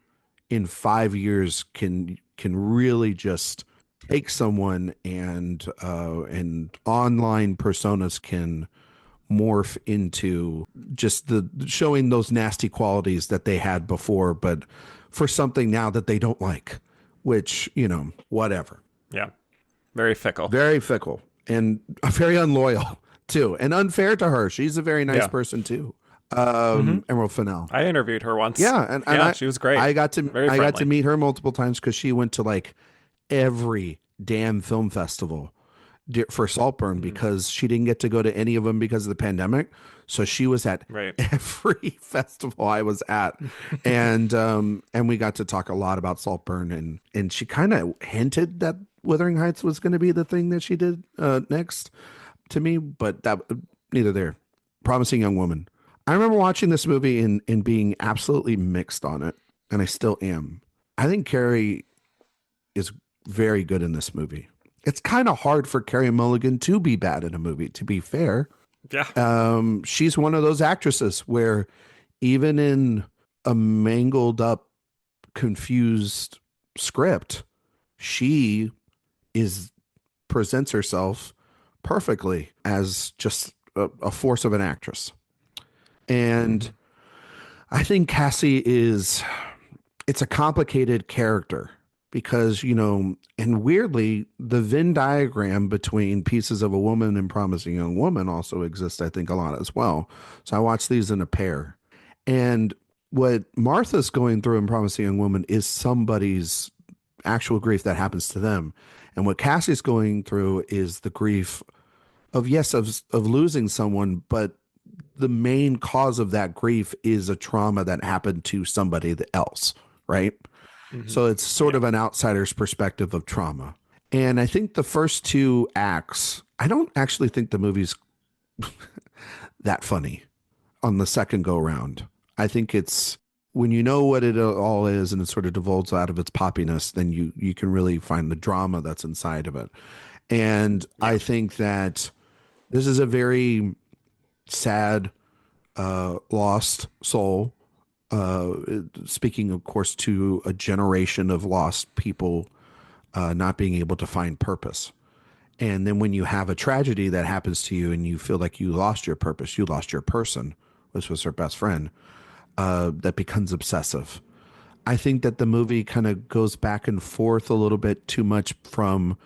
in 5 years can really just take someone, and online personas can morph into just the showing those nasty qualities that they had before, but for something now that they don't like, which, whatever. Yeah. Very fickle. Very fickle and very unloyal too, and unfair to her. She's a very nice Yeah. person too. Mm-hmm. Emerald Fennell. I interviewed her once. Yeah, and Yeah, she was great. Very I got to friendly. meet her multiple times because she went to like every damn film festival for Saltburn Mm-hmm. because she didn't get to go to any of them because of the pandemic. So she was at Right. every festival I was at, and we got to talk a lot about Saltburn, and she kind of hinted that Wuthering Heights was going to be the thing that she did next to me, but that neither there. Promising Young Woman. I remember watching this movie and being absolutely mixed on it, and I still am. I think Carey is very good in this movie. It's kind of hard for Carey Mulligan to be bad in a movie, to be fair. Yeah. She's one of those actresses where even in a mangled up, confused script, she is presents herself perfectly as just a force of an actress. Mm-hmm. And I think Cassie is, it's a complicated character because, and weirdly, the Venn diagram between Pieces of a Woman and Promising Young Woman also exists, I think, a lot as well. So I watch these in a pair. And what Martha's going through in Promising Young Woman is somebody's actual grief that happens to them. And what Cassie's going through is the grief of, yes, of losing someone, but the main cause of that grief is a trauma that happened to somebody else, right? Mm-hmm. So it's sort Yeah. of an outsider's perspective of trauma. And I think the first two acts, I don't actually think the movie's that funny on the second go round. I think it's when you know what it all is and it sort of devolves out of its poppiness, then you can really find the drama that's inside of it. And Yeah. I think that this is a very sad, lost soul. Speaking, of course, to a generation of lost people not being able to find purpose. And then when you have a tragedy that happens to you and you feel like you lost your purpose, you lost your person, which was her best friend, that becomes obsessive. I think that the movie kind of goes back and forth a little bit too much from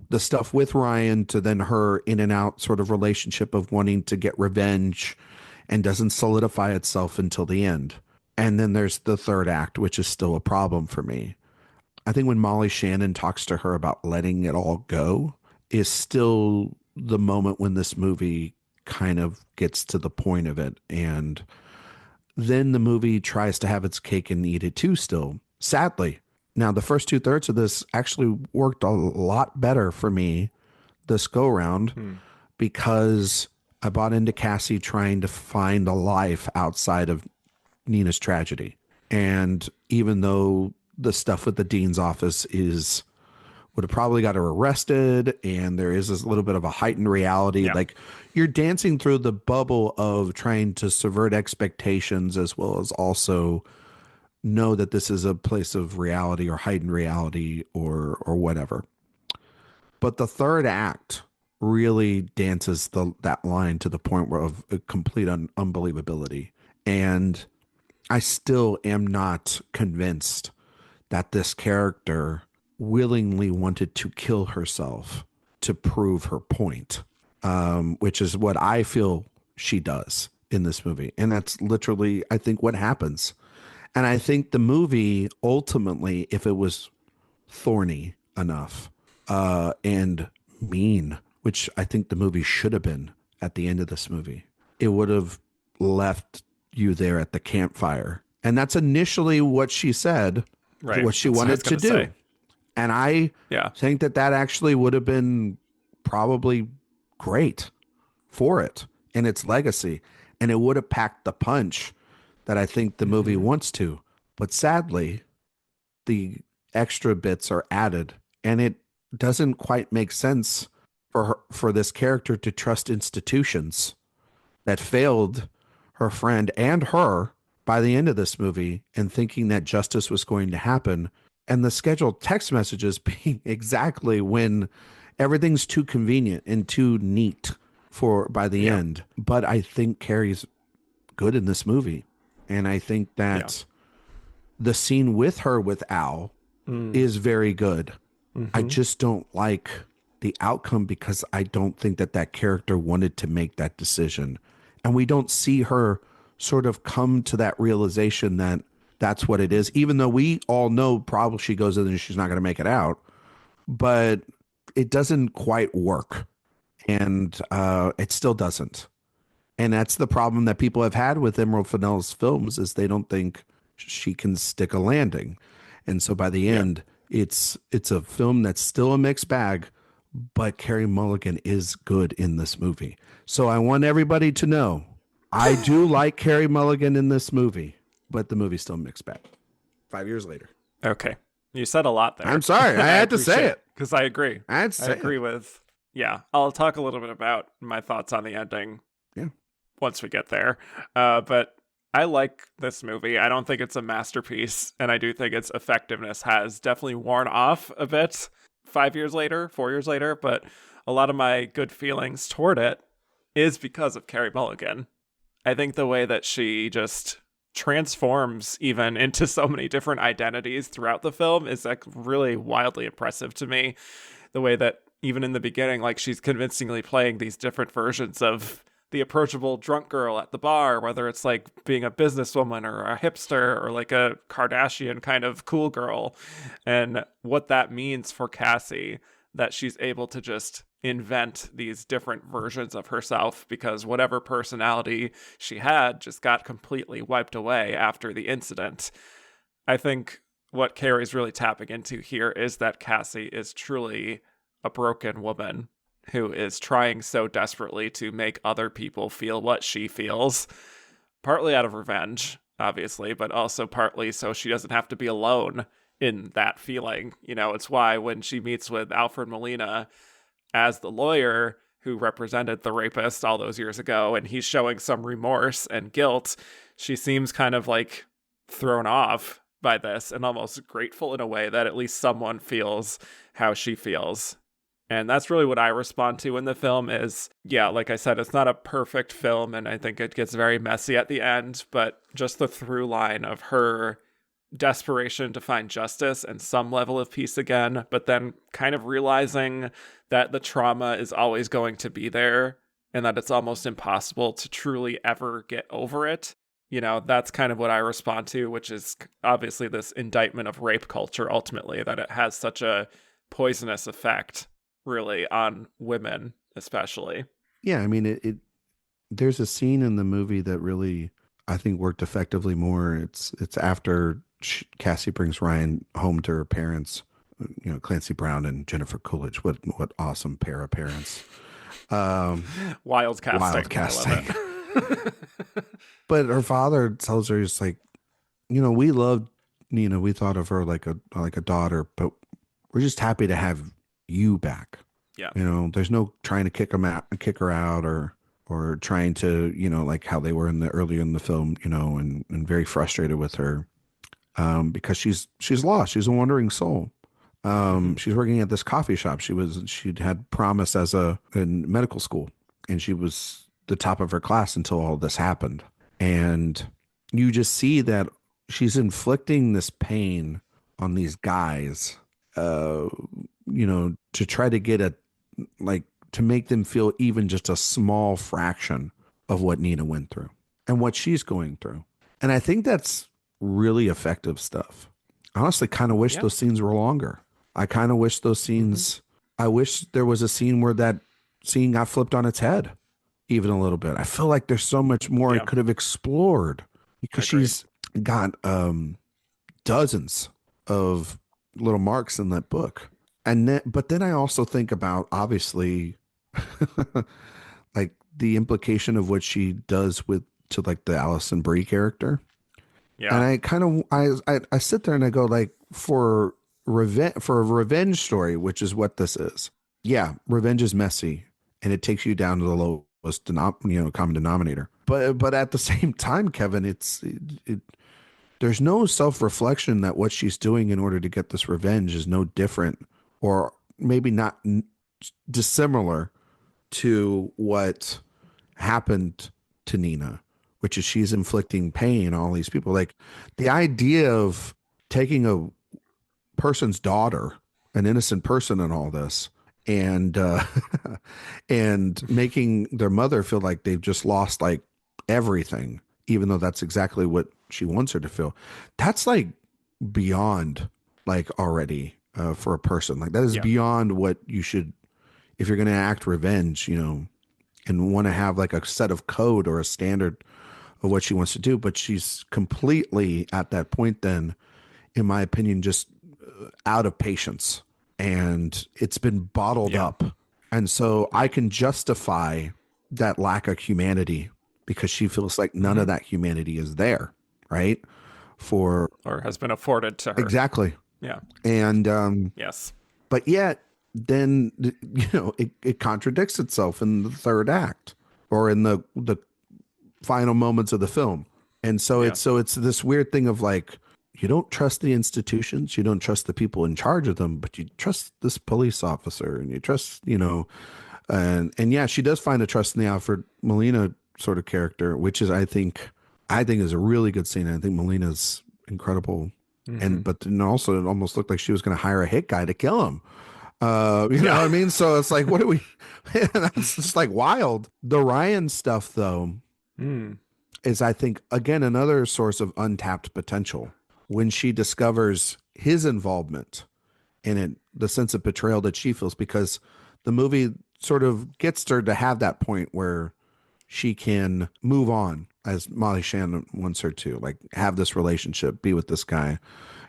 the stuff with Ryan to then her in and out sort of relationship of wanting to get revenge and doesn't solidify itself until the end. And then there's the third act, which is still a problem for me. I think when Molly Shannon talks to her about letting it all go is still the moment when this movie kind of gets to the point of it. And then the movie tries to have its cake and eat it too still, sadly. Now, the first 2/3 of this actually worked a lot better for me this go round because I bought into Cassie trying to find a life outside of Nina's tragedy. And even though the stuff with the dean's office would have probably got her arrested, and there is this little bit of a heightened reality. Yeah. Like, you're dancing through the bubble of trying to subvert expectations as well as also know that this is a place of reality or heightened reality or whatever. But the third act really dances that line to the point where of a complete unbelievability. And I still am not convinced that this character willingly wanted to kill herself to prove her point, which is what I feel she does in this movie. And that's literally, I think, what happens. And I think the movie, ultimately, if it was thorny enough and mean, which I think the movie should have been at the end of this movie, it would have left you there at the campfire. And that's initially what she said, right, what she wanted to do. Say. And I think that actually would have been probably great for it and its legacy. And it would have packed the punch that I think the movie wants to. But sadly, the extra bits are added, and it doesn't quite make sense for this character to trust institutions that failed her friend and her by the end of this movie, and thinking that justice was going to happen. And the scheduled text messages being exactly when everything's too convenient and too neat for by the end. But I think Carey's good in this movie. And I think that the scene with her with Al is very good. I just don't like the outcome because I don't think that character wanted to make that decision. And we don't see her sort of come to that realization that that's what it is, even though we all know probably she goes in and she's not going to make it out, but it doesn't quite work. And it still doesn't. And that's the problem that people have had with Emerald Fennell's films, is they don't think she can stick a landing. And so by the end, it's a film that's still a mixed bag, but Carey Mulligan is good in this movie. So I want everybody to know, I do like Carey Mulligan in this movie, but the movie's still a mixed bag. 5 years later. Okay. You said a lot there. I'm sorry. I had to say it. Because I agree. I agree with, I'll talk a little bit about my thoughts on the ending once we get there. But I like this movie. I don't think it's a masterpiece, and I do think its effectiveness has definitely worn off a bit 4 years later, but a lot of my good feelings toward it is because of Carey Mulligan. I think the way that she just transforms even into so many different identities throughout the film is like really wildly impressive to me. The way that even in the beginning, like, she's convincingly playing these different versions of the approachable drunk girl at the bar, whether it's like being a businesswoman or a hipster or like a Kardashian kind of cool girl, and what that means for Cassie, that she's able to just invent these different versions of herself because whatever personality she had just got completely wiped away after the incident. I think what Carey's really tapping into here is that Cassie is truly a broken woman who is trying so desperately to make other people feel what she feels, partly out of revenge, obviously, but also partly so she doesn't have to be alone in that feeling. You know, it's why when she meets with Alfred Molina as the lawyer who represented the rapist all those years ago, and he's showing some remorse and guilt, she seems kind of like thrown off by this and almost grateful in a way that at least someone feels how she feels. And that's really what I respond to in the film is, like I said, it's not a perfect film, and I think it gets very messy at the end, but just the through line of her desperation to find justice and some level of peace again, but then kind of realizing that the trauma is always going to be there and that it's almost impossible to truly ever get over it. that's kind of what I respond to, which is obviously this indictment of rape culture, ultimately, that it has such a poisonous effect, really, on women, especially. Yeah, I mean, there's a scene in the movie that really, I think, worked effectively more. It's after Cassie brings Ryan home to her parents, Clancy Brown and Jennifer Coolidge. What awesome pair of parents. Wild casting. Wild casting. I love it. But her father tells her, he's like, we loved Nina. We thought of her like a daughter, but we're just happy to have you back. Yeah. There's no trying to kick her out or trying to, like how they were earlier in the film, and very frustrated with her, because she's lost. She's a wandering soul. She's working at this coffee shop. She'd had promise in medical school, and she was the top of her class until all this happened. And you just see that she's inflicting this pain on these guys, to try to get to make them feel even just a small fraction of what Nina went through and what she's going through. And I think that's really effective stuff. I honestly kind of wish those scenes were longer. I kind of wish those scenes, I wish there was a scene where that scene got flipped on its head even a little bit. I feel like there's so much more I could have explored, because she's got dozens of little marks in that book. But then I also think about, obviously, like the implication of what she does to like the Alison Brie character. Yeah. And I kind of, I sit there and I go, like, for a revenge story, which is what this is. Yeah. Revenge is messy, and it takes you down to the lowest common denominator. But at the same time, Kevin, there's no self-reflection that what she's doing in order to get this revenge is no different, or maybe not dissimilar to what happened to Nina, which is she's inflicting pain on all these people. Like, the idea of taking a person's daughter, an innocent person in all this, and and making their mother feel like they've just lost like everything, even though that's exactly what she wants her to feel. That's like beyond, like, already for a person. Like, that is beyond what you should, if you're going to act revenge, and want to have like a set of code or a standard of what she wants to do. But she's completely at that point then, in my opinion, just out of patience, and it's been bottled up. And so I can justify that lack of humanity, because she feels like none of that humanity is there, right? Or has been afforded to her. Exactly. Yeah. And yes. But yet then, it contradicts itself in the third act, or in the final moments of the film. And so it's this weird thing of like, you don't trust the institutions, you don't trust the people in charge of them, but you trust this police officer, and you trust, and yeah, she does find a trust in the Alfred Molina sort of character, which is, I think is a really good scene. I think Molina's incredible. But then also it almost looked like she was going to hire a hit guy to kill him. You know what I mean? So it's like, what do we, that's just like wild. The Ryan stuff though, is, I think, again, another source of untapped potential. When she discovers his involvement in it, the sense of betrayal that she feels, because the movie sort of gets her to have that point where she can move on, as Molly Shannon wants her to, like, have this relationship, be with this guy.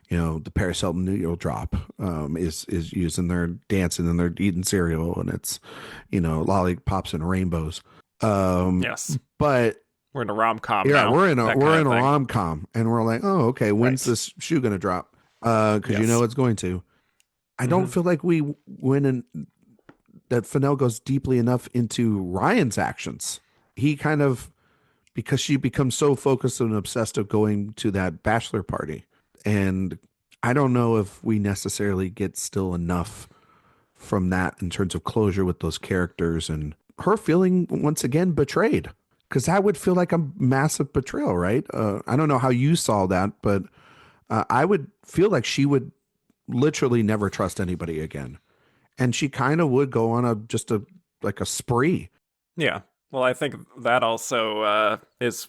The Paris Hilton Needle Drop is used, and they're dancing and they're eating cereal, and it's, lollipops and rainbows. Yes. But we're in a rom-com. Yeah, now, we're in a rom-com, and we're like, oh, okay, when's this shoe going to drop? Because it's going to. I don't feel like we went in, that Fennell goes deeply enough into Ryan's actions. He kind of, because she becomes so focused and obsessed of going to that bachelor party. And I don't know if we necessarily get still enough from that in terms of closure with those characters, and her feeling once again betrayed. Because that would feel like a massive betrayal, right? I don't know how you saw that, but I would feel like she would literally never trust anybody again. And she kind of would go on a spree. Yeah. Well, I think that also is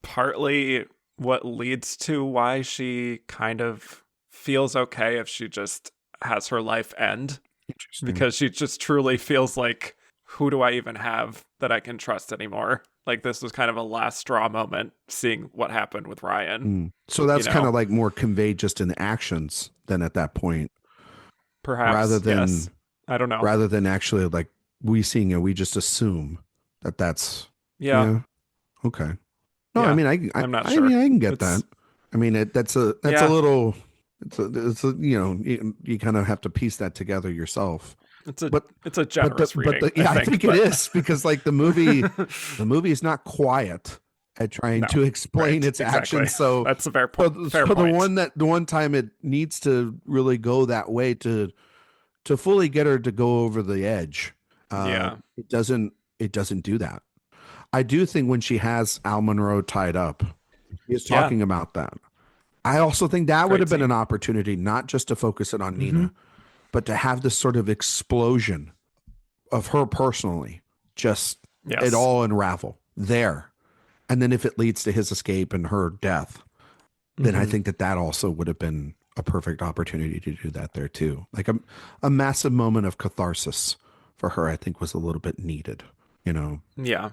partly what leads to why she kind of feels okay if she just has her life end, Interesting. because she just truly feels like, who do I even have that I can trust anymore? Like, this was kind of a last straw moment, seeing what happened with Ryan. So you that's kind know of like more conveyed just in actions than at that point, rather Perhaps, yes. than I don't know. actually like we seeing it. We just assume that that's Yeah. yeah. Okay. No, I Yeah. mean, I'm not I mean, sure. I can get that. It's I mean, that's a Yeah. little, you know, you kind of have to piece that together yourself. It's a But, it's a generous reading, I yeah, I think, think it but is because like the movie is not quiet at trying no. to explain Right. its Exactly. actions. So, That's a fair the point. the one time it needs to really go that way to fully get her to go over the edge, Yeah. it doesn't do that. I do think when she has Al Monroe tied up, he is Yeah. talking about that. I also think that would Great have been an scene. opportunity not just to focus it on Mm-hmm. Nina, but to have this sort of explosion of her personally, just it Yes. all unravel there. And then if it leads to his escape and her death, then I Mm-hmm. think that also would have been a perfect opportunity to do that there too. Like a massive moment of catharsis for her, I think was a little bit needed, you know? Yeah.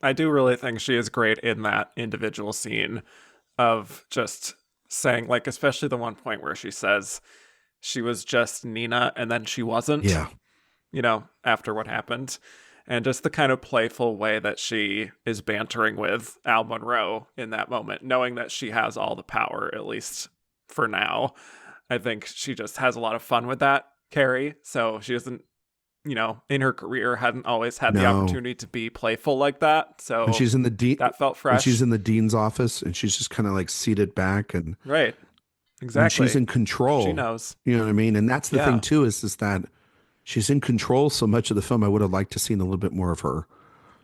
I do really think she is great in that individual scene of just saying, like, especially the one point where she says she was just Nina and then she wasn't, Yeah. after what happened. And just the kind of playful way that she is bantering with Al Monroe in that moment, knowing that she has all the power, at least for now. I think she just has a lot of fun with that, Carey. So she doesn't, in her career, hadn't always had the No. opportunity to be playful like that. When So she's in the that felt when she's fresh. in the dean's office and she's just kind of like seated back and Right. when she's Exactly. in She control, knows. you know what I mean? And that's the thing Yeah. too, is that she's in control so much of the film. I would have liked to seen a little bit more of her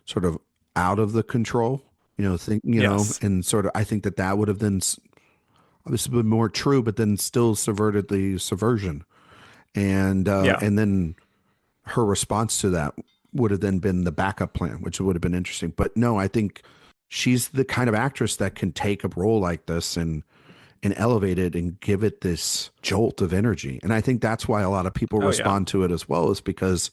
sort of out of the control, Yes. and sort of, I think that would have then obviously been more true, but then still subverted the subversion. Yeah. And then her response to that would have then been the backup plan, which would have been interesting. But no, I think she's the kind of actress that can take a role like this and elevate it and give it this jolt of energy. And I think that's why a lot of people Oh, yeah. respond to it as well, is because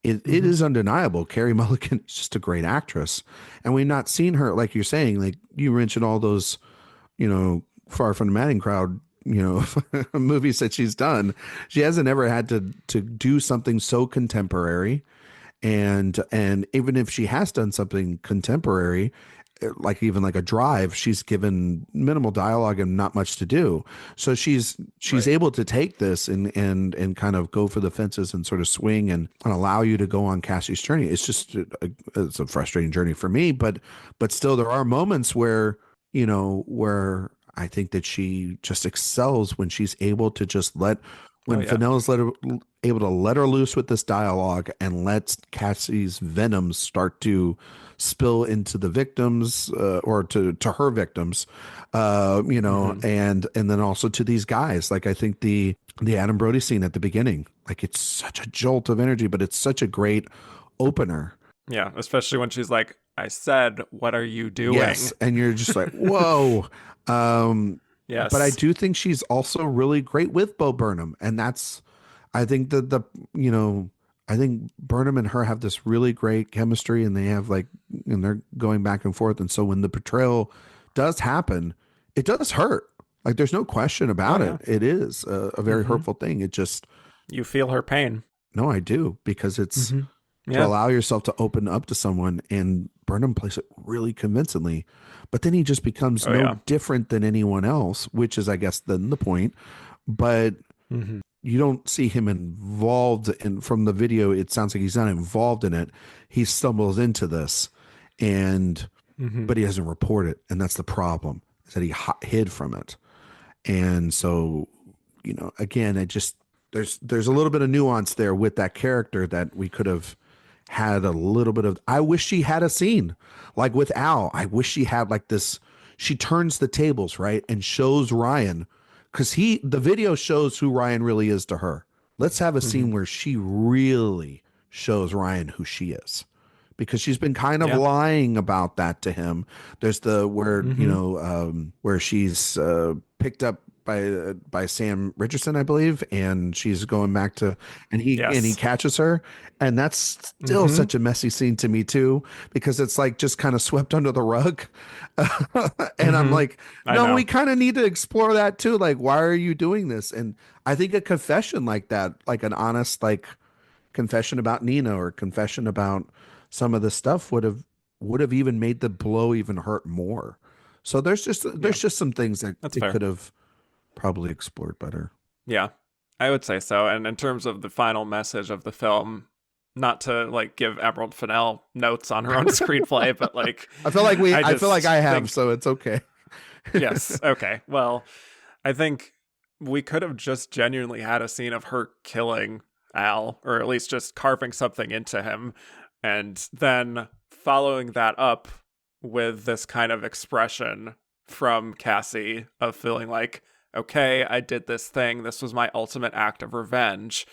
it Mm-hmm. is undeniable. Carey Mulligan is just a great actress. And we've not seen her, like you're saying, like you mentioned all those, Far from the Madding Crowd, movies that she's done. She hasn't ever had to do something so contemporary. And even if she has done something contemporary, like even like a Drive, she's given minimal dialogue and not much to do. So she's Right. able to take this and kind of go for the fences and sort of swing and allow you to go on Cassie's journey. It's just it's a frustrating journey for me, but still there are moments where where I think that she just excels when she's able to just Oh, when yeah. Fennell's able to let her loose with this dialogue and lets Cassie's venom start to spill into the victims, or to her victims, Mm-hmm. and then also to these guys. Like I think the Adam Brody scene at the beginning, like it's such a jolt of energy, but it's such a great opener. Yeah. Especially when she's like, I said, what are you Yes, doing? and you're just like, whoa. Um, but I Yes. do think she's also really great with Bo Burnham, and that's, I think that you know, I think Burnham and her have this really great chemistry, and they have like, and they're going back and forth, and so when the betrayal does happen, it does hurt. Like, there's no question Oh, about it. yeah. It is a very Mm-hmm. hurtful thing. It just, You feel her pain. no, I do, because it's Mm-hmm. to Yeah. allow yourself to open up to someone, and Burnham plays it really convincingly, but then he just becomes Oh, no yeah. different than anyone else, which is, I guess, then the point. But Mm-hmm. you don't see him involved in, from the video, it sounds like he's not involved in it. He stumbles into this, and Mm-hmm. but he doesn't report it, and that's the problem, is that he hid from it. And so, again, it just, there's a little bit of nuance there with that character that we could have had a little bit of. I wish she had a scene like with Al. I wish she had like this. She turns the tables, right, and shows Ryan, because the video shows who Ryan really is to her. Let's have a Mm-hmm. scene where she really shows Ryan who she is, because she's been kind of lying about that to him. There's the where where she's picked up by Sam Richardson, I believe, and she's going back to and he catches her, and that's still such a messy scene to me too, because it's like just kind of swept under the rug. And I'm like, no, we kind of need to explore that too. Like, why are you doing this? And I think a confession like that, like an honest like confession about Nina or confession about some of the stuff would have even made the blow even hurt more. So there's just some things that they could have probably explored better. Yeah, I would say so. And in terms of the final message of the film, not to like give Emerald Fennell notes on her own screenplay, but like I feel like I have, so it's okay. Yes. Okay. Well, I think we could have just genuinely had a scene of her killing Al, or at least just carving something into him, and then following that up with this kind of expression from Cassie of feeling like, okay, I did this thing. This was my ultimate act of revenge.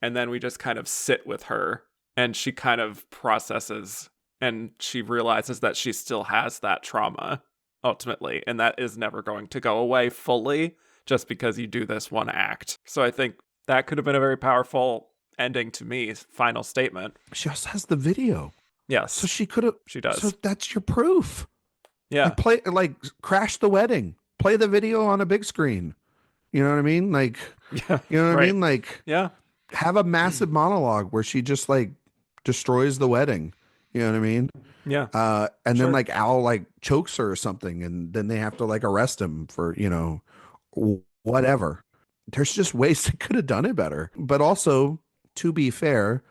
And then we just kind of sit with her and she kind of processes and she realizes that she still has that trauma ultimately. And that is never going to go away fully just because you do this one act. So I think that could have been a very powerful ending to me. Final statement. She also has the video. Yes. So she could have. She does. So that's your proof. Yeah. Crash the wedding. Play the video on a big screen. You know what I mean? Like, yeah, you know what I mean? Like, yeah, have a massive monologue where she just like destroys the wedding. You know what I mean? Yeah. And then like Al like chokes her or something, and then they have to like arrest him for, you know, whatever. There's just ways they could have done it better. But also, to be fair,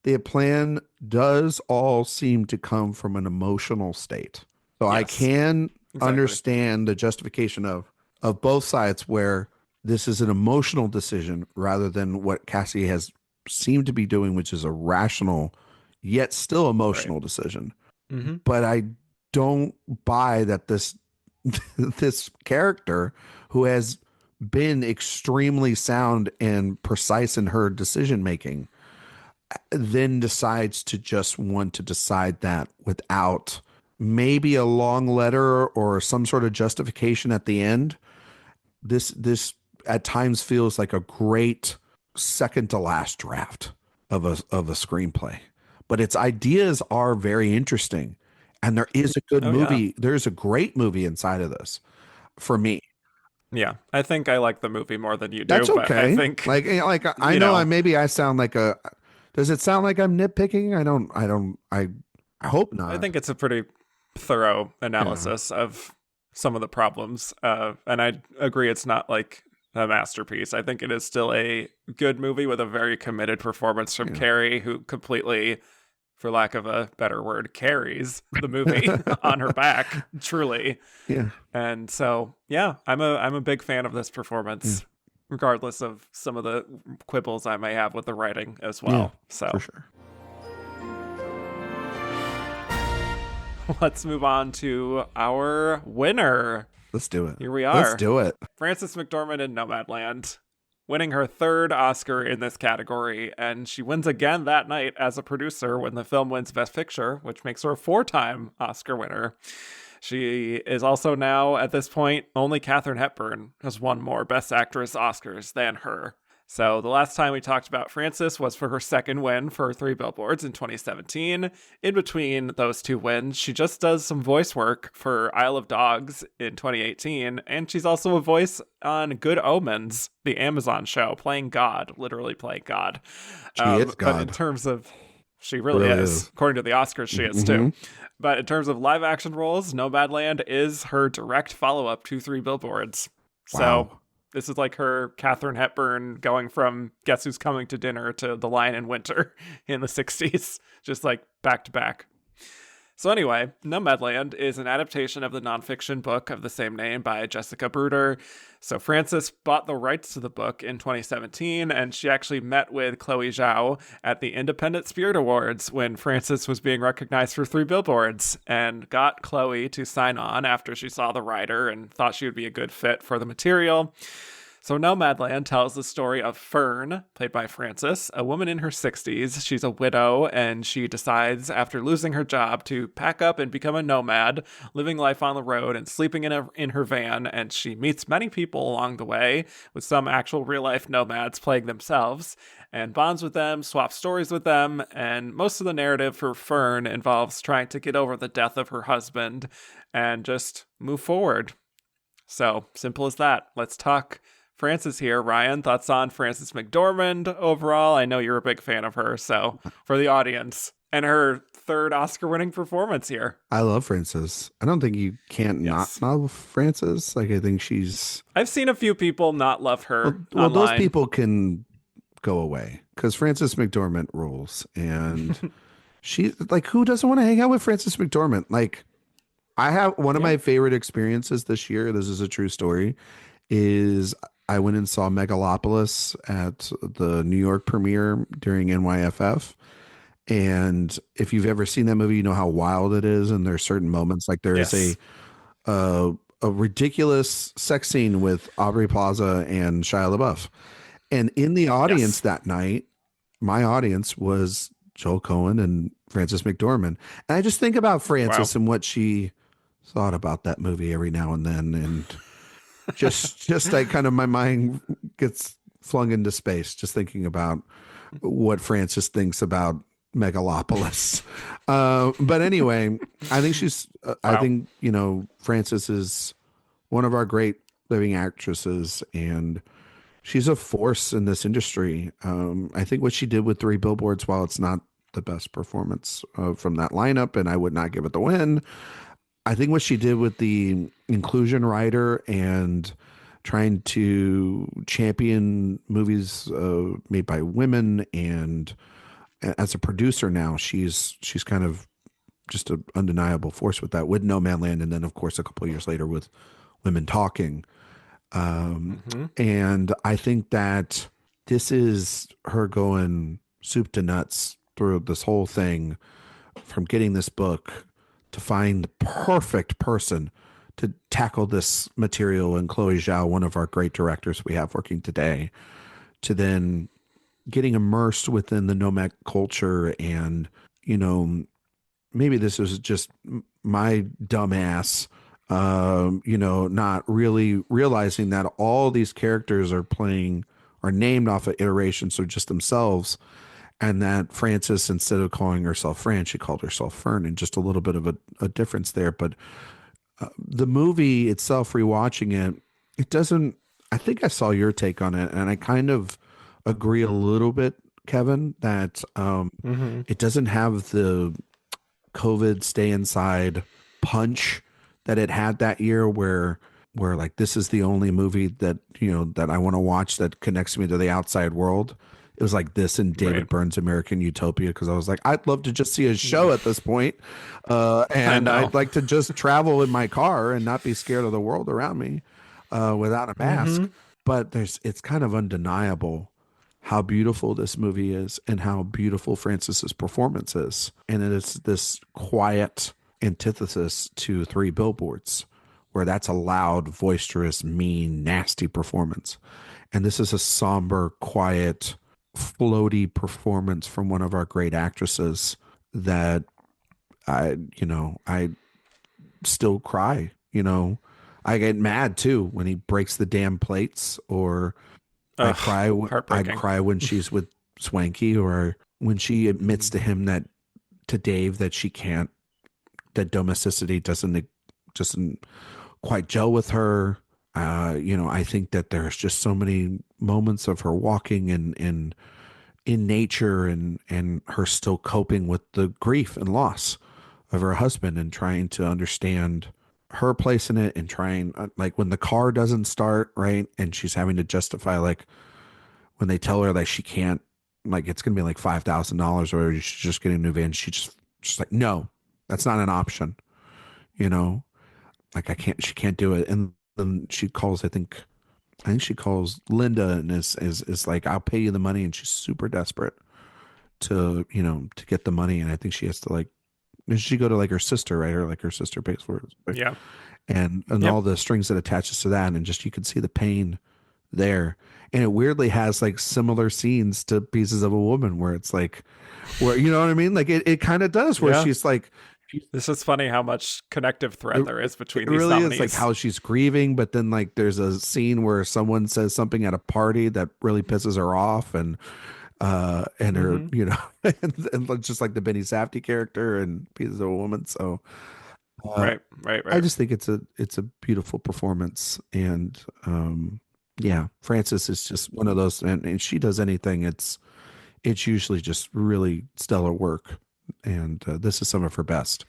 the plan does all seem to come from an emotional state. So I can understand the justification of both sides where this is an emotional decision rather than what Cassie has seemed to be doing, which is a rational yet still emotional decision. Mm-hmm. But I don't buy that this character who has been extremely sound and precise in her decision making then decides to just want to decide that without maybe a long letter or some sort of justification at the end. This at times feels like a great second to last draft of a screenplay, but its ideas are very interesting, and there is a good movie. Yeah. There's a great movie inside of this for me. Yeah, I think I like the movie more than you do. That's okay. But I think I know maybe I sound like a. Does it sound like I'm nitpicking? I hope not. I think it's a pretty thorough analysis of some of the problems. And I agree it's not like a masterpiece. I think it is still a good movie with a very committed performance from Carey, who completely, for lack of a better word, carries the movie on her back, truly. Yeah. And so, yeah, I'm a big fan of this performance. Regardless of some of the quibbles I may have with the writing as well. Yeah, so for sure. Let's move on to our winner. Let's do it. Here we are. Let's do it. Frances McDormand in Nomadland, winning her third Oscar in this category, and she wins again that night as a producer when the film wins Best Picture, which makes her a 4-time Oscar winner. She is also now, at this point, only Katharine Hepburn has won more Best Actress Oscars than her. So the last time we talked about Frances was for her second win for 3 Billboards in 2017. In between those 2 wins, she just does some voice work for Isle of Dogs in 2018, and she's also a voice on Good Omens, the Amazon show, playing God, literally playing God. She is God. But in terms of... She really is. According to the Oscars, she is too. But in terms of live action roles, Nomadland is her direct follow-up to 3 Billboards. Wow. So this is like her Katharine Hepburn going from Guess Who's Coming to Dinner to The Lion in Winter in the 60s, just like back to back. So anyway, Nomadland is an adaptation of the nonfiction book of the same name by Jessica Bruder. So Frances bought the rights to the book in 2017, and she actually met with Chloe Zhao at the Independent Spirit Awards when Frances was being recognized for 3 Billboards, and got Chloe to sign on after she saw the writer and thought she would be a good fit for the material. So Nomadland tells the story of Fern, played by Frances, a woman in her 60s. She's a widow, and she decides after losing her job to pack up and become a nomad, living life on the road and sleeping in her van. And she meets many people along the way, with some actual real-life nomads playing themselves, and bonds with them, swaps stories with them. And most of the narrative for Fern involves trying to get over the death of her husband and just move forward. So, simple as that. Let's talk Frances here. Ryan, thoughts on Frances McDormand overall? I know you're a big fan of her, so for the audience, and her third Oscar-winning performance here. I love Frances. I don't think you can't not love Frances. Like, I think she's... I've seen a few people not love her well those people can go away, because Frances McDormand rules. And she, like, who doesn't want to hang out with Frances McDormand? Like, I have one of my favorite experiences this year, this is a true story, is I went and saw Megalopolis at the New York premiere during NYFF. And if you've ever seen that movie, you know how wild it is. And there's certain moments, like there is a ridiculous sex scene with Aubrey Plaza and Shia LaBeouf. And in the audience that night, my audience was Joel Cohen and Frances McDormand. And I just think about Frances and what she thought about that movie every now and then. And just like kind of my mind gets flung into space just thinking about what Frances thinks about Megalopolis. But anyway, I think she's I think, you know, Frances is one of our great living actresses, and she's a force in this industry. I think what she did with Three Billboards, while it's not the best performance from that lineup, and I would not give it the win, I think what she did with the inclusion rider and trying to champion movies made by women, and as a producer now, she's kind of just an undeniable force with that, with Nomadland, and then of course a couple of years later with Women Talking. And I think that this is her going soup to nuts through this whole thing, from getting this book to find the perfect person to tackle this material, and Chloe Zhao, one of our great directors we have working today, to then getting immersed within the nomad culture. And, you know, maybe this is just my dumbass, you know, not really realizing that all these characters are named off of iterations of just themselves. And that Frances, instead of calling herself Fran, she called herself Fern, and just a little bit of a difference there. But the movie itself, rewatching it, it doesn't, I think I saw your take on it, and I kind of agree a little bit, Kevin, that it doesn't have the COVID stay inside punch that it had that year, where like, this is the only movie that, you know, that I want to watch that connects me to the outside world. It was like this and David Byrne's American Utopia, because I was like, I'd love to just see a show at this point. And I'd like to just travel in my car and not be scared of the world around me without a mask. But it's kind of undeniable how beautiful this movie is, and how beautiful Frances's performance is. And it is this quiet antithesis to Three Billboards, where that's a loud, boisterous, mean, nasty performance. And this is a somber, quiet, floaty performance from one of our great actresses that I still cry. You know, I get mad too when he breaks the damn plates, or I cry when she's with Swanky, or when she admits to him to Dave, that domesticity doesn't quite gel with her. You know, I think that there's just so many moments of her walking in nature, and her still coping with the grief and loss of her husband, and trying to understand her place in it, and trying, like, when the car doesn't start, right, and she's having to justify, like, when they tell her that she can't, like, it's gonna be like $5,000, or she's just getting a new van, she's like, no, that's not an option, you know, like, she can't do it. And then she calls, I think she calls Linda, and is like, I'll pay you the money. And she's super desperate to get the money. And I think she has to, like, she go to, like, her sister, right? Or like her sister pays for it. Yeah. And all the strings that attaches to that. And just, you can see the pain there. And it weirdly has like similar scenes to Pieces of a Woman where it's like, where, you know what I mean? Like it kind of does, where Yeah. she's like, This is funny how much connective thread there is it between these really is like nominees. how she's grieving, but then like there's a scene where someone says something at a party that really pisses her off, and her, Mm-hmm. you know, and just like the Benny Safdie character and Pieces of a Woman. So uh, Right, right, I right. just think it's a beautiful performance, and yeah, Frances is just one of those, and she does anything, it's usually just really stellar work, and this is some of her best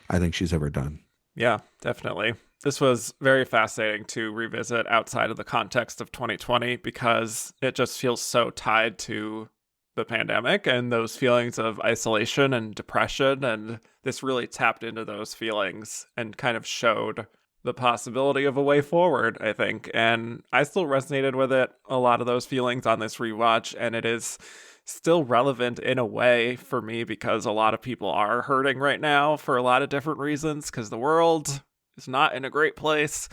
I think she's ever done. Yeah, definitely. This was very fascinating to revisit outside of the context of 2020 because it just feels so tied to the pandemic and those feelings of isolation and depression. And this really tapped into those feelings and kind of showed the possibility of a way forward, I think. And I still resonated with it, a lot of those feelings on this rewatch. And it is still relevant in a way for me because a lot of people are hurting right now for a lot of different reasons because the world is not in a great place.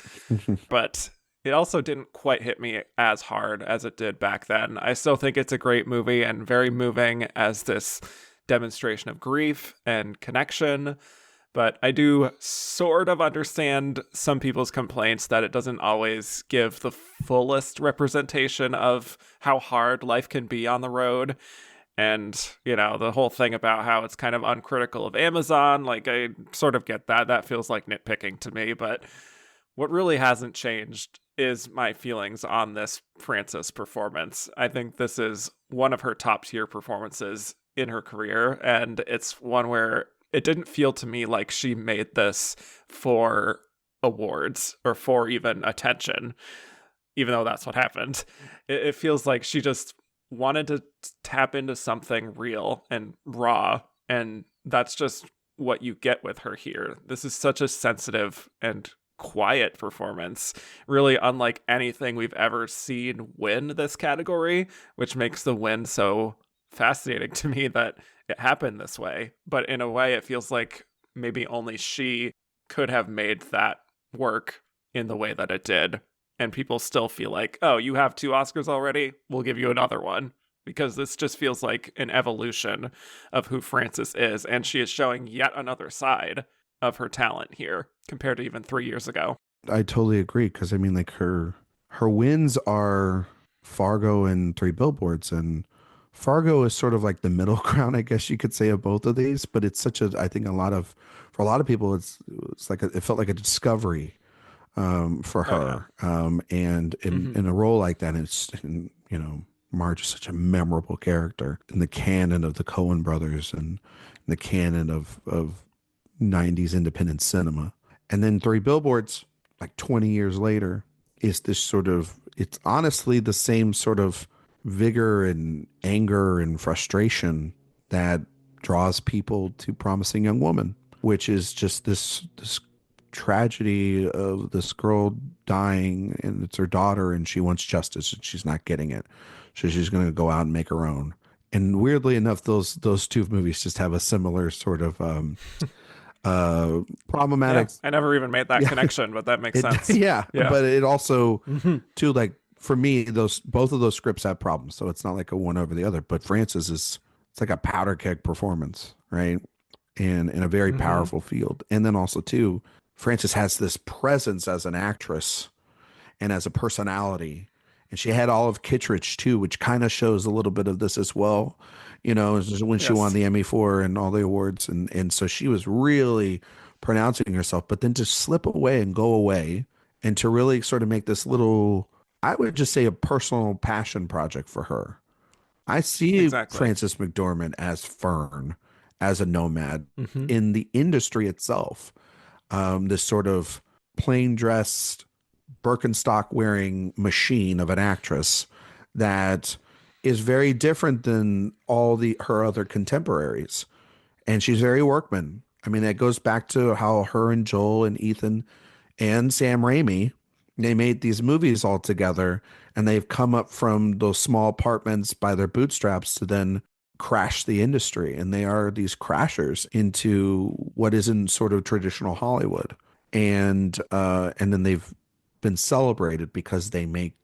But it also didn't quite hit me as hard as it did back then. I still think it's a great movie and very moving as this demonstration of grief and connection. But I do sort of understand some people's complaints that it doesn't always give the fullest representation of how hard life can be on the road. And, you know, the whole thing about how it's kind of uncritical of Amazon, like, I sort of get that. That feels like nitpicking to me. But what really hasn't changed is my feelings on this Frances performance. I think this is one of her top tier performances in her career. And it's one where it didn't feel to me like she made this for awards or for even attention, even though that's what happened. It feels like she just wanted to tap into something real and raw, and that's just what you get with her here. This is such a sensitive and quiet performance, really unlike anything we've ever seen win this category, which makes the win so fascinating to me that it happened this way. But in a way, it feels like maybe only she could have made that work in the way that it did. And people still feel like, oh, you have 2 Oscars already? We'll give you another one. Because this just feels like an evolution of who Frances is. And she is showing yet another side of her talent here compared to even 3 years ago. I totally agree, because I mean, like her wins are Fargo and Three Billboards, and Fargo is sort of like the middle ground, I guess you could say, of both of these. But it's such a, I think for a lot of people, it's like it felt like a discovery for her, and in a role like that, you know, Marge is such a memorable character in the canon of the Coen brothers and in the canon of 90s independent cinema. And then Three Billboards, like 20 years later, is this sort of, it's honestly the same sort of vigor and anger and frustration that draws people to Promising Young Woman, which is just this tragedy of this girl dying, and it's her daughter, and she wants justice and she's not getting it. So she's going to go out and make her own. And weirdly enough, those two movies just have a similar sort of problematic. Yeah, I never even made that connection, but that makes sense. Yeah, Yeah. but it also too, like, for me, both of those scripts have problems, so it's not like a one over the other. But Frances it's like a powder keg performance, right? And in a very powerful field. And then also too, Frances has this presence as an actress and as a personality. And she had Olive Kitteridge too, which kind of shows a little bit of this as well. You know, when she won the Emmy for and all the awards, and so she was really pronouncing herself. But then to slip away and go away, and to really sort of make this little, I would just say, a personal passion project for her. I see Exactly. Frances McDormand as Fern, as a nomad in the industry itself. This sort of plain dressed, Birkenstock wearing machine of an actress that is very different than all her other contemporaries. And she's very workman. I mean, that goes back to how her and Joel and Ethan and Sam Raimi, they made these movies all together, and they've come up from those small apartments by their bootstraps to then crash the industry. And they are these crashers into what isn't sort of traditional Hollywood. And then they've been celebrated because they make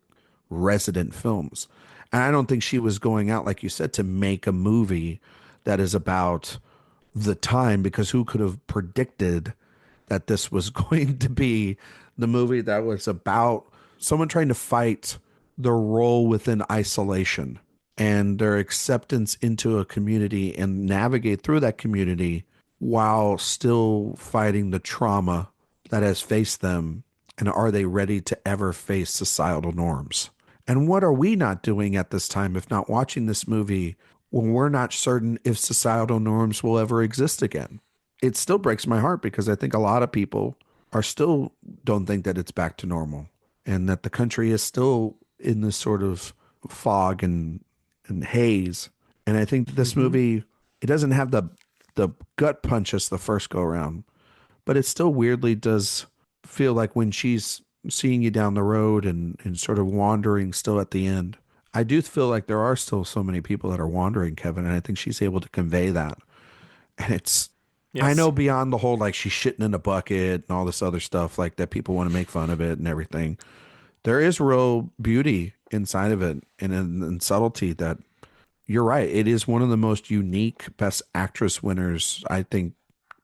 resident films. And I don't think she was going out, like you said, to make a movie that is about the time, because who could have predicted that this was going to be the movie that was about someone trying to fight the role within isolation and their acceptance into a community and navigate through that community while still fighting the trauma that has faced them. And are they ready to ever face societal norms? And what are we not doing at this time if not watching this movie when we're not certain if societal norms will ever exist again? It still breaks my heart because I think a lot of people are still don't think that it's back to normal and that the country is still in this sort of fog and haze. And I think that this movie, it doesn't have the gut punch as the first go around, but it still weirdly does feel like when she's seeing you down the road and sort of wandering still at the end. I do feel like there are still so many people that are wandering, Kevin, and I think she's able to convey that. And it's, I know beyond the whole like she's shitting in a bucket and all this other stuff like that, people want to make fun of it and everything. There is real beauty inside of it and subtlety that you're right. It is one of the most unique Best Actress winners I think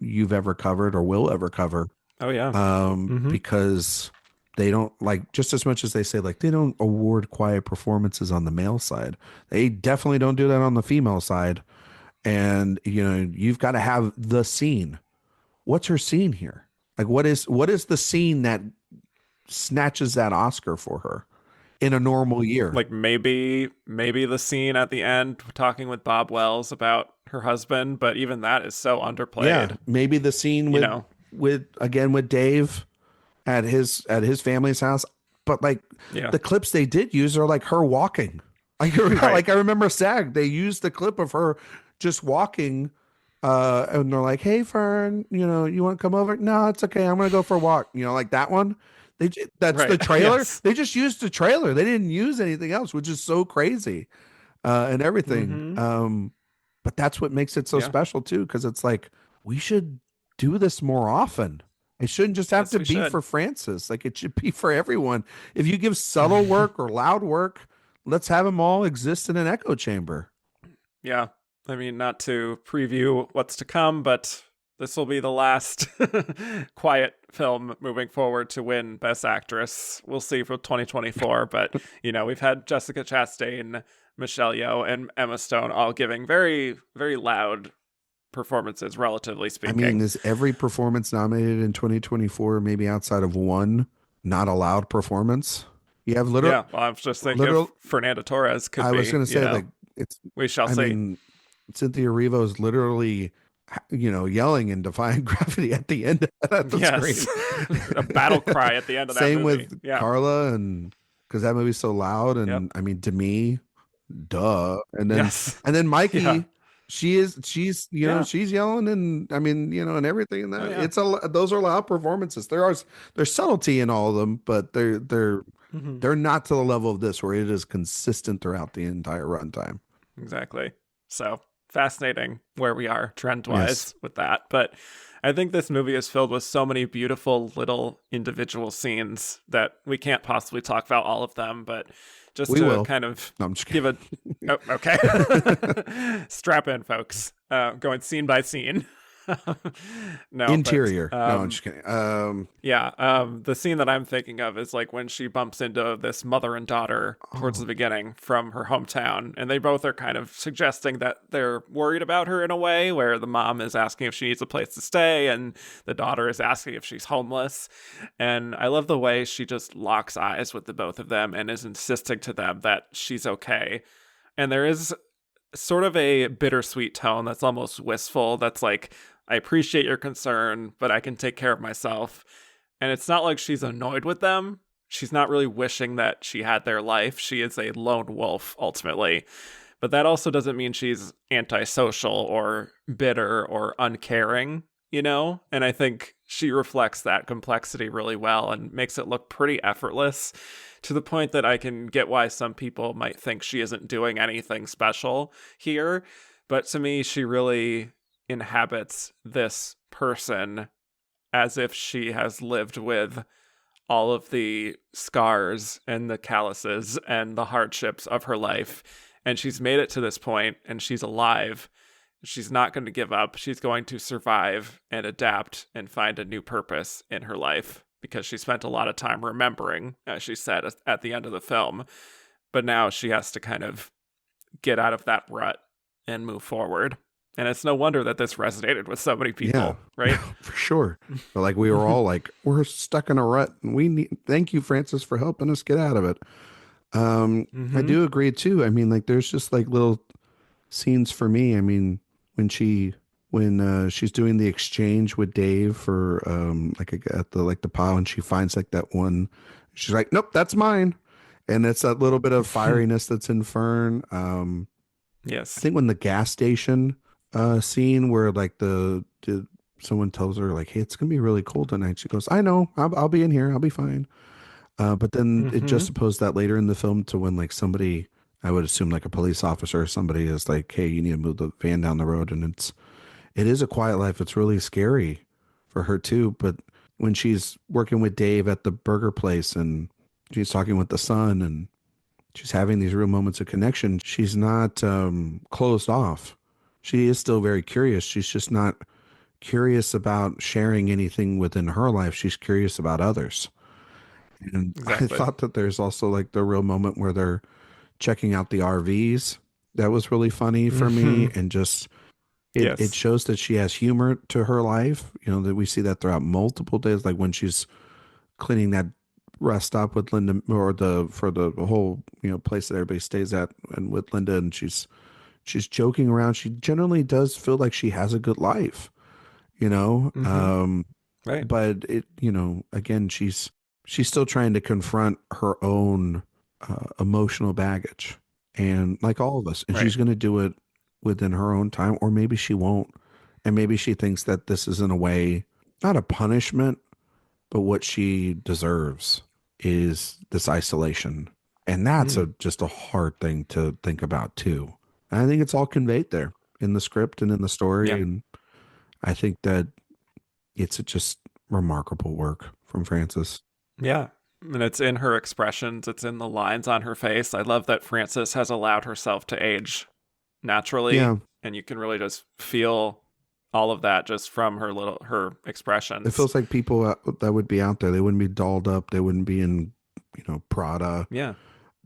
you've ever covered or will ever cover. Oh yeah. Because they don't, like, just as much as they say like they don't award quiet performances on the male side, they definitely don't do that on the female side. And you know, you've got to have the scene. What's her scene here? Like what is the scene that snatches that Oscar for her in a normal year? Like maybe the scene at the end talking with Bob Wells about her husband, but even that is so underplayed. Yeah, maybe the scene with with Dave at his family's house, but like the clips they did use are like her walking. Like I remember SAG, they used the clip of her just walking, and they're like, "Hey Fern, you know, you want to come over?" "No, it's okay. I'm gonna go for a walk." You know, like that one. That's the trailer. Yes. They just used the trailer. They didn't use anything else, which is so crazy, and everything. But that's what makes it so special too, because it's like we should do this more often. It shouldn't just have to be for Frances. Like it should be for everyone. If you give subtle work or loud work, let's have them all exist in an echo chamber. Yeah. I mean, not to preview what's to come, but this will be the last quiet film moving forward to win Best Actress. We'll see for 2024, but you know, we've had Jessica Chastain, Michelle Yeoh, and Emma Stone all giving very, very loud performances, relatively speaking. I mean, is every performance nominated in 2024, maybe outside of one, not a loud performance? You have literal. Yeah, well, I was just thinking Fernanda Torres could be. I was going to say, like, it's. We shall see. I mean, Cynthia Erivo is literally, you know, yelling and defying gravity at the end of the screen. A battle cry at the end of that Same movie. with Carla, and because that movie's so loud, and I mean, Demi, duh, and then Mikey. She's you know, she's yelling, and I mean, you know, and everything. And those are loud performances. There's subtlety in all of them, but they're not to the level of this, where it is consistent throughout the entire runtime. Exactly. So fascinating where we are trend-wise with that. But I think this movie is filled with so many beautiful little individual scenes that we can't possibly talk about all of them, but just kind of give a... Oh, okay. Strap in, folks. Going scene by scene. No, interior. No, I'm just kidding. The scene that I'm thinking of is like when she bumps into this mother and daughter towards the beginning from her hometown, and they both are kind of suggesting that they're worried about her in a way, where the mom is asking if she needs a place to stay and the daughter is asking if she's homeless. And I love the way she just locks eyes with the both of them and is insisting to them that she's okay. And there is sort of a bittersweet tone that's almost wistful, that's like, I appreciate your concern, but I can take care of myself. And it's not like she's annoyed with them. She's not really wishing that she had their life. She is a lone wolf, ultimately. But that also doesn't mean she's antisocial or bitter or uncaring, you know? And I think she reflects that complexity really well and makes it look pretty effortless, to the point that I can get why some people might think she isn't doing anything special here. But to me, she really inhabits this person as if she has lived with all of the scars and the calluses and the hardships of her life. And she's made it to this point, and she's alive. She's not going to give up. She's going to survive and adapt and find a new purpose in her life, because she spent a lot of time remembering, as she said at the end of the film. But now she has to kind of get out of that rut and move forward. And it's no wonder that this resonated with so many people, right? For sure. But like, we were all like, we're stuck in a rut, and thank you, Frances, for helping us get out of it. I do agree too. I mean, like, there's just like little scenes for me. I mean, when she's doing the exchange with Dave for at the pile, and she finds like that one, she's like, nope, that's mine. And it's that little bit of fieriness that's in Fern. Yes. I think when the gas station scene where like someone tells her like, hey, it's gonna be really cold tonight, she goes, I know, I'll be in here, I'll be fine. But then it just opposed that later in the film to when like somebody, I would assume like a police officer or somebody, is like, hey, you need to move the van down the road. And it is a quiet life. It's really scary for her too. But when she's working with Dave at the burger place, and she's talking with the son, and she's having these real moments of connection, she's not closed off. She is still very curious. She's just not curious about sharing anything within her life. She's curious about others. And exactly. I thought that there's also like the real moment where they're checking out the RVs. That was really funny for me. And just, it shows that she has humor to her life. You know, that we see that throughout multiple days, like when she's cleaning that rest stop with Linda, or for the whole, you know, place that everybody stays at, and with Linda, and she's joking around. She generally does feel like she has a good life, you know? Right. But it, you know, again, she's still trying to confront her own emotional baggage, and like all of us, and she's going to do it within her own time, or maybe she won't. And maybe she thinks that this is in a way, not a punishment, but what she deserves is this isolation. And that's just a hard thing to think about too. And I think it's all conveyed there in the script and in the story. Yeah. And I think that it's just remarkable work from Frances. Yeah. And it's in her expressions. It's in the lines on her face. I love that Frances has allowed herself to age naturally. Yeah. And you can really just feel all of that just from her expressions. It feels like people that would be out there, they wouldn't be dolled up. They wouldn't be in, you know, Prada. Yeah.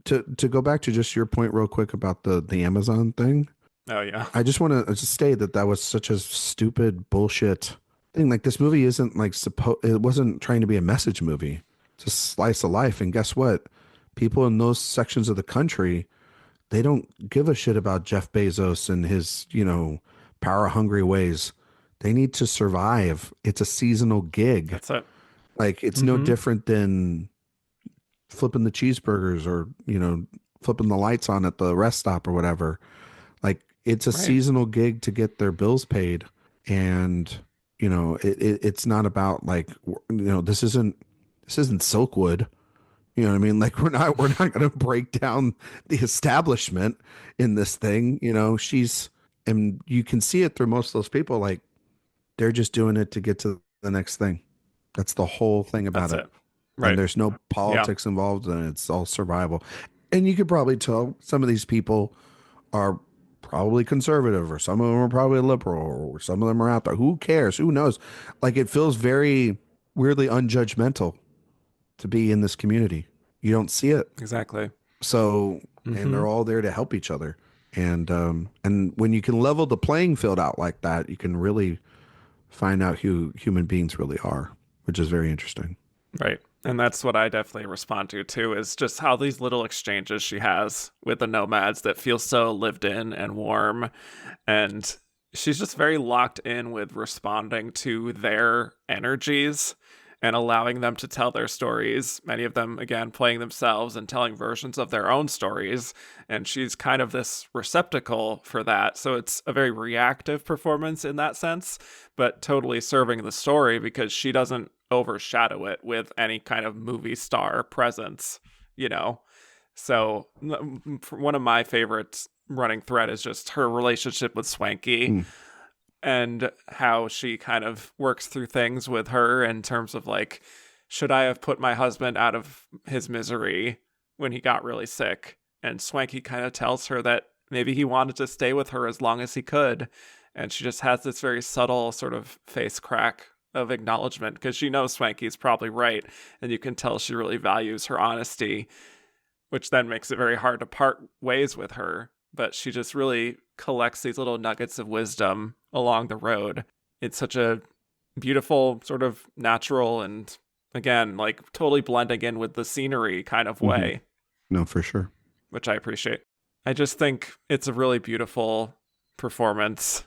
To go back to just your point real quick about the Amazon thing. Oh, yeah. I just want to state that was such a stupid bullshit thing. Like, this movie isn't like it wasn't trying to be a message movie. It's a slice of life. And guess what? People in those sections of the country, they don't give a shit about Jeff Bezos and his, you know, power hungry ways. They need to survive. It's a seasonal gig. That's it. Like, it's no different than flipping the cheeseburgers, or, you know, flipping the lights on at the rest stop or whatever. Like, it's a seasonal gig to get their bills paid. And, you know, it's not about like, you know, this isn't Silkwood. You know what I mean? Like, we're not going to break down the establishment in this thing. You know, and you can see it through most of those people. Like, they're just doing it to get to the next thing. That's the whole thing about it. Right. And there's no politics involved, and it's all survival. And you could probably tell some of these people are probably conservative, or some of them are probably liberal, or some of them are out there. Who cares? Who knows? Like, it feels very weirdly unjudgmental to be in this community. You don't see it. Exactly. So, and they're all there to help each other. And when you can level the playing field out like that, you can really find out who human beings really are, which is very interesting. Right. And that's what I definitely respond to too, is just how these little exchanges she has with the nomads that feel so lived in and warm. And she's just very locked in with responding to their energies and allowing them to tell their stories. Many of them, again, playing themselves and telling versions of their own stories. And she's kind of this receptacle for that. So it's a very reactive performance in that sense, but totally serving the story, because she doesn't overshadow it with any kind of movie star presence, you know? So one of my favorite running thread is just her relationship with Swanky. And how she kind of works through things with her in terms of like should I have put my husband out of his misery when he got really sick? And Swanky kind of tells her that maybe he wanted to stay with her as long as he could. And she just has this very subtle sort of face crack of acknowledgement because she knows Swanky's probably right. And you can tell she really values her honesty, which then makes it very hard to part ways with her. But she just really collects these little nuggets of wisdom along the road. It's such a beautiful, sort of natural, and again, like totally blending in with the scenery kind of way. No, for sure. Which I appreciate. I just think it's a really beautiful performance.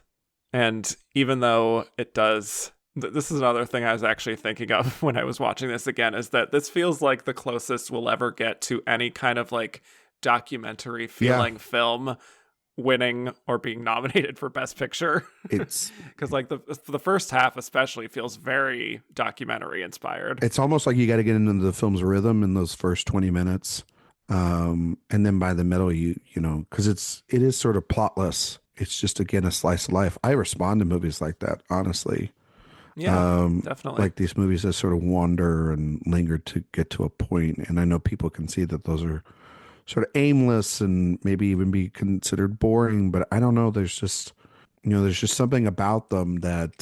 And even though it does, this is another thing I was actually thinking of when I was watching this again, is that this feels like the closest we'll ever get to any kind of like documentary feeling film winning or being nominated for Best Picture. It's because like the first half especially feels very documentary inspired. It's almost like you got to get into the film's rhythm in those first 20 minutes. And then by the middle, you know, because it is sort of plotless. It's just, again, a slice of life. I respond to movies like that, honestly. Yeah, definitely. Like these movies that sort of wander and linger to get to a point. And I know people can see that those are sort of aimless and maybe even be considered boring, but I don't know. There's just, there's just something about them that,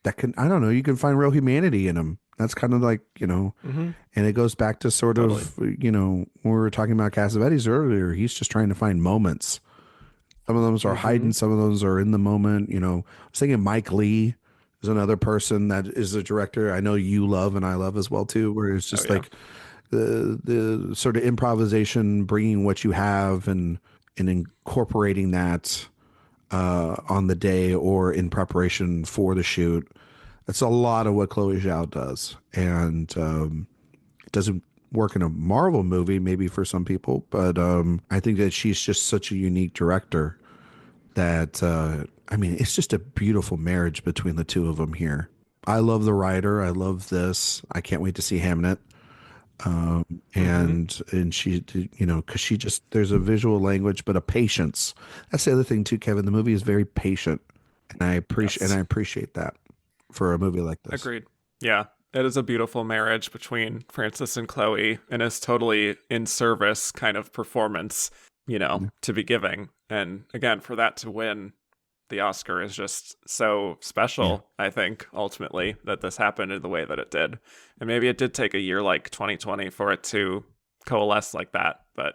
that can, I don't know, you can find real humanity in them. That's kind of like, and it goes back to sort of, when we were talking about Cassavetes earlier, he's just trying to find moments. Some of those are hiding, some of those are in the moment. I was thinking Mike Lee is another person that is a director I know you love and I love as well too, where it's just like the sort of improvisation, bringing what you have and incorporating that on the day or in preparation for the shoot. That's a lot of what Chloe Zhao does. And it doesn't work in a Marvel movie, maybe for some people, but I think that she's just such a unique director that, it's just a beautiful marriage between the two of them here. I love the writer. I love this. I can't wait to see Hamnet. And she, because she just, there's a visual language, but a patience. That's the other thing too, Kevin. The movie is very patient, and I appreciate that for a movie like this. Agreed. Yeah, it is a beautiful marriage between Frances and Chloe, and it's totally in service kind of performance, to be giving. And again, for that to win the Oscar is just so special, I think, ultimately, that this happened in the way that it did. And maybe it did take a year like 2020 for it to coalesce like that, but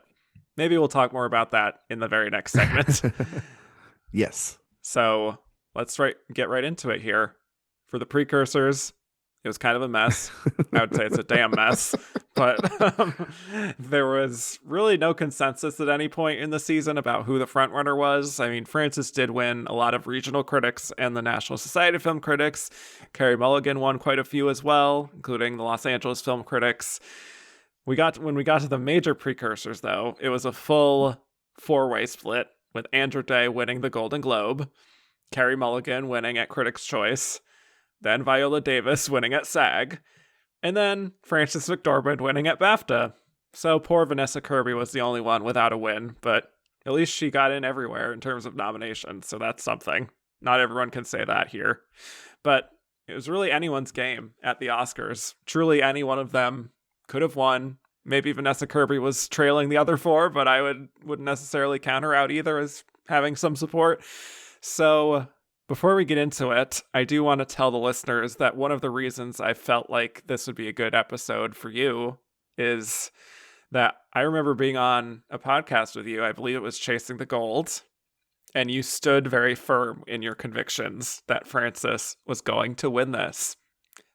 maybe we'll talk more about that in the very next segment. Yes. So let's get right into it here. For the precursors, it was kind of a mess. I would say it's a damn mess. But there was really no consensus at any point in the season about who the frontrunner was. I mean, Frances did win a lot of regional critics and the National Society of Film Critics. Carey Mulligan won quite a few as well, including the Los Angeles Film Critics. When we got to the major precursors, though, it was a full four-way split, with Andra Day winning the Golden Globe, Carey Mulligan winning at Critics' Choice, then Viola Davis winning at SAG, and then Frances McDormand winning at BAFTA. So poor Vanessa Kirby was the only one without a win, but at least she got in everywhere in terms of nominations, so that's something. Not everyone can say that here. But it was really anyone's game at the Oscars. Truly any one of them could have won. Maybe Vanessa Kirby was trailing the other four, but I wouldn't necessarily count her out either as having some support. So before we get into it, I do want to tell the listeners that one of the reasons I felt like this would be a good episode for you is that I remember being on a podcast with you. I believe it was Chasing the Gold, and you stood very firm in your convictions that Frances was going to win this.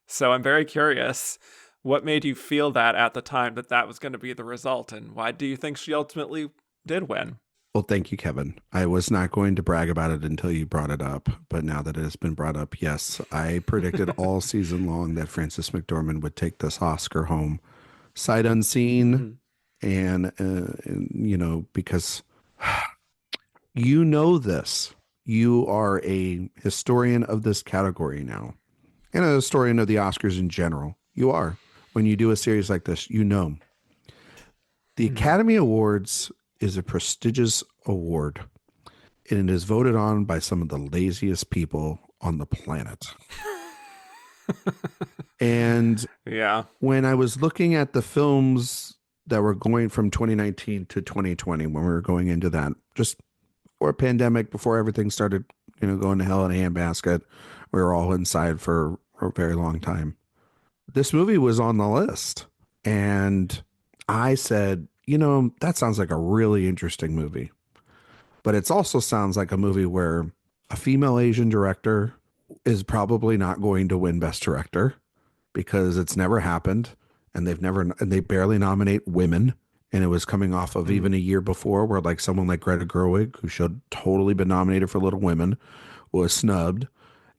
So I'm very curious, what made you feel that at the time that was going to be the result, and why do you think she ultimately did win? Well, thank you, Kevin. I was not going to brag about it until you brought it up, but now that it has been brought up, yes, I predicted all season long that Frances McDormand would take this Oscar home, sight unseen, and because this, you are a historian of this category now, and a historian of the Oscars in general. You are. When you do a series like this, the Academy Awards is a prestigious award, and it is voted on by some of the laziest people on the planet. And Yeah. when I was looking at the films that were going from 2019 to 2020, when we were going into that, just before pandemic, before everything started, going to hell in a handbasket, we were all inside for a very long time. This movie was on the list. And I said, that sounds like a really interesting movie. But it also sounds like a movie where a female Asian director is probably not going to win Best Director because it's never happened, and they barely nominate women. And it was coming off of even a year before where like someone like Greta Gerwig, who should totally been nominated for Little Women, was snubbed.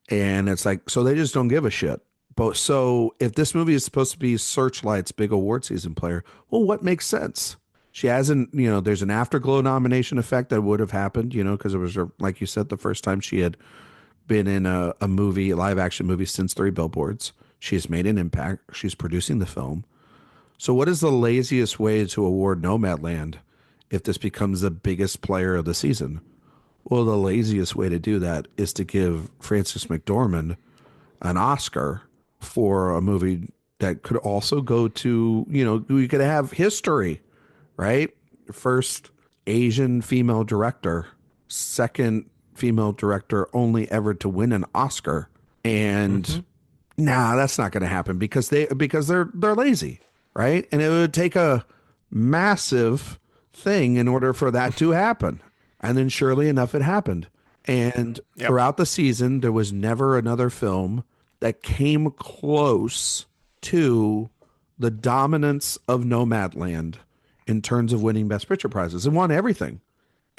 And it's like, so they just don't give a shit. But so if this movie is supposed to be Searchlight's big award season player, well, what makes sense? She hasn't, there's an afterglow nomination effect that would have happened, because it was, like you said, the first time she had been in a movie, a live action movie since Three Billboards. She has made an impact. She's producing the film. So what is the laziest way to award Nomadland if this becomes the biggest player of the season? Well, the laziest way to do that is to give Frances McDormand an Oscar for a movie that could also go to, we could have history, right? First Asian female director, second female director only ever to win an Oscar. And nah, that's not going to happen because they're lazy, right? And it would take a massive thing in order for that to happen. And then surely enough, it happened. And throughout the season, there was never another film that came close to the dominance of Nomadland in terms of winning Best Picture prizes. It won everything.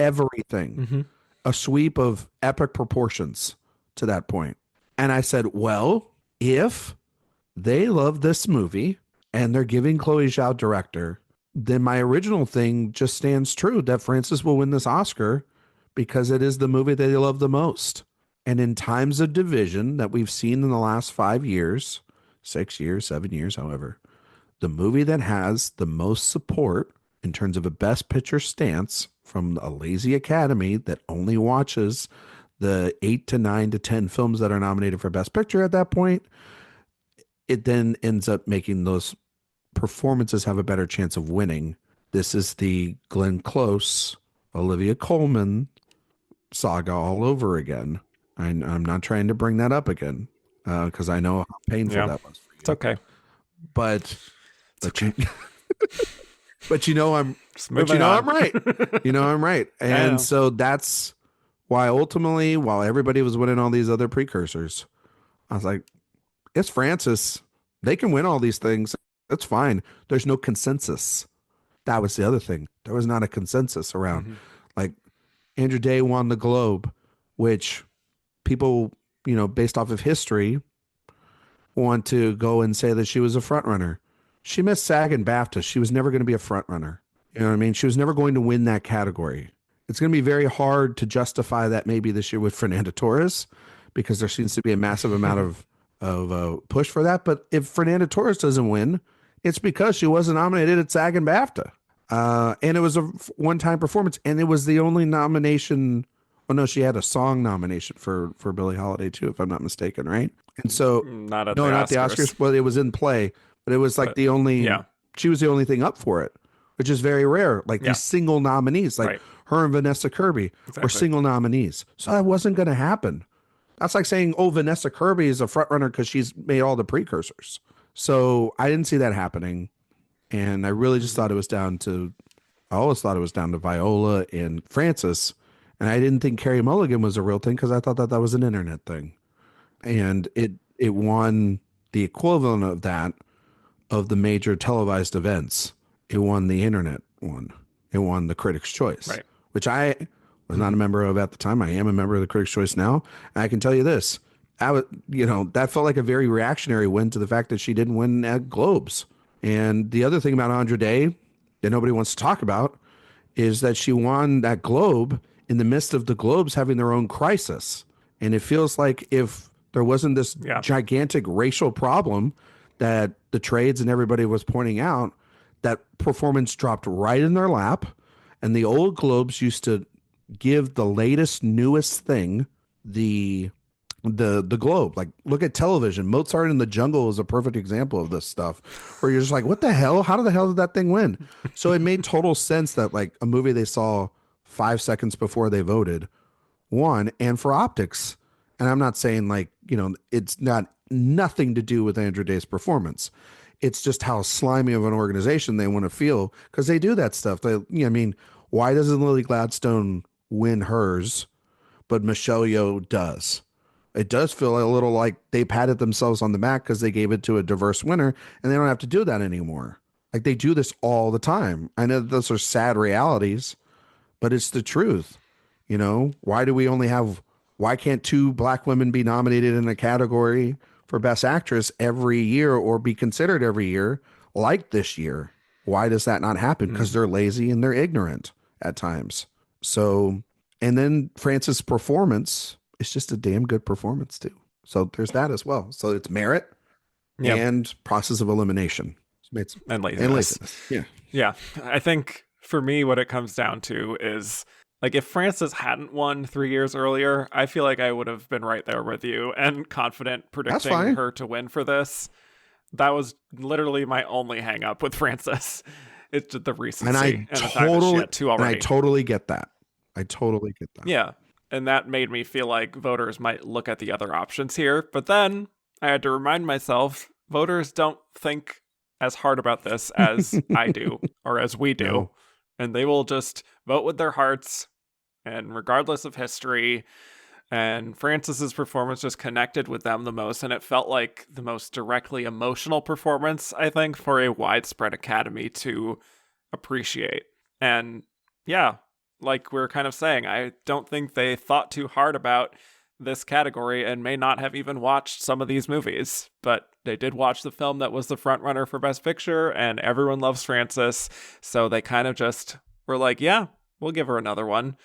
A sweep of epic proportions to that point. And I said, well, if they love this movie and they're giving Chloe Zhao director, then my original thing just stands true that Frances will win this Oscar because it is the movie that they love the most. And in times of division that we've seen in the last 5 years, 6 years, 7 years, however, the movie that has the most support in terms of a Best Picture stance from a lazy academy that only watches the 8 to 9 to 10 films that are nominated for Best Picture at that point, it then ends up making those performances have a better chance of winning. This is the Glenn Close, Olivia Colman saga all over again. I'm not trying to bring that up again because I know how painful that was for you. It's okay. But okay. I'm right. I'm right. And so that's why ultimately, while everybody was winning all these other precursors, I was like, it's Frances. They can win all these things. That's fine. There's no consensus. That was the other thing. There was not a consensus around. Like Andra Day won the Globe, which people, based off of history, want to go and say that she was a front runner. She missed SAG and BAFTA. She was never going to be a front runner. You know what I mean? She was never going to win that category. It's going to be very hard to justify that maybe this year with Fernanda Torres because there seems to be a massive amount of push for that. But if Fernanda Torres doesn't win, it's because she wasn't nominated at SAG and BAFTA. And it was a one-time performance. And it was the only nomination. Oh, no, she had a song nomination for Billie Holiday, too, if I'm not mistaken, right? And so, not the Oscars. Well, it was in play, but it was like she was the only thing up for it, which is very rare. Like these single nominees, like her and Vanessa Kirby were single nominees. So that wasn't going to happen. That's like saying, oh, Vanessa Kirby is a front runner because she's made all the precursors. So I didn't see that happening. And I really just thought it was down to, I always thought it was down to Viola and Frances. And I didn't think Carey Mulligan was a real thing because I thought that was an internet thing. And it won the equivalent of that of the major televised events. It won the internet one. It won the Critics' Choice, which I was not a member of at the time. I am a member of the Critics' Choice now. And I can tell you this, that felt like a very reactionary win to the fact that she didn't win at Globes. And the other thing about Andra Day that nobody wants to talk about is that she won that Globe in the midst of the Globes having their own crisis. And it feels like if there wasn't this gigantic racial problem that the trades and everybody was pointing out, that performance dropped right in their lap. And the old Globes used to give the latest, newest thing the the globe. Like, look at television. Mozart in the Jungle is a perfect example of this stuff, where you're just like, what the hell? How the hell did that thing win? So it made total sense that like a movie they saw 5 seconds before they voted won, and for optics. And I'm not saying like, it's not nothing to do with Andra Day's performance. It's just how slimy of an organization they want to feel, because they do that stuff. I mean, why doesn't Lily Gladstone win hers, but Michelle Yeoh does? It does feel a little like they patted themselves on the back because they gave it to a diverse winner, and they don't have to do that anymore. Like, they do this all the time. I know those are sad realities, but it's the truth. Why can't two black women be nominated in a category for Best Actress every year, or be considered every year like this year? Why does that not happen? Because they're lazy and they're ignorant at times. So, and then Frances' performance is just a damn good performance too. So there's that as well. So it's merit and process of elimination. And laziness. Yeah. Yeah. I think for me, what it comes down to is, like, if Frances hadn't won 3 years earlier, I feel like I would have been right there with you and confident predicting her to win for this. That was literally my only hang up with Frances. It's just the recency and the fact that she had two already. And I totally get that. Yeah. And that made me feel like voters might look at the other options here. But then I had to remind myself, voters don't think as hard about this as I do, or as we do. No. And they will just vote with their hearts, and regardless of history. And Frances's performance just connected with them the most, and it felt like the most directly emotional performance, I think, for a widespread Academy to appreciate. And yeah, like we were kind of saying, I don't think they thought too hard about this category, and may not have even watched some of these movies, but they did watch the film that was the front runner for Best Picture, and everyone loves Frances, so they kind of just were like, yeah, we'll give her another one.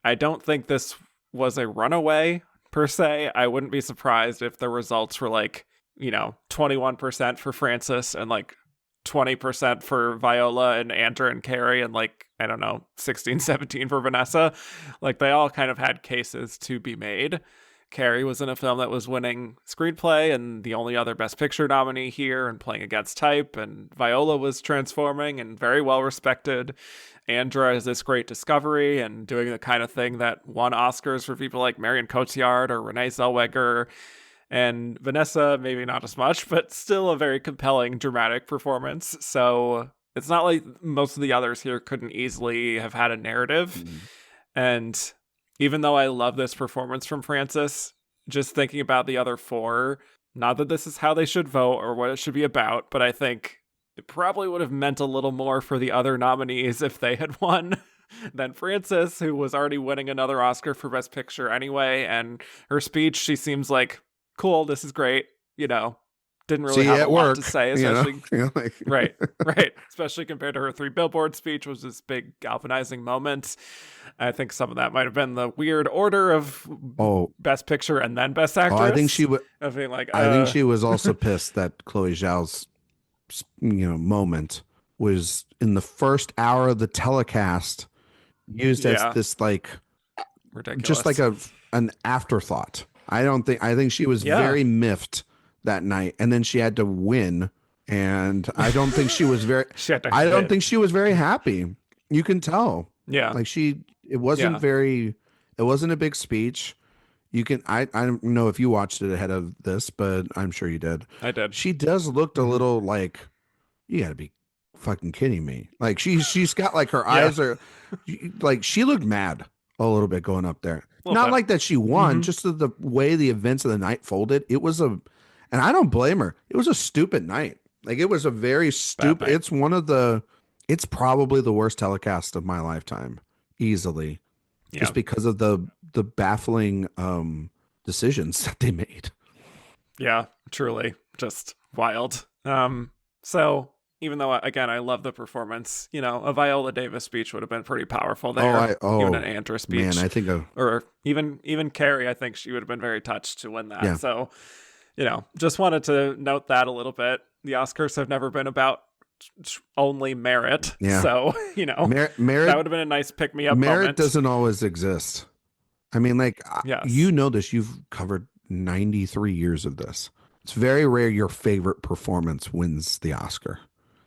I don't think this was a runaway per se. I wouldn't be surprised if the results were like, 21% for Frances and like 20% for Viola and Andra and Carey, and like, I don't know, 16, 17 for Vanessa. Like, they all kind of had cases to be made. Carey was in a film that was winning screenplay and the only other Best Picture nominee here, and playing against type, and Viola was transforming and very well respected. Andra is this great discovery and doing the kind of thing that won Oscars for people like Marion Cotillard or Renee Zellweger. And Vanessa, maybe not as much, but still a very compelling, dramatic performance. So it's not like most of the others here couldn't easily have had a narrative. Mm-hmm. And even though I love this performance from Frances, just thinking about the other four, not that this is how they should vote or what it should be about, but I think it probably would have meant a little more for the other nominees if they had won than Frances, who was already winning another Oscar for Best Picture anyway. And her speech, she seems like, cool, this is great, didn't really have a lot to say, especially right, especially compared to her 3 Billboards speech, was this big galvanizing moment. I think some of that might have been the weird order of Best Picture and then Best Actress. I think she would. I think she was also pissed that Chloe Zhao's moment was in the first hour of the telecast used as this like ridiculous, just like an afterthought. I think she was very miffed that night, and then she had to win, and I don't think she was very think she was very happy. You can tell. Yeah. Like it wasn't a big speech. I don't know if you watched it ahead of this, but I'm sure you did. I did. She does looked a little like, you gotta be fucking kidding me. Like she's got like her eyes are like, she looked mad a little bit going up there. Not like that she won, just the way the events of the night folded. It was and I don't blame her. It was a stupid night. Like, it was a very stupid. It's probably the worst telecast of my lifetime, easily, just because of the baffling decisions that they made. Yeah, truly, just wild. So even though, again, I love the performance, a Viola Davis speech would have been pretty powerful there. Even an Andra speech. Man, I think or even Carey, I think she would have been very touched to win that. Yeah. So, just wanted to note that a little bit. The Oscars have never been about only merit. Yeah. So, merit, that would have been a nice pick-me-up merit moment. Doesn't always exist. I mean, like, this, you've covered 93 years of this. It's very rare your favorite performance wins the Oscar.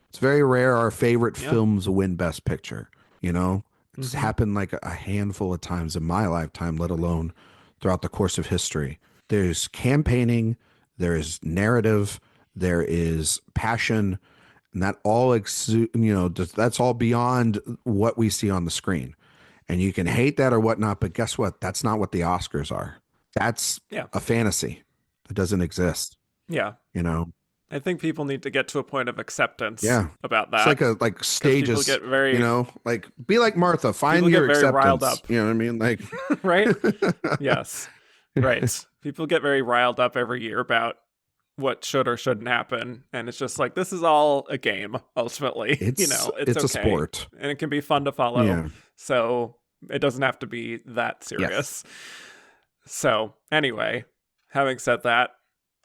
It's very rare our favorite films win Best Picture. You know, it's happened like a handful of times in my lifetime, let alone throughout the course of history. There's campaigning, there is narrative, there is passion, and that all that's all beyond what we see on the screen. And you can hate that or whatnot, but guess what? That's not what the Oscars are. That's a fantasy that doesn't exist. Yeah. You know, I think people need to get to a point of acceptance about that. It's like stages, get very, you know, like be like Martha, find your acceptance. Riled up. You know what I mean? Like, right? Yes. Right. People get very riled up every year about what should or shouldn't happen. And it's just like, this is all a game, ultimately. It's okay. A sport. And it can be fun to follow. Yeah. So it doesn't have to be that serious. Yes. So anyway, having said that,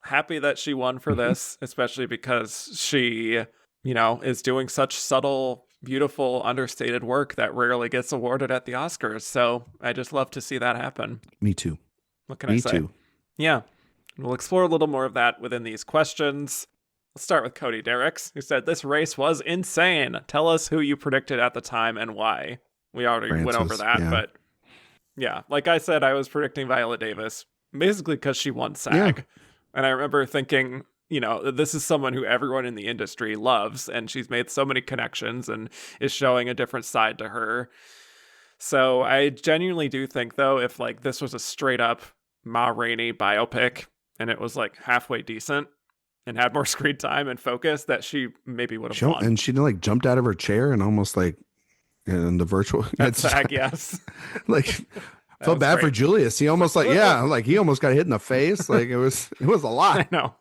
happy that she won for this, especially because she, is doing such subtle, beautiful, understated work that rarely gets awarded at the Oscars. So I just love to see that happen. Me too. What can I say? Me too. Yeah. We'll explore a little more of that within these questions. Let's start with Cody Derricks, who said, this race was insane. Tell us who you predicted at the time and why. We already went over that, but yeah, like I said, I was predicting Viola Davis, basically because she won SAG. Yeah. And I remember thinking, this is someone who everyone in the industry loves, and she's made so many connections and is showing a different side to her. So I genuinely do think, though, if like this was a straight up Ma Rainey biopic and it was like halfway decent and had more screen time and focus, that she maybe would have won. And she like jumped out of her chair and almost like in the virtual SAG, yes. Like felt bad for Julius. He almost he almost got hit in the face. Like it was a lot. I know.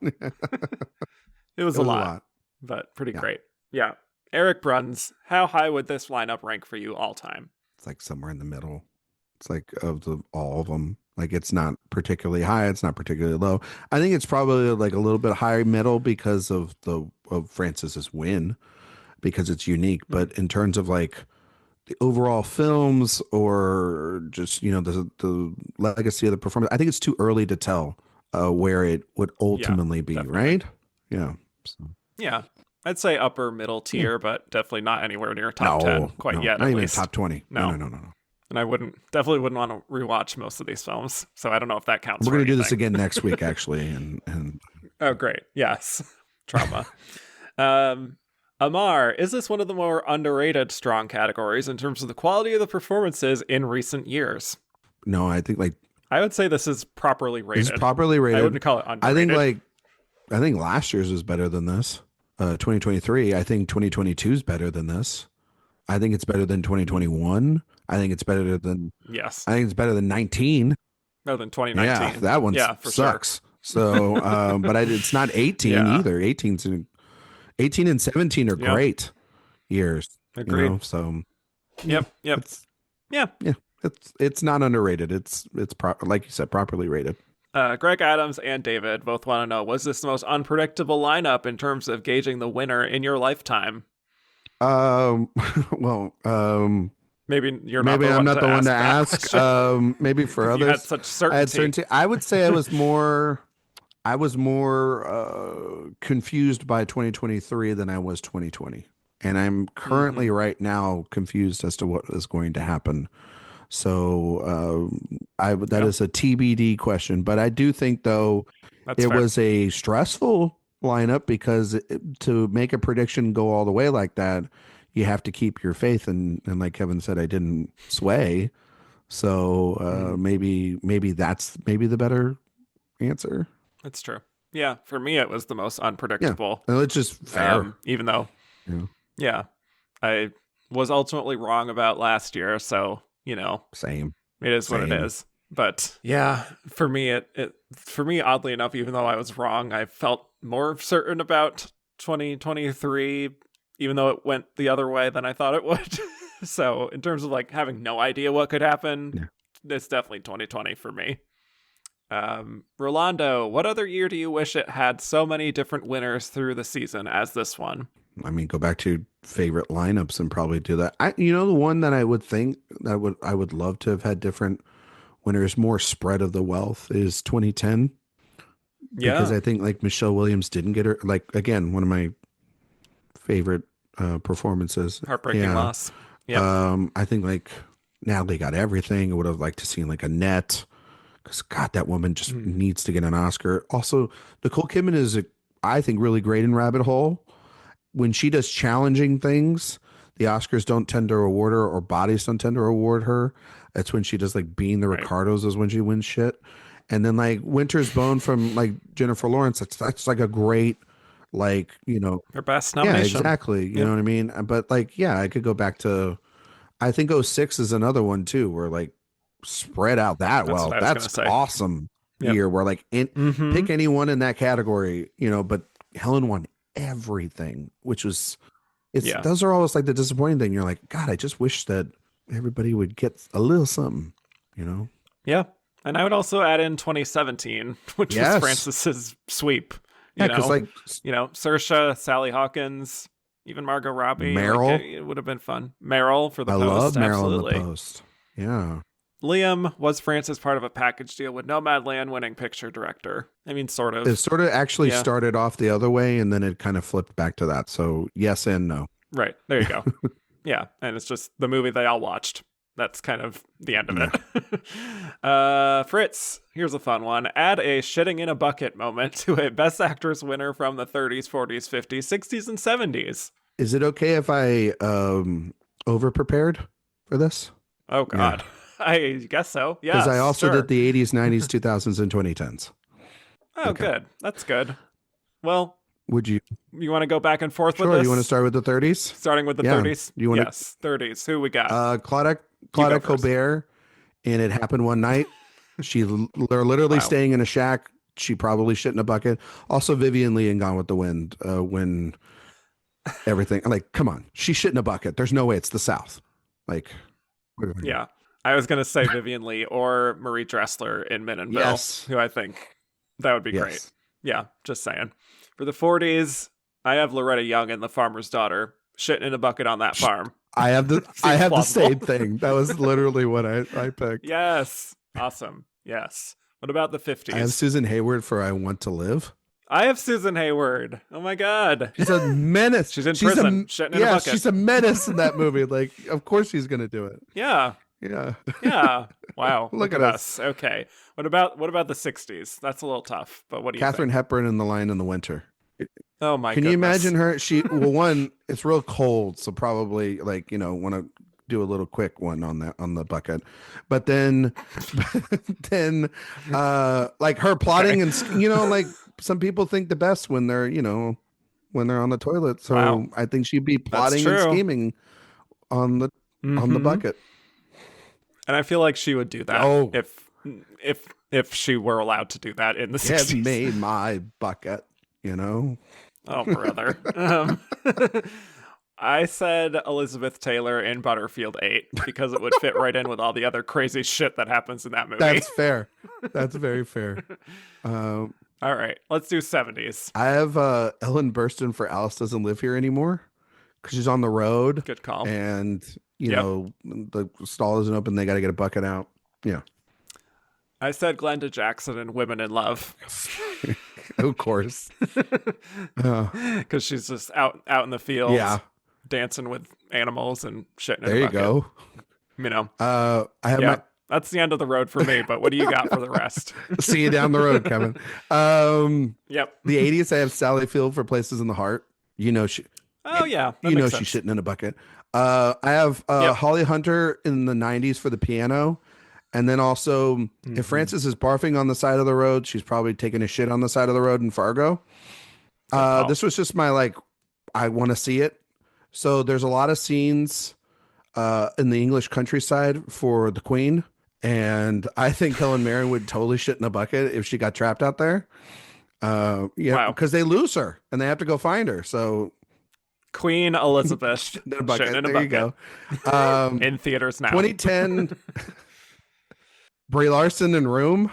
It was a lot, but pretty great. Yeah. Eric Bruns, how high would this lineup rank for you all time? It's like somewhere in the middle. It's like all of them. Like it's not particularly high. It's not particularly low. I think it's probably like a little bit higher middle because of Frances's win, because it's unique. But in terms of like the overall films or just, the legacy of the performance, I think it's too early to tell where it would ultimately be, definitely. Right? Yeah. So. Yeah. I'd say upper middle tier, but definitely not anywhere near top 10 quite yet. Not at even least. Top 20. No. And I definitely wouldn't want to rewatch most of these films. So I don't know if that counts. We're going to do this again next week, actually. And oh, great. Yes. Trauma. Amar, is this one of the more underrated strong categories in terms of the quality of the performances in recent years? No, I think I would say this is properly rated. It's properly rated. I wouldn't call it underrated. I think last year's was better than this. 2023. I think 2022 is better than this. I think it's better than 2021. I think it's better than I think it's better than 19. Better than 2019. Yeah, that one sucks. Sure. So, but it's not 18 either. 18 and 17 are great years. Agreed. So, yep. It's not underrated. It's like you said, properly rated. Greg Adams and David both want to know, was this the most unpredictable lineup in terms of gauging the winner in your lifetime? Well, maybe you're not. Maybe I'm not the one to ask. Maybe for others, you had such certainty. I would say I was more confused by 2023 than I was 2020, and I'm currently right now confused as to what is going to happen. So that is a TBD question, but I do think though it was a stressful lineup because to make a prediction go all the way like that, you have to keep your faith, and like Kevin said, I didn't sway. So maybe that's the better answer. That's true. Yeah, for me it was the most unpredictable. Yeah. It's just fair. Even though I was ultimately wrong about last year, so same. It is what it is. But yeah, for me, oddly enough, even though I was wrong, I felt more certain about 2023, even though it went the other way than I thought it would. So in terms of like having no idea what could happen, it's definitely 2020 for me. Rolando, what other year do you wish it had so many different winners through the season as this one? I mean, go back to favorite lineups and probably do that. The one that I would think that I would love to have had different winners, more spread of the wealth, is 2010. because Yeah. I think like Michelle Williams didn't get her, like, again, one of my favorite performances. Heartbreaking Yeah. loss. Yep. I think like Natalie got everything. I would have liked to see like Annette, because God, that woman just needs to get an Oscar. Also, Nicole Kidman is, I think, really great in Rabbit Hole. When she does challenging things, the Oscars don't tend to award her, or bodies don't tend to award her. That's when she does like Being the Ricardos, is when she wins shit. And then like Winter's Bone from like Jennifer Lawrence, that's like a great, like, Her best yeah, nomination. exactly. You know what I mean? But like, yeah, I could go back to, I think '06 is another one too, where like spread out that That's well. what I was gonna That's say. awesome Yep. year where like pick anyone in that category, but Helen won everything, which was, those are always like the disappointing thing. You're like, God, I just wish that everybody would get a little something, Yeah. And I would also add in 2017, which was Frances's sweep. Yeah, because like, Saoirse, Sally Hawkins, even Margot Robbie. Meryl. Like, it would have been fun. Meryl for The I Post. love Meryl absolutely. in The Post. Yeah. Liam was Frances part of a package deal with Nomadland winning picture director. I mean, sort of. It sort of actually started off the other way, and then it kind of flipped back to that. So yes and no. Right. There you go. Yeah. And it's just the movie they all watched. That's kind of the end of it. Fritz, here's a fun one. Add a shitting in a bucket moment to a Best Actress winner from the 30s, 40s, 50s, 60s, and 70s. Is it okay if I over-prepared for this? Oh, God. Yeah. I guess so. Yeah. Because I also did the 80s, 90s, 2000s, and 2010s. Oh, good. That's good. Well, would you want to go back and forth with this? this? You want to start with the 30s? Starting with the 30s? You want yes, 30s. Who we got? Claudia Colbert, and It Happened One Night. They're literally staying in a shack. She probably shit in a bucket. Also, Vivian Leigh in Gone with the Wind, when everything, like, come on, she shit in a bucket. There's no way it's the South. Like, yeah. I was going to say Vivian Leigh or Marie Dressler in Men in Bill, who I think that would be great. Yeah, just saying. For the 40s, I have Loretta Young in The Farmer's Daughter, shitting in a bucket on that farm. I have the same thing. That was literally what I picked. Yes. Awesome. Yes. What about the 50s? I have Susan Hayward for I Want to Live. I have Susan Hayward. Oh my God. She's a menace. She's in prison. Shitting in a bucket. She's a menace in that movie. Like, of course she's gonna do it. Yeah. Yeah. Yeah. Wow. Look at us. Okay. What about the 60s? That's a little tough, but what do you Katharine think? Hepburn in The Lion in the Winter. Oh my Can goodness. you imagine her? One, it's real cold, so probably like, want to do a little quick one on the bucket. But then like her plotting and like some people think the best when they're, when they're on the toilet. So I think she'd be plotting and scheming on the bucket. And I feel like she would do that if she were allowed to do that in the 60s. It made my bucket, Oh, brother. I said Elizabeth Taylor in Butterfield 8 because it would fit right in with all the other crazy shit that happens in that movie. That's fair. That's very fair. All right, let's do 70s. I have Ellen Burstyn for Alice Doesn't Live Here Anymore because she's on the road. Good call. And the stall isn't open. They got to get a bucket out. Yeah. I said Glenda Jackson in Women in Love. Of course. Because she's just out in the field. Yeah. Dancing with animals and shitting in there a you bucket. go. I have that's the end of the road for me, but what do you got for the rest? See you down the road, Kevin. Yep. The 80s, I have Sally Field for Places in the Heart. She Oh yeah. she's shitting in a bucket. I have Holly Hunter in the 90s for The Piano. And then also, if Frances is barfing on the side of the road, she's probably taking a shit on the side of the road in Fargo. This was just my, I want to see it. So there's a lot of scenes in the English countryside for the Queen. And I think Helen Mirren would totally shit in a bucket if she got trapped out there. Because they lose her and they have to go find her. So Queen Elizabeth in a bucket. Shit in a there bucket. You go. In theaters now. 2010... Brie Larson in Room,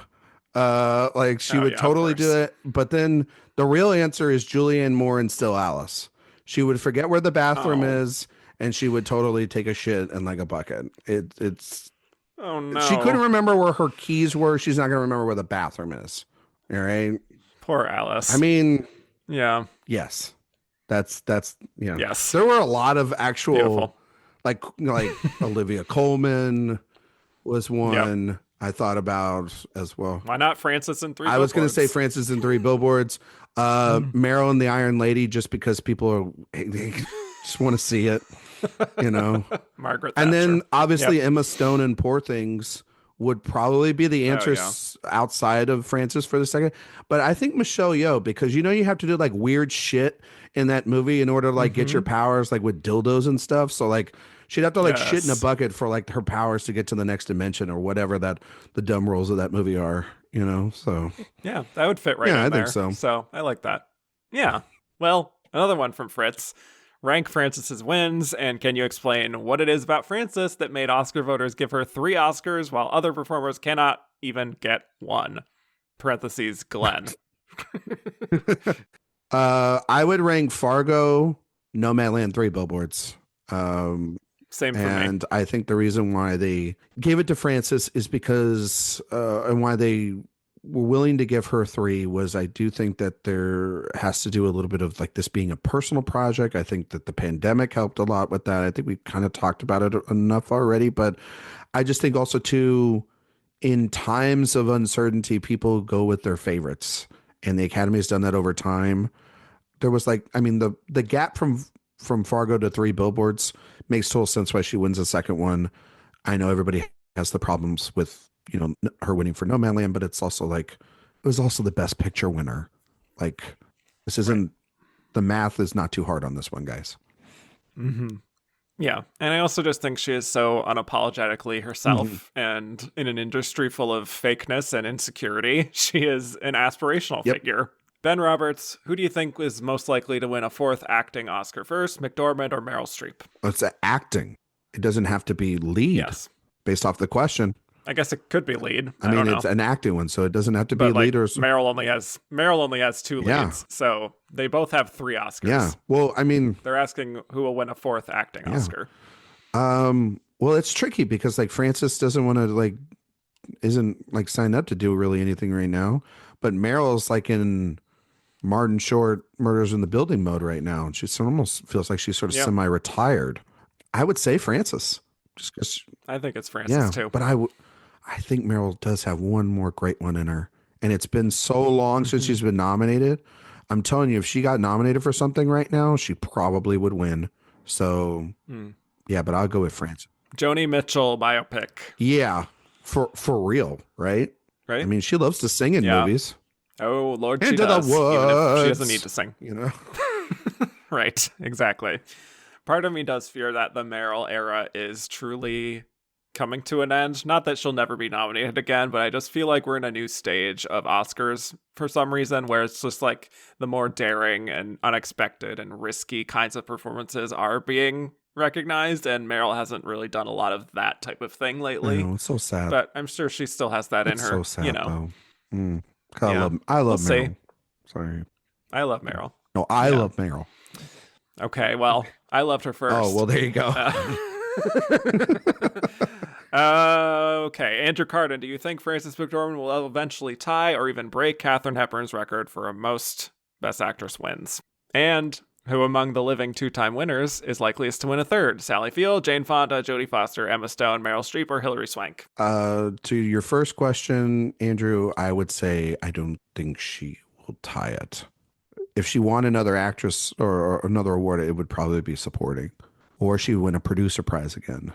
she would totally do it. But then the real answer is Julianne Moore in Still Alice. She would forget where the bathroom is, and she would totally take a shit in a bucket. It's oh no. She couldn't remember where her keys were. She's not going to remember where the bathroom is. All right. Poor Alice. I mean, yeah. Yes. That's yeah. Yes. There were a lot of actual Beautiful. like Olivia Colman was one Yep. I thought about as well. Why not Frances in Three I Billboards? was going to say Frances in Three Billboards. Meryl and the Iron Lady, just because people they just want to see it, you know. Margaret And Thatcher. then obviously Emma Stone in Poor Things would probably be the answer outside of Frances for the second. But I think Michelle Yeoh, because you have to do like weird shit in that movie in order to like get your powers, like with dildos and stuff. So like she'd have to like shit in a bucket for like her powers to get to the next dimension or whatever that the dumb rules of that movie are, So yeah, that would fit right in I there. think so. So I like that. Yeah. Well, another one from Fritz. Rank Frances's wins, and can you explain what it is about Frances that made Oscar voters give her 3 Oscars while other performers cannot even get 1? Parentheses, Glenn. I would rank Fargo, Nomadland, 3 Billboards. Same for me. And I think the reason why they gave it to Frances is because, and why they were willing to give her 3 was I do think that there has to do a little bit of like this being a personal project. I think that the pandemic helped a lot with that. I think we kind of talked about it enough already, but I just think also too, in times of uncertainty, people go with their favorites, and the Academy has done that over time. There was like, I mean, the gap from Fargo to 3 Billboards makes total sense why she wins the second one. I know everybody has the problems with, her winning for Nomadland, but it's also like, it was also the best picture winner. Like, this isn't, the math is not too hard on this one, guys. Mm-hmm. Yeah. And I also just think she is so unapologetically herself, and in an industry full of fakeness and insecurity, she is an aspirational figure. Ben Roberts, who do you think is most likely to win a 4th acting Oscar first, McDormand or Meryl Streep? It's acting. It doesn't have to be lead. Yes. Based off the question. I guess it could be lead. I mean, it's an acting one, so it doesn't have to be like, lead or... Meryl only has 2 leads, so they both have 3 Oscars. Yeah. Well, I mean... They're asking who will win a 4th acting Oscar. Well, it's tricky because like Frances doesn't want to like... isn't like signed up to do really anything right now, but Meryl's like in Martin Short Murders in the Building mode right now, and she almost feels like she's sort of semi-retired. I would say Frances. Just because... I think it's Frances too. But I think Meryl does have one more great one in her. And it's been so long since she's been nominated. I'm telling you, if she got nominated for something right now, she probably would win. So, yeah, but I'll go with Frances. Joni Mitchell biopic. Yeah, for real, right? Right. I mean, she loves to sing in movies. Oh, Lord, she Into does. the woods. Even if she doesn't need to sing. Right, exactly. Part of me does fear that the Meryl era is truly coming to an end. Not that she'll never be nominated again, but I just feel like we're in a new stage of Oscars for some reason, where it's just like the more daring and unexpected and risky kinds of performances are being recognized, and Meryl hasn't really done a lot of that type of thing lately. I know, it's so sad. But I'm sure she still has that in her. So sad, though. I love we'll Meryl. See. Sorry. I love Meryl. No, I love Meryl. Okay, well, I loved her first. Oh, well, there you go. Okay, Andrew Carden, do you think Frances McDormand will eventually tie or even break Katharine Hepburn's record for most Best Actress wins? And who among the living 2-time winners is likeliest to win a 3rd? Sally Field, Jane Fonda, Jodie Foster, Emma Stone, Meryl Streep, or Hilary Swank? To your first question, Andrew, I would say I don't think she will tie it. If she won another actress or another award, it would probably be supporting. Or she would win a producer prize again.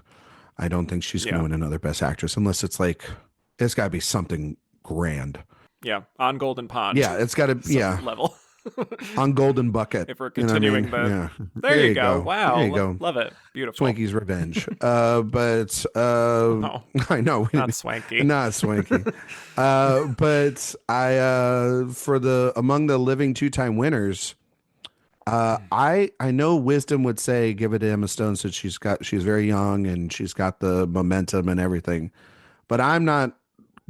I don't think she's going to win another Best Actress unless it's like, it's got to be something grand. Yeah, on Golden Pond. Yeah, it's got to, level. On Golden Bucket. If we're continuing There you go. Wow. There you go. Love it. Beautiful. Swanky's Revenge. No. I know. Not swanky. Not swanky. But I among the living 2-time winners, I know wisdom would say give it to Emma Stone since she's very young and she's got the momentum and everything. But I'm not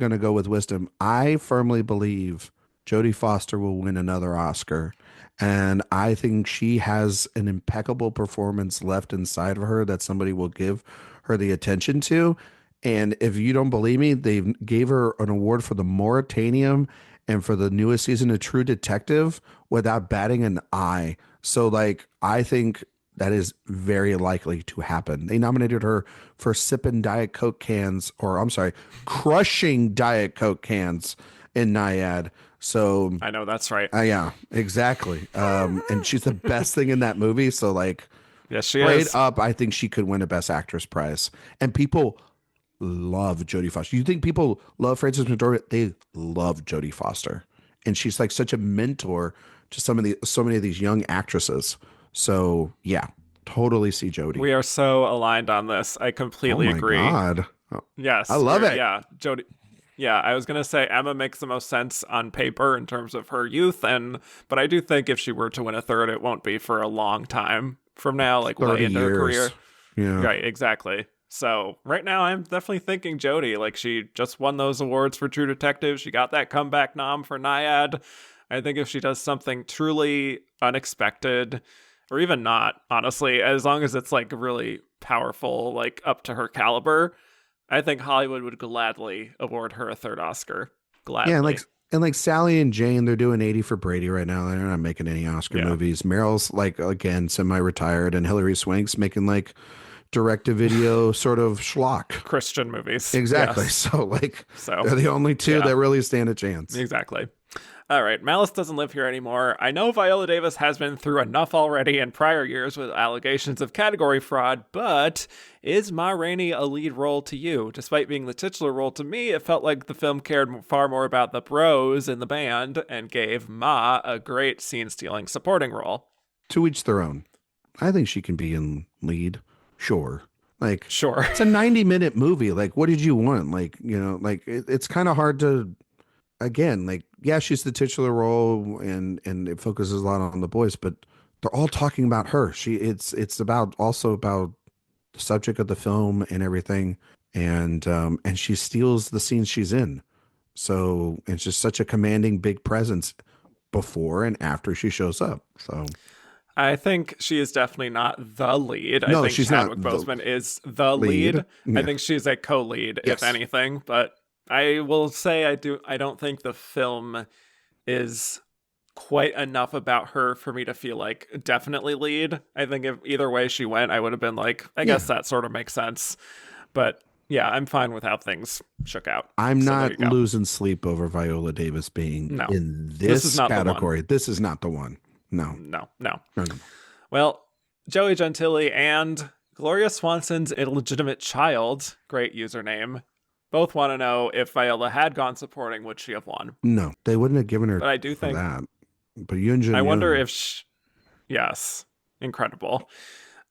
gonna go with wisdom. I firmly believe Jodie Foster will win another Oscar, and I think she has an impeccable performance left inside of her that somebody will give her the attention to. And if you don't believe me, they gave her an award for the Mauritanium and for the newest season of True Detective without batting an eye. So, like, I think that is very likely to happen. They nominated her for sipping Diet Coke cans, or I'm sorry, crushing Diet Coke cans in Naiad. So I know that's right. yeah, exactly. And she's the best thing in that movie. So, like, Yes, she straight is. up, I think she could win a Best Actress prize. And people love Jodie Foster. You think people love Frances McDormand? They love Jodie Foster, and she's like such a mentor to so many of these young actresses. So yeah, totally see Jodie. We are so aligned on this. I Oh completely my agree. God, I Yes, love it. yeah, Jodie. Yeah, I was gonna say Emma makes the most sense on paper in terms of her youth, but I do think if she were to win a third, it won't be for a long time from now, like way 30 into her career. years. Yeah. Right, exactly. So right now, I'm definitely thinking Jodie. Like she just won those awards for True Detective. She got that comeback nom for Naiad. I think if she does something truly unexpected, or even not, honestly, as long as it's like really powerful, like up to her caliber, I think Hollywood would gladly award her a third Oscar. Yeah, Gladly. and like Sally and Jane, they're doing 80 for Brady right now. They're not making any Oscar Yeah. movies. Meryl's like again semi-retired, and Hilary Swank's making like direct-to-video sort of schlock. Christian movies. Exactly. Yes. So like So they're the only two yeah. that really stand a chance. Exactly. All right, Malice doesn't live here anymore. I know Viola Davis has been through enough already in prior years with allegations of category fraud, but is Ma Rainey a lead role to you? Despite being the titular role to me, it felt like the film cared far more about the bros in the band and gave Ma a great scene-stealing supporting role. To each their own. I think she can be in lead. Sure. Like, sure. It's a 90-minute movie. Like, what did you want? Like, you know, like it's kind of hard to, again, like, yeah, she's the titular role and it focuses a lot on the boys, but they're all talking about her. It's about also about the subject of the film and everything. And she steals the scenes she's in. So it's just such a commanding big presence before and after she shows up. So I think she is definitely not the lead. No, I think she's Chadwick not Boseman is the lead. Yeah. I think she's a co-lead, Yes. if anything. But I will say I don't think the film is quite enough about her for me to feel like definitely lead. I think if either way she went, I would have been like, I guess that sort of makes sense. But yeah, I'm fine with how things shook out. I'm not losing sleep over Viola Davis being in this category. This is not the one. No. Well, Joey Gentili and Gloria Swanson's illegitimate child, great username, both want to know if Viola had gone supporting, would she have won? No, they wouldn't have given her but I do think that. But Yunjin, I wonder if yes, incredible.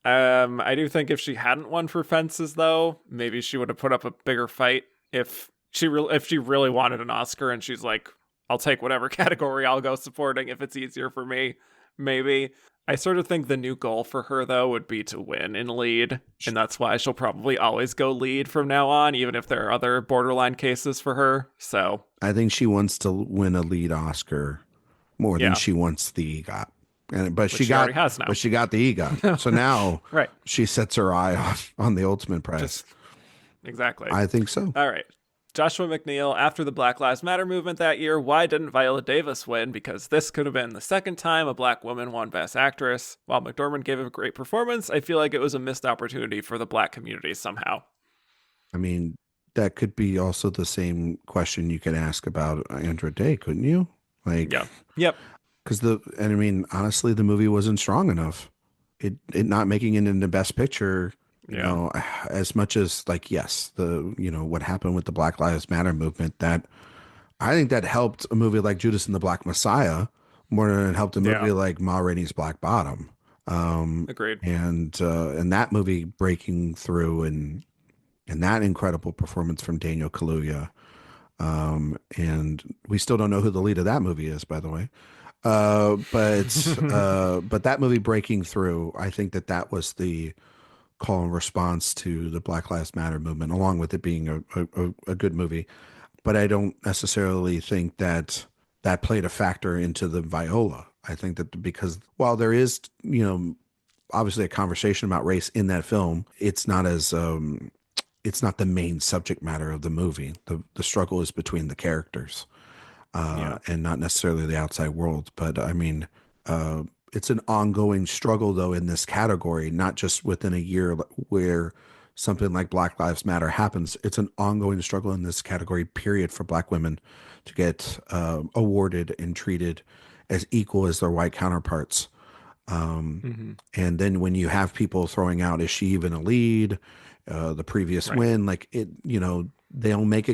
I do think if she hadn't won for Fences, though, maybe she would have put up a bigger fight if she really wanted an Oscar and she's like, I'll take whatever category I'll go supporting if it's easier for me. Maybe. I sort of think the new goal for her, though, would be to win in lead. And that's why she'll probably always go lead from now on, even if there are other borderline cases for her. So I think she wants to win a lead Oscar more than she wants the EGOT. But she got the EGOT. So now she sets her eye on the ultimate prize. Exactly. I think so. All right. Joshua McNeil, after the Black Lives Matter movement that year, why didn't Viola Davis win? Because this could have been the second time a black woman won Best Actress. While McDormand gave a great performance, I feel like it was a missed opportunity for the black community somehow. I mean, that could be also the same question you could ask about Andra Day, couldn't you? Like, Yep. Because honestly, the movie wasn't strong enough. It not making it into Best Picture. You know, as much as like, yes, what happened with the Black Lives Matter movement, that I think that helped a movie like Judas and the Black Messiah more than it helped a movie like Ma Rainey's Black Bottom. Agreed. And that movie breaking through and that incredible performance from Daniel Kaluuya. And we still don't know who the lead of that movie is, by the way. But that movie breaking through, I think that was the call and response to the Black Lives Matter movement, along with it being a good movie. But I don't necessarily think that played a factor into the Viola. I think that because while there is, obviously a conversation about race in that film, it's not as it's not the main subject matter of the movie. The struggle is between the characters. and not necessarily the outside world. But I mean, it's an ongoing struggle though in this category, not just within a year where something like Black Lives Matter happens. It's an ongoing struggle in this category, period, for Black women to get awarded and treated as equal as their white counterparts. And then when you have people throwing out, is she even a lead? The previous win, like it, you know, they'll make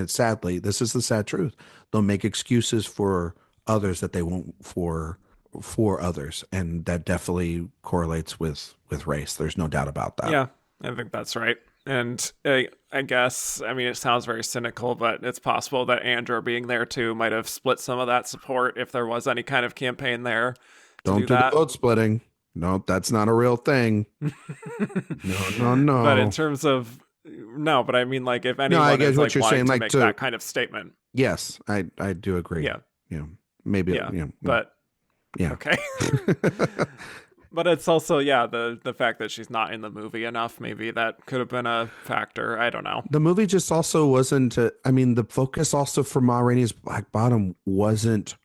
sadly, this is the sad truth. They'll make excuses for others that they won't for others, and that definitely correlates with race. There's no doubt about that. Yeah, I think that's right. And I guess, I mean, it sounds very cynical, but it's possible that Andra being there too might have split some of that support if there was any kind of campaign there. Don't do the vote splitting. No, that's not a real thing. No. But in terms of, no, but I mean, like, if anyone I guess is what like you're wanting saying, to like make that kind of statement. Yes, I do agree. Yeah. Maybe. Yeah. But yeah. Okay. But it's also, the fact that she's not in the movie enough, maybe that could have been a factor. I don't know. The movie just also wasn't, I mean, the focus also for Ma Rainey's Black Bottom wasn't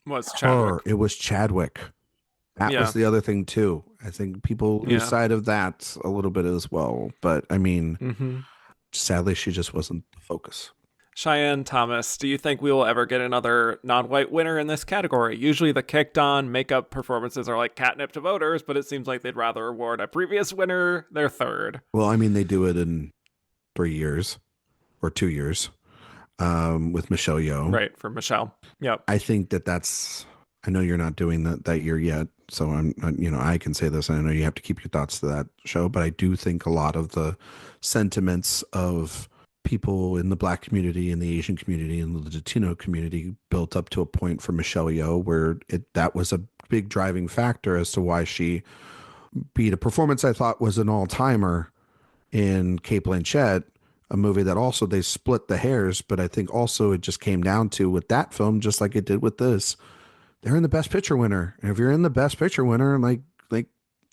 her. It was Chadwick. That was the other thing too. I think people lose sight of that a little bit as well. But I mean, sadly, she just wasn't the focus. Cheyenne Thomas, do you think we will ever get another non-white winner in this category? Usually the kicked on makeup performances are like catnip to voters, but it seems like they'd rather award a previous winner their third. Well, I mean, they do it in 3 years or 2 years with Michelle Yeoh. Right, for Michelle. Yep. I think that's, I know you're not doing that year yet, so I can say this, and I know you have to keep your thoughts to that show, but I do think a lot of the sentiments of people in the Black community, in the Asian community, and the Latino community built up to a point for Michelle Yeoh where that was a big driving factor as to why she beat a performance I thought was an all-timer in Cate Blanchett, a movie that also they split the hairs, but I think also it just came down to, with that film, just like it did with this, they're in the Best Picture winner. And if you're in the Best Picture winner, like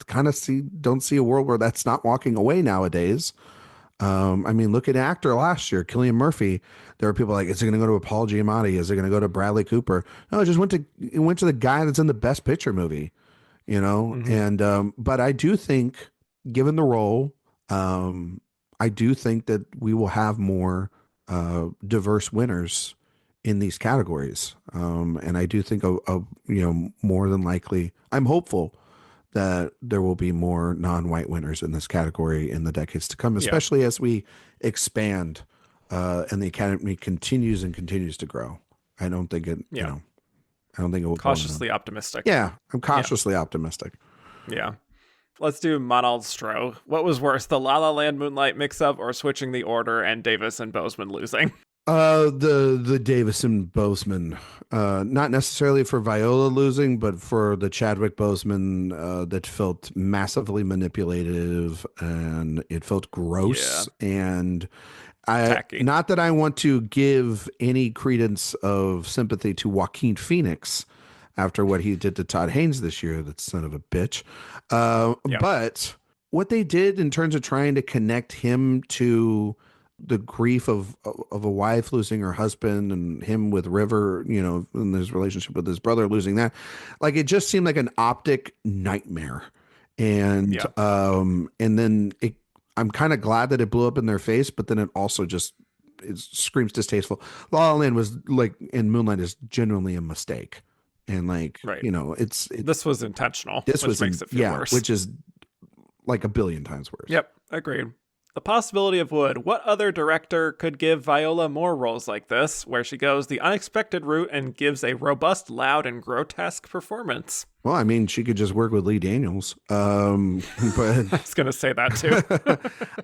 kind of don't see a world where that's not walking away nowadays. I mean, look at actor last year, Cillian Murphy. There were people like, is it going to go to a Paul Giamatti? Is it going to go to Bradley Cooper? No, it just went to the guy that's in the Best Picture movie, And but I do think, given the role, I do think that we will have diverse winners in these categories, and I do think more than likely, I'm hopeful that there will be more non-white winners in this category in the decades to come, especially as we expand and the Academy continues to grow. I don't think it, I don't think it will. Cautiously optimistic. Yeah, I'm cautiously optimistic. Yeah. Let's do Monald Stroh. What was worse, the La La Land Moonlight mix-up or switching the order and Davis and Boseman losing? The Davis and Boseman, not necessarily for Viola losing, but for the Chadwick Boseman, that felt massively manipulative and it felt gross. And tacky. Not that I want to give any credence of sympathy to Joaquin Phoenix after what he did to Todd Haynes this year, that son of a bitch. But what they did in terms of trying to connect him to the grief of a wife losing her husband and him with River, in his relationship with his brother losing that, like, it just seemed like an optic nightmare. And then I'm kind of glad that it blew up in their face, but then it also it screams distasteful. La La Land was like, in Moonlight is genuinely a mistake. And this was intentional. This which makes it feel worse. Which is like a billion times worse. Yep, agreed. The possibility of Wood. What other director could give Viola more roles like this, where she goes the unexpected route and gives a robust, loud, and grotesque performance? Well, I mean, she could just work with Lee Daniels. But I was going to say that too.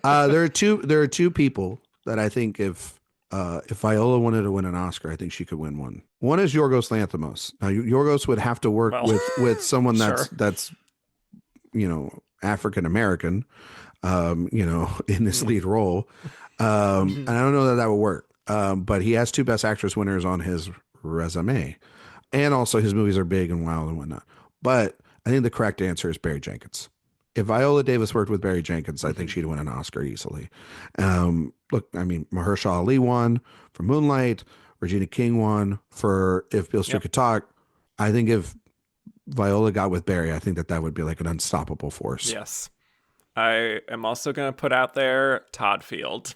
There are two people that I think if Viola wanted to win an Oscar, I think she could win one. One is Yorgos Lanthimos. Now, Yorgos would have to work with someone that's African American. In this lead role. And I don't know that would work. But he has 2 Best Actress winners on his resume. And also his movies are big and wild and whatnot. But I think the correct answer is Barry Jenkins. If Viola Davis worked with Barry Jenkins, I think she'd win an Oscar easily. Look, I mean, Mahershala Ali won for Moonlight. Regina King won. For If Beale Street Could Talk, I think if Viola got with Barry, I think that would be like an unstoppable force. Yes. I am also going to put out there Todd Field.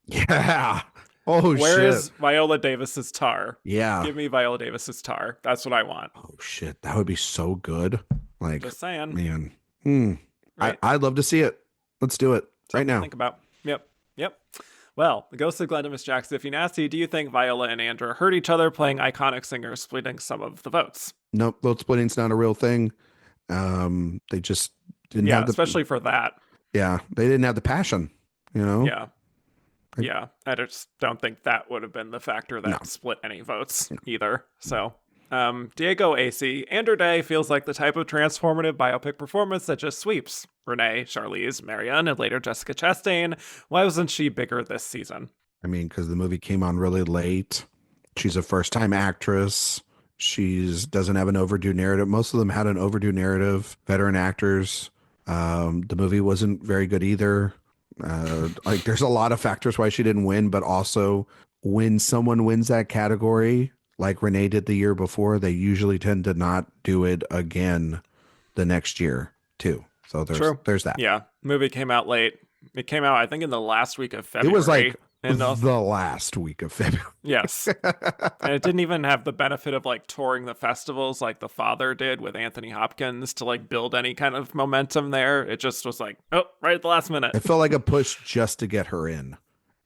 Yeah. Oh, Where shit. is Viola Davis's Tar? Yeah. Give me Viola Davis's Tar. That's what I want. Oh, shit. That would be so good. Like, just saying. Man. Right? I'd love to see it. Let's do it right now. Think about. Yep. Well, the Ghost of Glenda Miss Jackson, if you nasty, do you think Viola and Andra hurt each other playing iconic singers, splitting some of the votes? Nope, vote splitting's not a real thing. They just didn't have especially for that. Yeah, they didn't have the passion, you know? Yeah, I just don't think that would have been the factor that split any votes either. So, Diego AC, Andra Day feels like the type of transformative biopic performance that just sweeps. Renee, Charlize, Marianne, and later Jessica Chastain. Why wasn't she bigger this season? I mean, because the movie came on really late. She's a first-time actress. She doesn't have an overdue narrative. Most of them had an overdue narrative. Veteran actors. The movie wasn't very good either. Like, there's a lot of factors why she didn't win, but also when someone wins that category, like Renee did the year before, they usually tend to not do it again the next year too. So there's that. Yeah, movie came out late. It came out, I think, in the last week of February. It was like the last week of February. Yes. And it didn't even have the benefit of like touring the festivals like The Father did with Anthony Hopkins to like build any kind of momentum there. It just was like, oh, right at the last minute. It felt like a push just to get her in.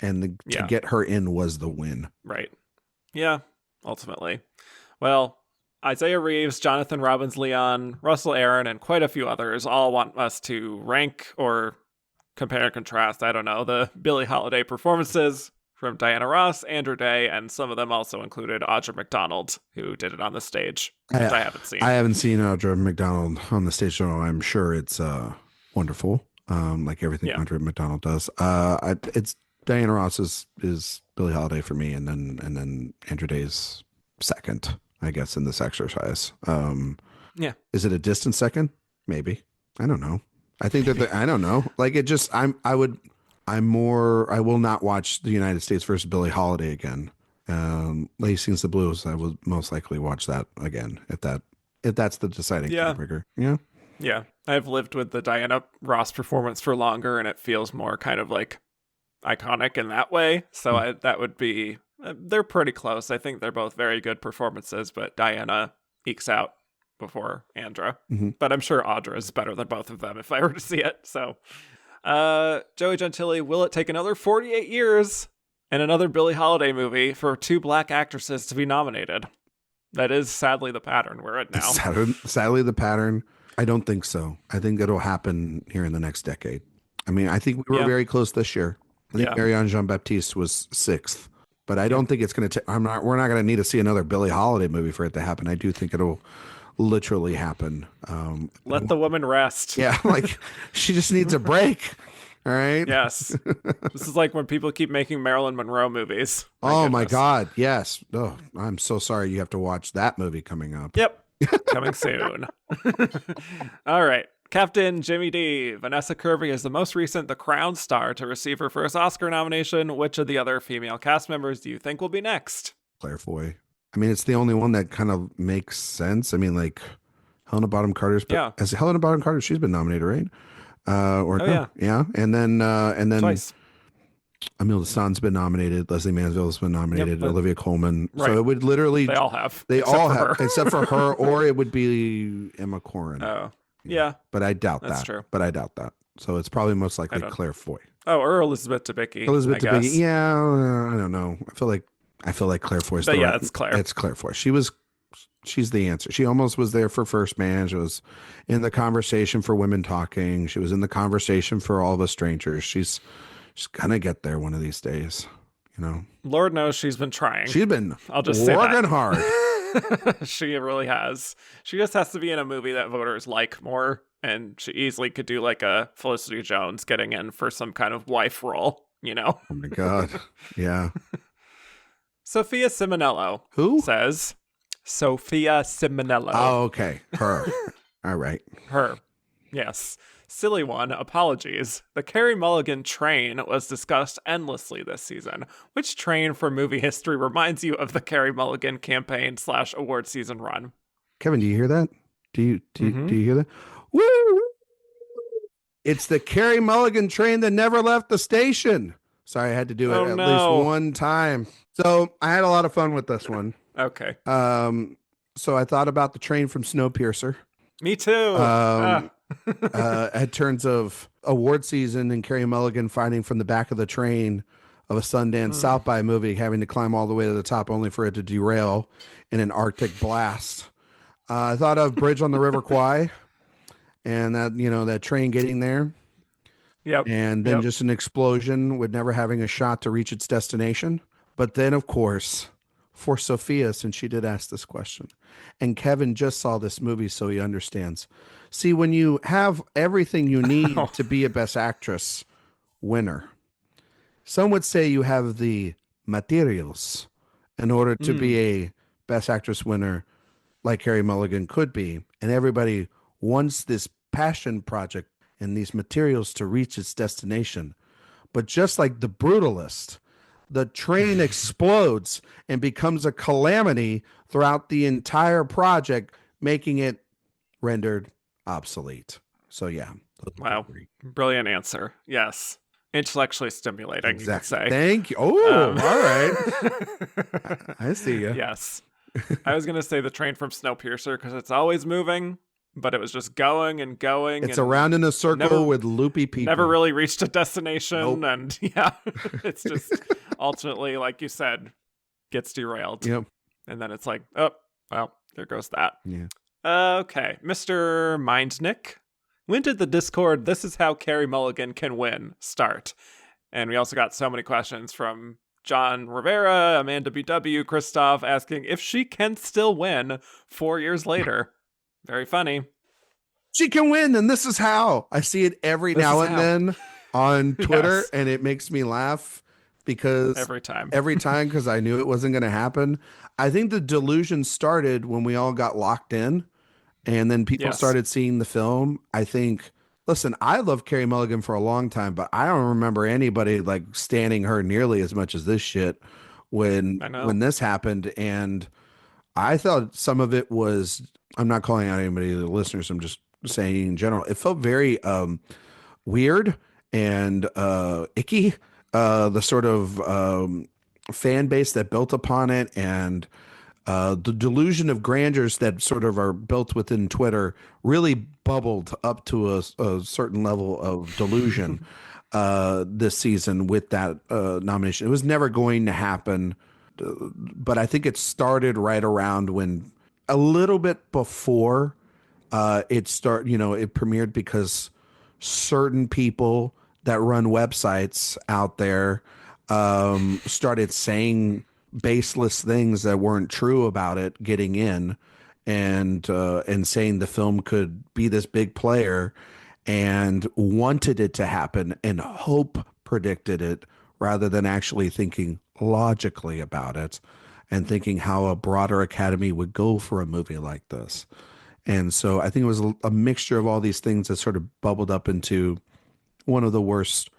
And to get her in was the win. Right. Yeah, ultimately. Well, Isaiah Reeves, Jonathan Robbins-Leon, Russell Aaron, and quite a few others all want us to rank or compare and contrast, I don't know, the Billie Holiday performances from Diana Ross, Andra Day, and some of them also included Audra McDonald, who did it on the stage, which I haven't seen. I haven't seen Audra McDonald on the stage, so I'm sure it's wonderful, like everything Audra McDonald does. It's Diana Ross is Billie Holiday for me, and then Andra Day's second, I guess, in this exercise. Is it a distant second? Maybe. I don't know. I think that I don't know. Like, it just I will not watch the United States versus Billie Holiday again. Lady Sings the Blues, I will most likely watch that again if that's the deciding trigger. Yeah. I've lived with the Diana Ross performance for longer, and it feels more kind of like iconic in that way. So that would be, they're pretty close. I think they're both very good performances, but Diana ekes out before Andra. But I'm sure Audra is better than both of them if I were to see it. So Joey Gentili, will it take another 48 years and another Billie Holiday movie for two black actresses to be nominated? That is sadly the pattern we're at now. Sadly the pattern. I don't think so. I think it'll happen here in the next decade. I mean, I think we were very close this year. I think Marianne Jean-Baptiste was 6th, but I don't think it's going to take, we're not going to need to see another Billie Holiday movie for it to happen. I do think it'll literally happen. Let the woman rest. Yeah, like, she just needs a break. All right. Yes. This is like when people keep making Marilyn Monroe movies. My God. Yes. Oh, I'm so sorry you have to watch that movie coming up. Yep. Coming soon. All right. Captain Jimmy D. Vanessa Kirby is the most recent The Crown star to receive her first Oscar nomination. Which of the other female cast members do you think will be next? Claire Foy. I mean, it's the only one that kind of makes sense. I mean, like, Helena Bonham Carter's. As Helena Bonham Carter, she's been nominated, right? Yeah. And then twice. Emile Destan's been nominated. Leslie Manville's been nominated. Olivia Colman. Right. So it would literally. They all have. Except for her, or it would be Emma Corrin. Oh, yeah. But I doubt That's that. True. But I doubt that. So it's probably most likely Claire Foy. Oh, or Elizabeth Debicki. Yeah, I don't know. I feel like Claire Foy's the right. It's Claire. It's Claire Foy. She's the answer. She almost was there for First Man. She was in the conversation for Women Talking. She was in the conversation for All of Us Strangers. She's gonna get there one of these days, you know. Lord knows she's been trying. She's been I'll just working hard. She really has. She just has to be in a movie that voters like more, and she easily could do like a Felicity Jones getting in for some kind of wife role, you know. Oh my God. Yeah. Sophia Simonello. Who? Says Sophia Simonello. Oh, okay. Her. All right. Her. Yes. Silly one, apologies. The Carey Mulligan train was discussed endlessly this season. Which train from movie history reminds you of the Carey Mulligan campaign / award season run? Kevin, do you hear that? Do you hear that? Woo! It's the Carey Mulligan train that never left the station. Sorry, I had to do it at least one time. So I had a lot of fun with this one. Okay. So I thought about the train from Snowpiercer. Me too. In terms of award season and Carey Mulligan fighting from the back of the train of a Sundance South by movie, having to climb all the way to the top only for it to derail in an Arctic blast. I thought of Bridge on the River Kwai and that train getting there. Yep. And then just an explosion with never having a shot to reach its destination. But then, of course, for Sophia, since she did ask this question, and Kevin just saw this movie, so he understands. See, when you have everything you need to be a Best Actress winner, some would say you have the materials in order to be a Best Actress winner like Carey Mulligan could be. And everybody wants this passion project and these materials to reach its destination. But just like The Brutalist, the train explodes and becomes a calamity throughout the entire project, making it rendered obsolete. So, yeah. Wow. Brilliant answer. Yes. Intellectually stimulating, exactly. You could say. Thank you. Oh, all right. I see you. Yes. I was going to say the train from Snowpiercer because it's always moving, but it was just going and going. It's around in a circle with loopy people. Never really reached a destination. Nope. And it's just ultimately, like you said, gets derailed. Yep. And then it's like, oh, well, there goes that. Yeah. Okay. Mr. Mindnick. When did the Discord "This is how Carey Mulligan can win" start? And we also got so many questions from John Rivera, Amanda BW, Christoph asking if she can still win 4 years later. Very funny. She can win, and this is how. I see it every now and then on Twitter, and it makes me laugh because every time because I knew it wasn't going to happen. I think the delusion started when we all got locked in, and then people started seeing the film. I think, listen, I love Carey Mulligan for a long time, but I don't remember anybody like standing her nearly as much as this shit when this happened. And I thought some of it was, I'm not calling out anybody, the listeners, I'm just saying in general, it felt very weird and icky. The sort of fan base that built upon it, and the delusion of grandeurs that sort of are built within Twitter really bubbled up to a certain level of delusion this season with that nomination. It was never going to happen, but I think it started right around when, a little bit before it premiered, because certain people that run websites out there started saying baseless things that weren't true about it getting in, and saying the film could be this big player, and wanted it to happen, and hope predicted it rather than actually thinking logically about it and thinking how a broader academy would go for a movie like this. And so I think it was a mixture of all these things that sort of bubbled up into one of the worst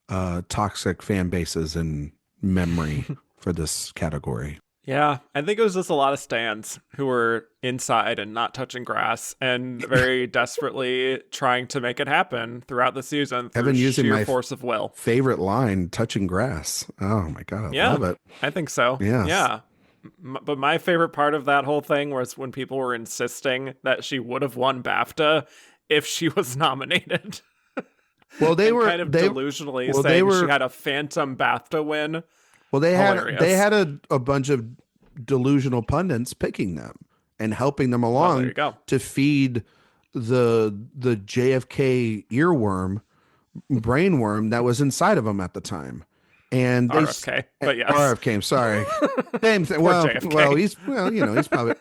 toxic fan bases in memory for this category. Yeah, I think it was just a lot of stans who were inside and not touching grass and very desperately trying to make it happen throughout the season through sheer force of will. Favorite line, touching grass. Oh my God, I love it. I think so. Yes. Yeah. But my favorite part of that whole thing was when people were insisting that she would have won BAFTA if she was nominated. Well, they were kind of delusionally saying she had a phantom BAFTA win. Well, they had a bunch of delusional pundits picking them and helping them along to feed the JFK brainworm that was inside of them at the time. And RFK, but yes, RFK. I'm sorry, same thing. He's probably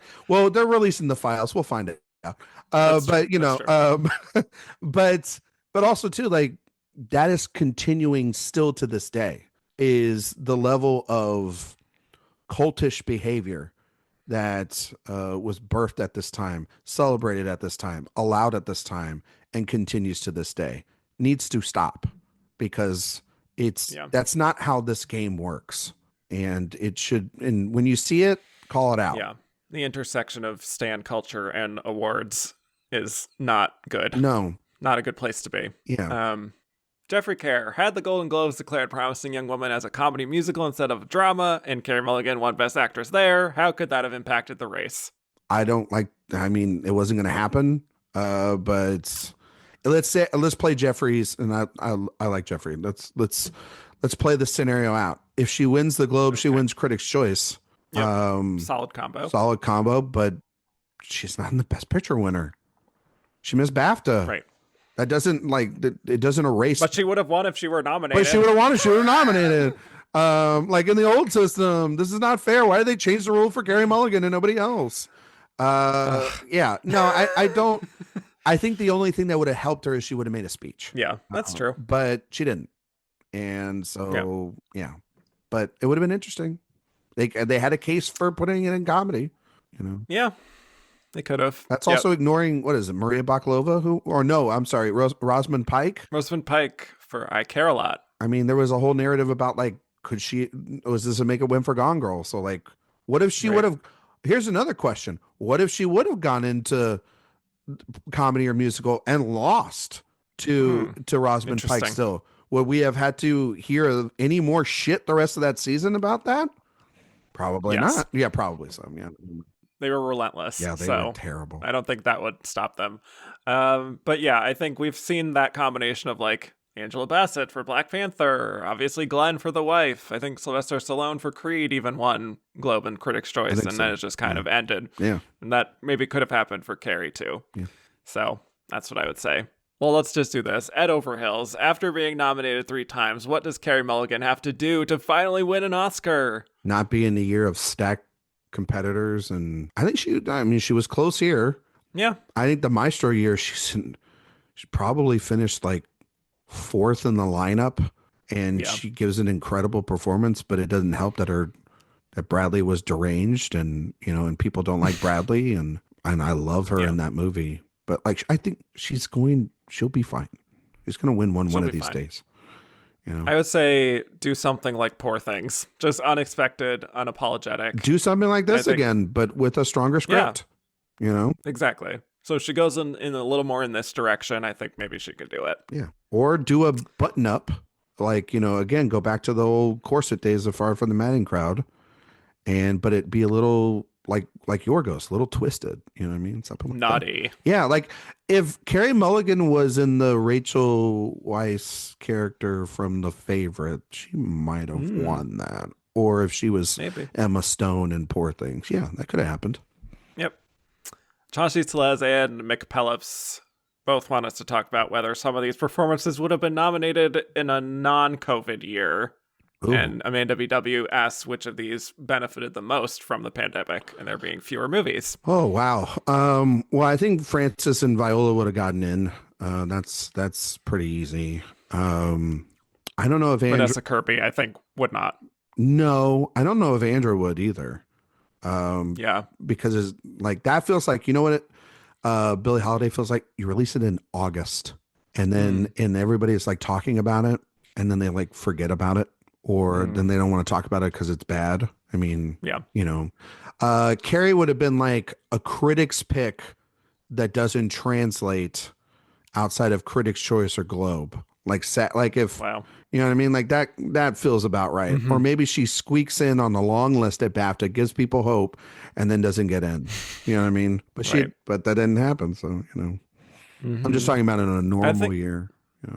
they're releasing the files. We'll find it out. But also too, like, that is continuing still to this day, is the level of cultish behavior that was birthed at this time, celebrated at this time, allowed at this time, and continues to this day needs to stop, because that's not how this game works. And it should, and when you see it, call it out. Yeah. The intersection of stan culture and awards is not good. No. Not a good place to be. Yeah. Jeffrey Kerr had the Golden Globes declared Promising Young Woman as a comedy musical instead of a drama, and Carey Mulligan won Best Actress there. How could that have impacted the race? I mean, it wasn't going to happen, but let's play Jeffrey's, and I like Jeffrey. Let's play the scenario out. If she wins the Globe, she wins Critics' Choice. Yep. Solid combo, but she's not in the Best Picture winner. She missed BAFTA. Right. That doesn't it doesn't erase. But she would have won if she were nominated. But she would have won if she were nominated. Like in the old system, this is not fair. Why did they change the rule for Carey Mulligan and nobody else? Yeah. No, I don't. I think the only thing that would have helped her is she would have made a speech. Yeah, that's true. But she didn't. And so, yeah. But it would have been interesting. They had a case for putting it in comedy, you know? Yeah, they could have. That's also ignoring, what is it, Maria Bakalova? Rosamund Pike? Rosamund Pike for I Care a Lot. I mean, there was a whole narrative about, like, was this a make a win for Gone Girl? So, like, what if she would have, here's another question. What if she would have gone into comedy or musical and lost to Rosamund Pike still? Would we have had to hear any more shit the rest of that season about that? Probably not. Yeah, probably so. Yeah. They were relentless. Yeah, they were terrible. I don't think that would stop them. But yeah, I think we've seen that combination of like Angela Bassett for Black Panther, obviously Glenn for The Wife. I think Sylvester Stallone for Creed even won Globe and Critics' Choice, and then it just kind of ended. Yeah. And that maybe could have happened for Carey too. Yeah. So that's what I would say. Well, let's just do this. Ed Overhills, after being nominated 3 times, what does Carey Mulligan have to do to finally win an Oscar? Not be in the year of stacked competitors. And I think she was close here. Yeah. I think the Maestro year, she probably finished like 4th in the lineup, and she gives an incredible performance, but it doesn't help that Bradley was deranged, and, you know, and people don't like Bradley, and I love her in that movie. But like, I think she'll be fine. She's going to win one of these days. You know? I would say do something like Poor Things. Just unexpected, unapologetic. Do something like this again, but with a stronger script. Yeah. You know? Exactly. So if she goes in a little more in this direction, I think maybe she could do it. Yeah. Or do a button up. Like, you know, again, go back to the old corset days of Far From the Madding Crowd. But it be a little like Yorgos, a little twisted, you know what I mean? Something like naughty. That. Yeah, like if Carey Mulligan was in the Rachel Weisz character from The Favorite, she might have won that. Or if she was Emma Stone in Poor Things. Yeah, that could have happened. Yep. Chauncey Tellez and Mick Pellips both want us to talk about whether some of these performances would have been nominated in a non-COVID year. Ooh. And Amanda BW asks which of these benefited the most from the pandemic and there being fewer movies. Oh, wow. Well, I think Frances and Viola would have gotten in. That's pretty easy. I don't know if Vanessa Kirby, I think, would not. No, I don't know if Andra would either. Because it's like, that feels like, you know what Billie Holiday feels like? You release it in August, and then and everybody is like talking about it, and then they like forget about it. Or then they don't want to talk about it because it's bad. I mean, you know, Carey would have been like a critic's pick that doesn't translate outside of Critics' Choice or Globe. Like if, you know what I mean? Like that feels about right. Mm-hmm. Or maybe she squeaks in on the long list at BAFTA, gives people hope, and then doesn't get in. You know what I mean? But but that didn't happen. So, you know, I'm just talking about it in a normal year.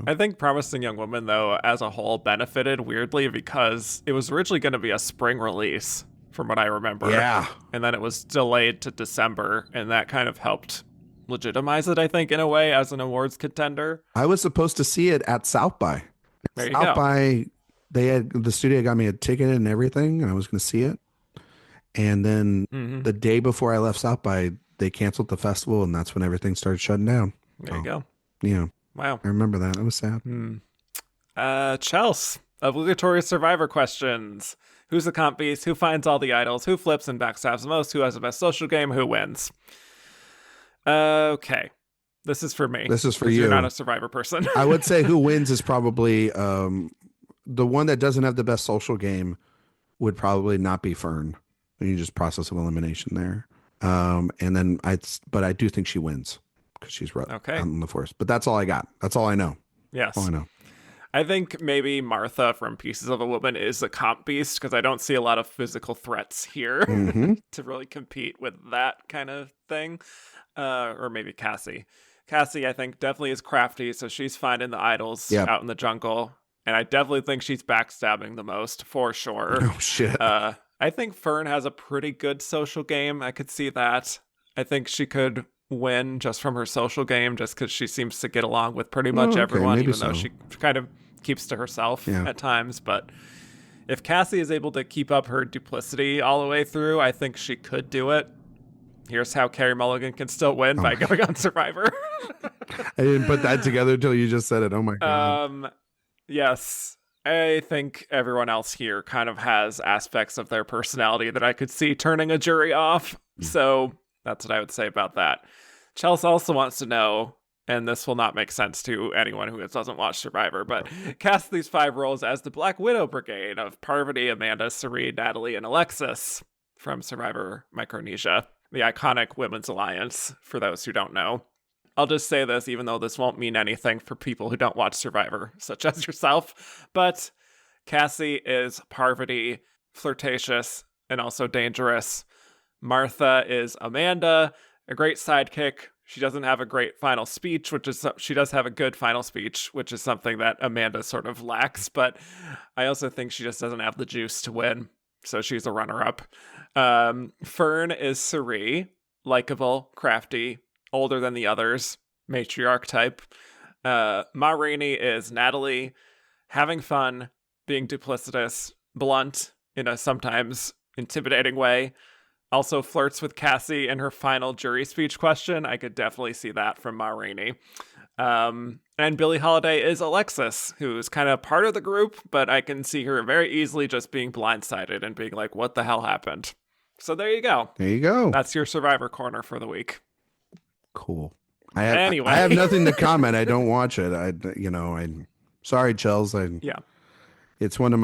I think Promising Young Woman, though, as a whole, benefited weirdly because it was originally going to be a spring release, from what I remember. Yeah. And then it was delayed to December, and that kind of helped legitimize it, I think, in a way, as an awards contender. I was supposed to see it at South by. There you South go. By, the studio got me a ticket and everything, and I was going to see it. And then the day before I left South by, they canceled the festival, and that's when everything started shutting down. There you go. Yeah. Wow. I remember that. It was sad. Chelsea, obligatory Survivor questions. Who's the comp beast? Who finds all the idols? Who flips and backstabs the most? Who has the best social game? Who wins? Okay. This is for me. This is for you. You're not a Survivor person. I would say who wins is probably the one that doesn't have the best social game would probably not be Fern. You just process of elimination there. And then but I do think she wins because she's okay on the force. But that's all I got. That's all I know. Yes. That's all I know. I think maybe Martha from Pieces of a Woman is a comp beast because I don't see a lot of physical threats here to really compete with that kind of thing. Or maybe Cassie. Cassie, I think, definitely is crafty, so she's finding the idols out in the jungle. And I definitely think she's backstabbing the most, for sure. Oh, shit. I think Fern has a pretty good social game. I could see that. I think she could win just from her social game, just because she seems to get along with pretty much everyone, even though she kind of keeps to herself at times. But if Cassie is able to keep up her duplicity all the way through, I think she could do it. Here's how Carey Mulligan can still win by going on Survivor. I didn't put that together until you just said it. Oh my God. Yes. I think everyone else here kind of has aspects of their personality that I could see turning a jury off. So that's what I would say about that. Chelsea also wants to know, and this will not make sense to anyone who doesn't watch Survivor, but cast these 5 roles as the Black Widow Brigade of Parvati, Amanda, Serene, Natalie, and Alexis from Survivor Micronesia, the iconic women's alliance, for those who don't know. I'll just say this, even though this won't mean anything for people who don't watch Survivor, such as yourself, but Cassie is Parvati, flirtatious, and also dangerous. Martha is Amanda, a great sidekick. She doesn't have a great final speech, she does have a good final speech, which is something that Amanda sort of lacks, but I also think she just doesn't have the juice to win, so she's a runner-up. Fern is Suri, likable, crafty, older than the others, matriarch type. Rainey is Natalie, having fun, being duplicitous, blunt in a sometimes intimidating way. Also flirts with Cassie in her final jury speech question. I could definitely see that from Rainey. And Billie Holiday is Alexis, who's kind of part of the group, but I can see her very easily just being blindsided and being like, what the hell happened? So there you go. There you go. That's your Survivor Corner for the week. Cool. Anyway. I have nothing to comment. I don't watch it. I'm sorry, Chels. It's one of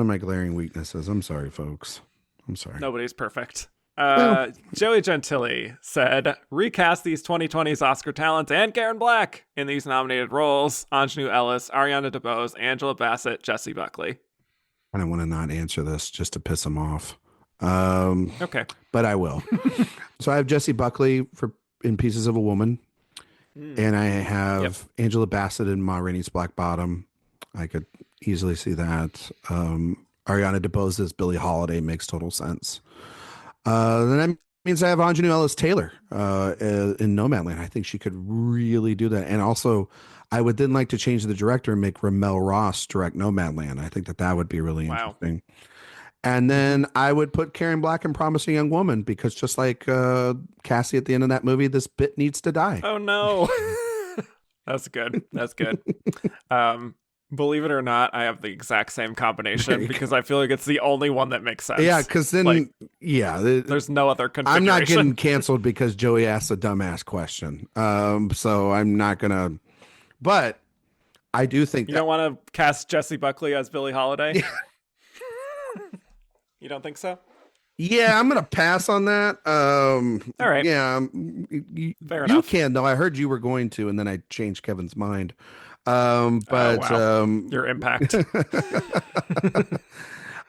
my glaring weaknesses. I'm sorry, folks. I'm sorry. Nobody's perfect. Joey Gentili said, recast these 2020's Oscar talents and Karen Black in these nominated roles: Ingenue Ellis, Ariana DeBose, Angela Bassett, Jessie Buckley. I want to not answer this just to piss him off. Okay. But I will. So I have Jessie Buckley in Pieces of a Woman. And I have Angela Bassett in Ma Rainey's Black Bottom. I could easily see that. Ariana DeBose's Billie Holiday makes total sense. Then that means I have Ingenue Ellis Taylor in Nomadland. I think she could really do that. And also, I would then like to change the director and make Ramel Ross direct Nomadland. I think that would be really interesting. And then I would put Karen Black in Promising Young Woman, because just like Cassie at the end of that movie, this bit needs to die. Oh, no. That's good. That's good. Believe it or not, I have the exact same combination because I feel like it's the only one that makes sense. Yeah, because then, there's no other configuration. I'm not getting canceled because Joey asked a dumbass question. So I'm not going to, but I do think you don't want to cast Jessie Buckley as Billie Holiday? You don't think so? Yeah, I'm going to pass on that. All right. Yeah. Fair enough. You can, though. I heard you were going to, and then I changed Kevin's mind. Your impact.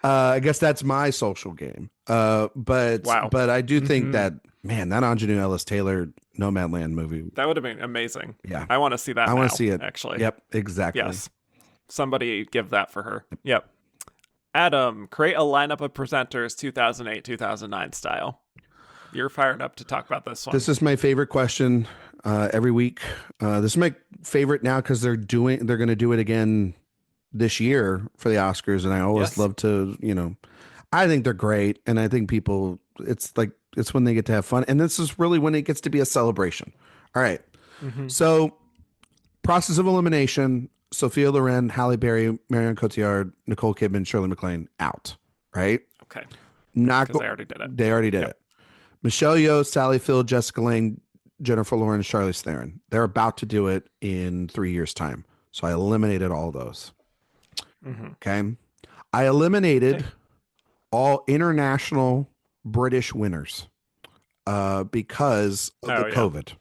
I guess that's my social game. But I do think that, man, that Ingenue Ellis Taylor Nomadland movie, that would have been amazing. Yeah. I want to see that. I want to see it, actually. Yep, exactly. Yes. Somebody give that for her. Yep. Adam, create a lineup of presenters 2008-2009 style. You're fired up to talk about this one. This is my favorite question every week. This is my favorite now because they're going to do it again this year for the Oscars, and I always love to, I think they're great, and I think people, it's when they get to have fun, and this is really when it gets to be a celebration. All right. So, process of elimination: Sophia Loren, Halle Berry, Marion Cotillard, Nicole Kidman, Shirley MacLaine out. right? Okay. Not Because they already did it. They already did it. Michelle Yeoh, Sally Field, Jessica Lange, Jennifer Lawrence, Charlize Theron. They're about to do it in 3 years' time. So I eliminated all those. Okay. I eliminated all international British winners because of the COVID.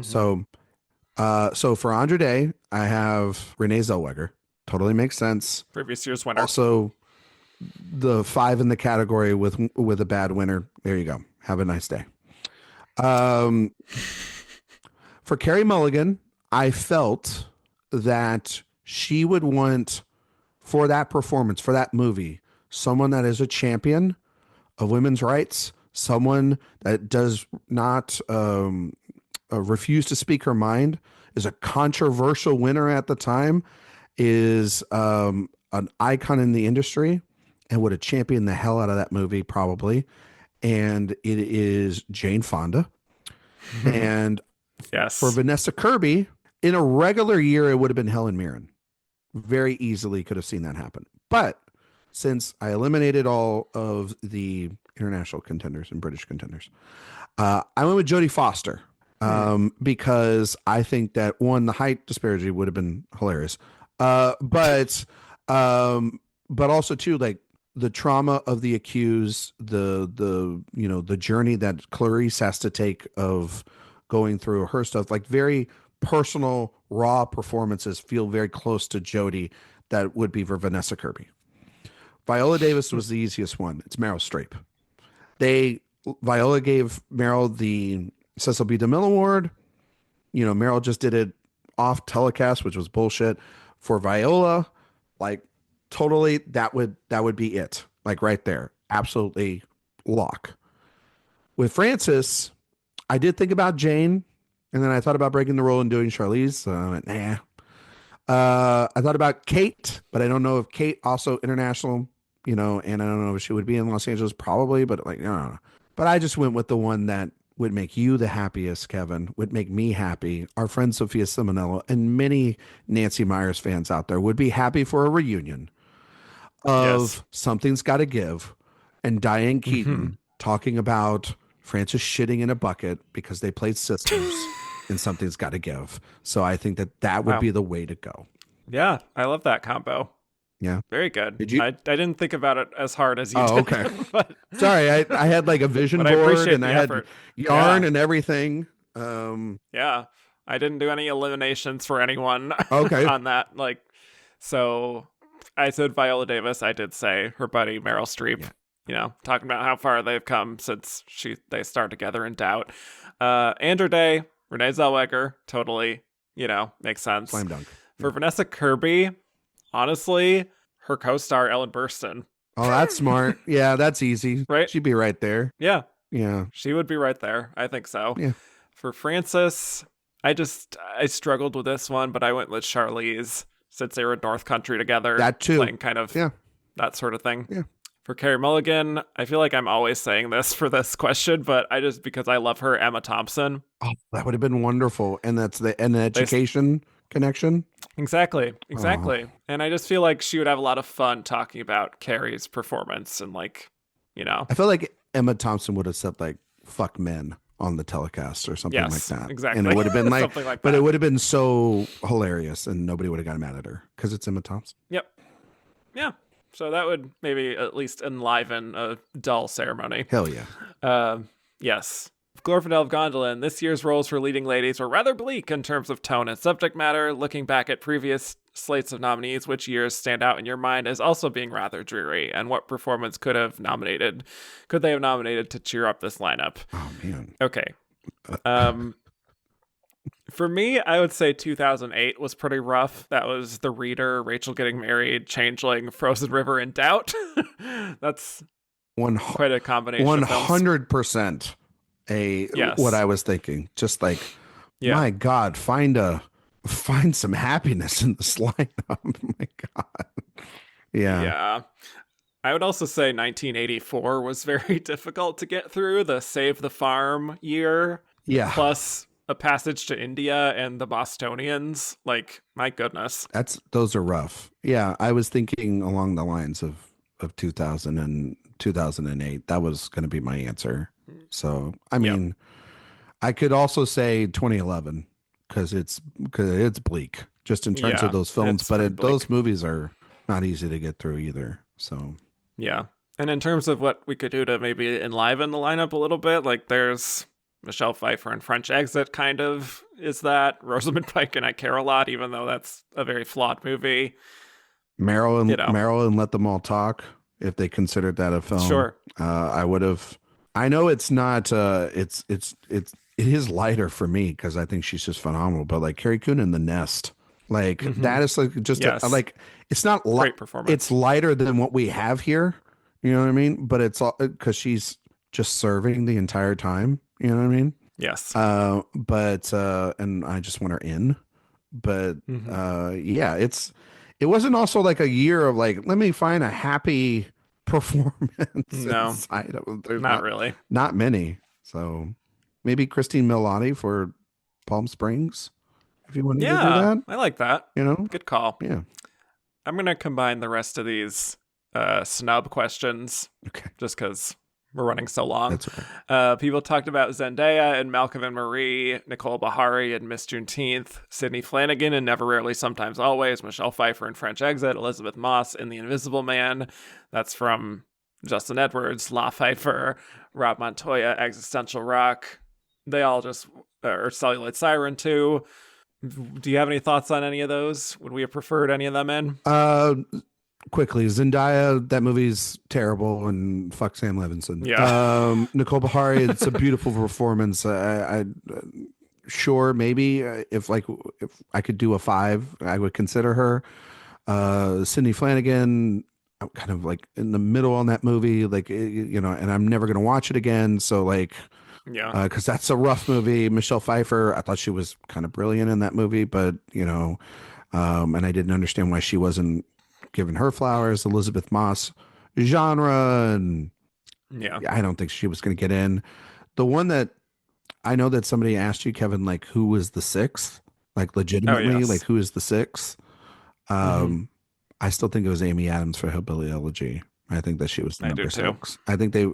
So for Andra Day, I have Renee Zellweger. Totally makes sense. Previous year's winner. Also, the 5 in the category with a bad winner. There you go. Have a nice day. For Carey Mulligan, I felt that she would want, for that performance, for that movie, someone that is a champion of women's rights, someone that does not refuse to speak her mind, is a controversial winner at the time, is an icon in the industry, and would have championed the hell out of that movie probably. And it is Jane Fonda. And for Vanessa Kirby, in a regular year, it would have been Helen Mirren. Very easily could have seen that happen. But since I eliminated all of the international contenders and British contenders, I went with Jodie Foster because I think that, one, the height disparity would have been hilarious. But also too, like, the trauma of the accused, the journey that Clarice has to take of going through her stuff, like very personal, raw performances feel very close to Jodie that would be for Vanessa Kirby. Viola Davis was the easiest one. It's Meryl Streep. Viola gave Meryl the Cecil B. DeMille Award. Meryl just did it off telecast, which was bullshit. For Viola, like, totally, that would be it. Like, right there. Absolutely lock. With Frances, I did think about Jane, and then I thought about breaking the rule and doing Charlize. So I went, nah. I thought about Kate, but I don't know if Kate also international, and I don't know if she would be in Los Angeles, probably, but like, no. But I just went with the one that would make you the happiest, Kevin, would make me happy. Our friend Sophia Simonello and many Nancy Meyers fans out there would be happy for a reunion of Something's Gotta Give and Diane Keaton talking about Frances shitting in a bucket because they played sisters and Something's Gotta Give. So I think that would be the way to go. Yeah, I love that combo. Yeah. Very good. Did you? I didn't think about it as hard as you did. Oh, okay. Sorry, I had like a vision board and I had yarn and everything. Yeah. I didn't do any eliminations for anyone on that. Like, so I said Viola Davis. I did say her buddy Meryl Streep. Talking about how far they've come since they starred together in Doubt. Andra Day, Renee Zellweger, totally, makes sense. Slam dunk. For Vanessa Kirby, honestly, her co-star Ellen Burstyn. Oh, that's smart. Yeah, that's easy. Right? She'd be right there. Yeah. Yeah. She would be right there. I think so. Yeah. For Frances, I struggled with this one, but I went with Charlize since they were in North Country together. That too. Playing kind of that sort of thing. Yeah. For Carey Mulligan, I feel like I'm always saying this for this question, but because I love her, Emma Thompson. Oh, that would have been wonderful. And that's the education connection. Exactly. Oh. And I just feel like she would have a lot of fun talking about Carey's performance and like, I feel like Emma Thompson would have said like "fuck men" on the telecast or something like that. Exactly. And it would have been like, like but it would have been so hilarious and nobody would have gotten mad at her because it's Emma Thompson. Yep. Yeah. So that would maybe at least enliven a dull ceremony. Hell yeah. Yes. Glorfindel of Gondolin, this year's roles for leading ladies were rather bleak in terms of tone and subject matter. Looking back at previous slates of nominees, which years stand out in your mind as also being rather dreary? And what performance could they have nominated to cheer up this lineup? Oh, man. Okay. For me, I would say 2008 was pretty rough. That was The Reader, Rachel Getting Married, Changeling, Frozen River, and Doubt. That's quite a combination. 100% what I was thinking. Just like, my God, find some happiness in this lineup. My God. Yeah. I would also say 1984 was very difficult to get through. The Save the Farm year. Yeah. Plus A Passage to India and The Bostonians. Like, my goodness. Those are rough. Yeah, I was thinking along the lines of of 2000 and 2008. That was going to be my answer. So, I mean, I could also say 2011 because it's bleak just in terms of those films, but those movies are not easy to get through either. So, yeah. And in terms of what we could do to maybe enliven the lineup a little bit, like there's Michelle Pfeiffer in French Exit kind of is that. Rosamund Pike and I Care a Lot, even though that's a very flawed movie. Meryl and Let Them All Talk, if they considered that a film. Sure. I would have. I know it's not. It is lighter for me because I think she's just phenomenal. But like Carrie Coon in The Nest, like that is like just like it's not great performance. It's lighter than what we have here. You know what I mean? But it's all because she's just serving the entire time. You know what I mean? Yes. But and I just want her in. But yeah, it wasn't also like a year of like, let me find a happy performance. No, inside of them. Not really. Not many. So maybe Christine Milioti for Palm Springs, if you wanted to do that. I like that. You know, good call. Yeah. I'm gonna combine the rest of these snub questions. Okay. Just because we're running so long. That's okay. People talked about Zendaya and Malcolm and Marie, Nicole Bahari and Miss Juneteenth, Sydney Flanagan and Never Rarely Sometimes Always, Michelle Pfeiffer in French Exit, Elizabeth Moss in The Invisible Man. That's from Justin Edwards, La Pfeiffer, Rob Montoya, Existential Rock. They all just or Celluloid Siren too. Do you have any thoughts on any of those? Would we have preferred any of them in? Quickly, Zendaya, that movie's terrible, and fuck Sam Levinson. Yeah. Nicole Bahari, it's a beautiful performance. I sure maybe if I could do a 5, I would consider her. Sydney Flanagan, I'm kind of like in the middle on that movie, like you know, and I'm never gonna watch it again. So like, because that's a rough movie. Michelle Pfeiffer, I thought she was kind of brilliant in that movie, but you know, and I didn't understand why she wasn't given her flowers. Elizabeth Moss, genre, and I don't think she was going to get in. The one that I know that somebody asked you, Kevin, like who was the 6th, like legitimately, like who is the 6th? I still think it was Amy Adams for Hillbilly Elegy. I think that she was the number 6. I think they,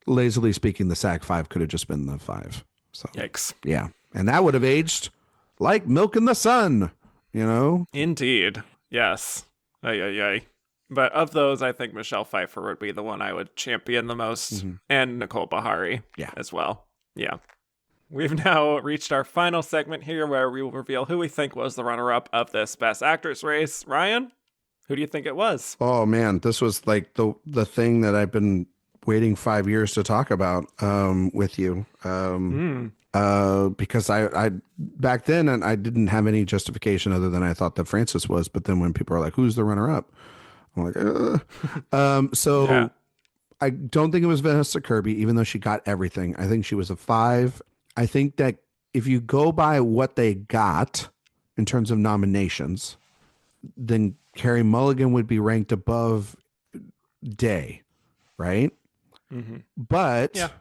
lazily speaking, the SAG 5 could have just been the 5. So yikes. Yeah, and that would have aged like milk in the sun. You know, indeed. Yes. But of those, I think Michelle Pfeiffer would be the one I would champion the most, and Nicole Bahari as well. Yeah. We've now reached our final segment here where we will reveal who we think was the runner-up of this Best Actress race. Ryan, who do you think it was? Oh, man, this was like the thing that I've been waiting 5 years to talk about with you. Because I back then and I didn't have any justification other than I thought that Frances was, but then when people are like, who's the runner-up? I'm like, so I don't think it was Vanessa Kirby, even though she got everything. I think she was a 5. I think that if you go by what they got in terms of nominations, then Carey Mulligan would be ranked above Day, right? But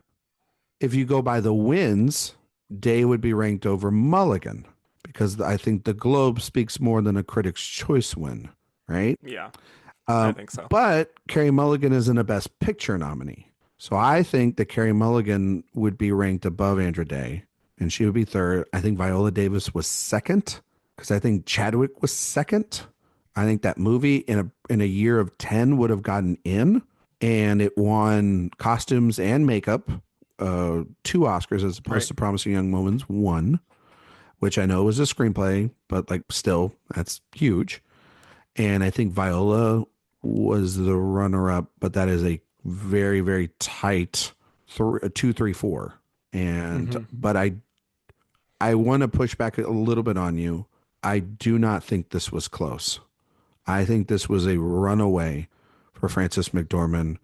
if you go by the wins, Day would be ranked over Mulligan because I think the Globe speaks more than a Critics' Choice win, right? Yeah, I think so. But Carey Mulligan isn't a Best Picture nominee. So I think that Carey Mulligan would be ranked above Andra Day, and she would be 3rd. I think Viola Davis was 2nd because I think Chadwick was 2nd. I think that movie in a year of 10 would have gotten in, and it won costumes and makeup. 2 Oscars as opposed to Promising Young Woman's 1, which I know was a screenplay, but like still that's huge. And I think Viola was the runner-up, but that is a very, very tight 2, 3, 4. And but I want to push back a little bit on you. I do not think this was close. I think this was a runaway for Frances McDormand.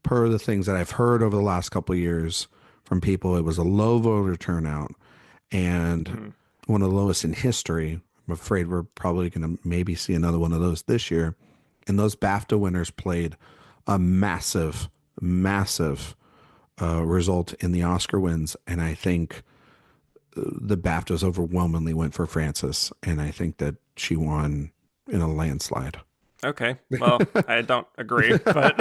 Per the things that I've heard over the last couple of years from people, it was a low voter turnout and one of the lowest in history. I'm afraid we're probably going to maybe see another one of those this year. And those BAFTA winners played a massive, massive result in the Oscar wins. And I think the BAFTAs overwhelmingly went for Frances. And I think that she won in a landslide. Okay. Well, I don't agree, but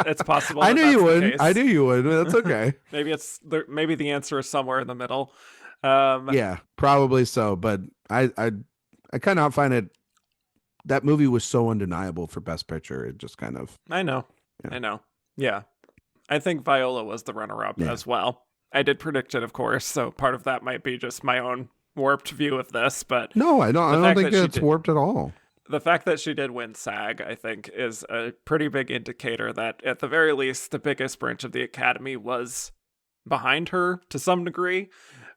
it's possible. I that knew that's you the would. case. I knew you would. That's okay. Maybe the answer is somewhere in the middle. Yeah, probably so. But I kind of find it, that movie was so undeniable for Best Picture. It just kind of, I know. yeah. I know. Yeah. I think Viola was the runner-up Yeah. as well. I did predict it, of course, so part of that might be just my own warped view of this, but No, I don't think it's warped at all. The fact that she did win SAG, I think, is a pretty big indicator that, at the very least, the biggest branch of the Academy was behind her to some degree.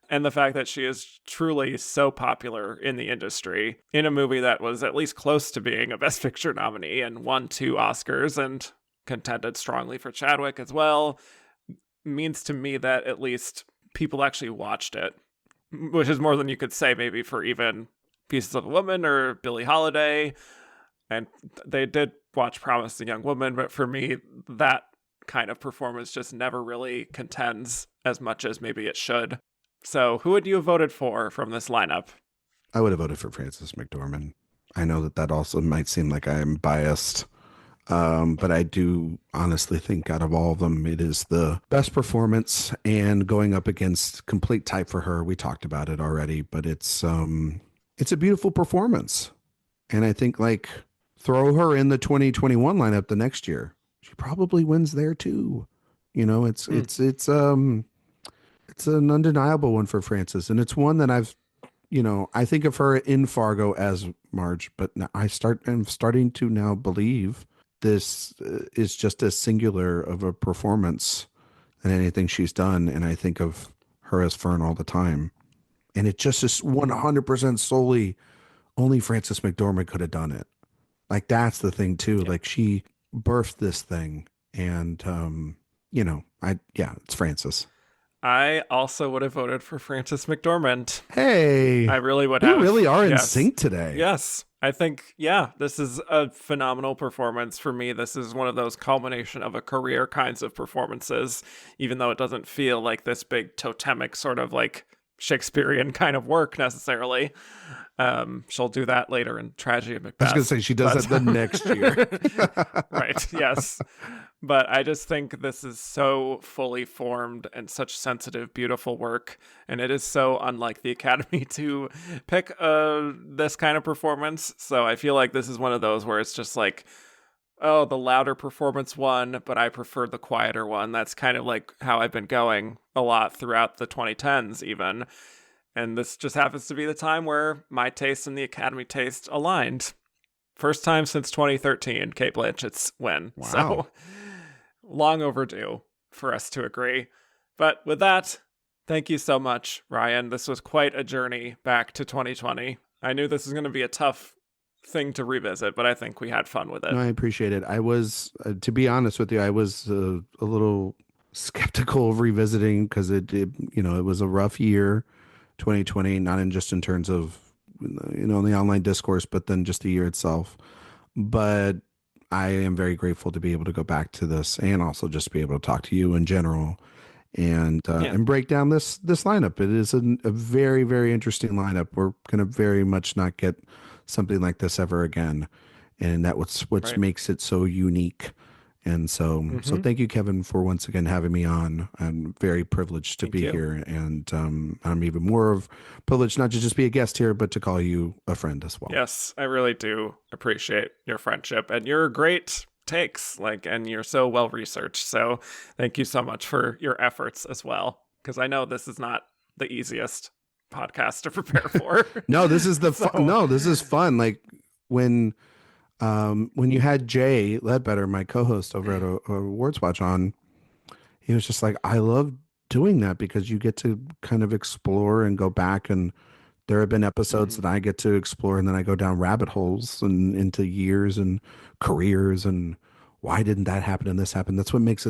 And the fact that she is truly so popular in the industry in a movie that was at least close to being a Best Picture nominee and won 2 Oscars and contended strongly for Chadwick as well, means to me that at least people actually watched it, which is more than you could say maybe for even Pieces of a Woman or Billie Holiday. And they did watch Promising Young Woman, but for me, that kind of performance just never really contends as much as maybe it should. So who would you have voted for from this lineup? I would have voted for Frances McDormand. I know that also might seem like I'm biased, but I do honestly think out of all of them, it is the best performance, and going up against complete type for her. We talked about it already, but it's a beautiful performance. And I think, like, throw her in the 2021 lineup the next year, she probably wins there too. You know, it's an undeniable one for Frances, and it's one that I think of her in Fargo as Marge, but I'm starting to now believe this is just as singular of a performance than anything she's done, and I think of her as Fern all the time. And it just is 100% solely only Frances McDormand could have done it. Like, that's the thing too. Yeah. Like, she birthed this thing, and it's Frances. I also would have voted for Frances McDormand. Hey, I really would have. We really are in sync today. Yes. I think, this is a phenomenal performance for me. This is one of those culmination of a career kinds of performances, even though it doesn't feel like this big totemic sort of like Shakespearean kind of work necessarily. She'll do that later in Tragedy of Macbeth. I was going to say she does that the next year. Right, yes. But I just think this is so fully formed and such sensitive, beautiful work. And it is so unlike the Academy to pick this kind of performance. So I feel like this is one of those where it's just like, oh, the louder performance won, but I prefer the quieter one. That's kind of like how I've been going a lot throughout the 2010s even. And this just happens to be the time where my taste and the Academy taste aligned. First time since 2013, Cate Blanchett's win. Wow. So long overdue for us to agree. But with that, thank you so much, Ryan. This was quite a journey back to 2020. I knew this was going to be a tough thing to revisit, but I think we had fun with it. No, I appreciate it. I was, to be honest with you, I was a little skeptical of revisiting because it was a rough year, 2020, not just in terms of, the online discourse, but then just the year itself. But I am very grateful to be able to go back to this, and also just be able to talk to you in general and break down this lineup. It is a very, very interesting lineup. We're going to very much not get something like this ever again. And that's what makes it so unique. And so, so thank you, Kevin, for once again having me on. I'm very privileged to be here. And I'm even more privileged not to just be a guest here, but to call you a friend as well. Yes, I really do appreciate your friendship and your great takes, and you're so well researched. So thank you so much for your efforts as well, because I know this is not the easiest podcast to prepare for. No, this is this is fun. Like when you had Jay Ledbetter, my co-host over at AwardsWatch, on, he was just like, I love doing that because you get to kind of explore and go back, and there have been episodes that I get to explore, and then I go down rabbit holes and into years and careers and why didn't that happen and this happened. That's what makes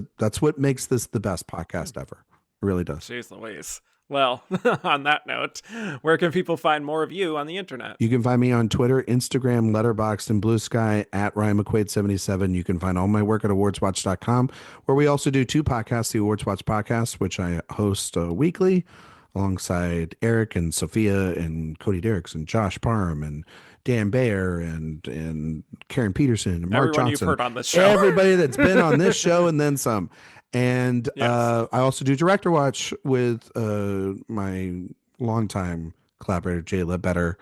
this the best podcast ever. It really does. Jeez Louise. Well, on that note, where can people find more of you on the internet? You can find me on Twitter, Instagram, Letterboxd, and Blue Sky at Ryan McQuade 77. You can find all my work at awardswatch.com, where we also do 2 podcasts, the AwardsWatch podcast, which I host weekly alongside Eric and Sophia and Cody Derricks and Josh Parham and Dan Bayer and Karen Peterson and Mark Everyone Johnson. you've heard on this show. Everybody that's been on this show and then some. And Yes. I also do Director Watch with my longtime collaborator, Jay Ledbetter.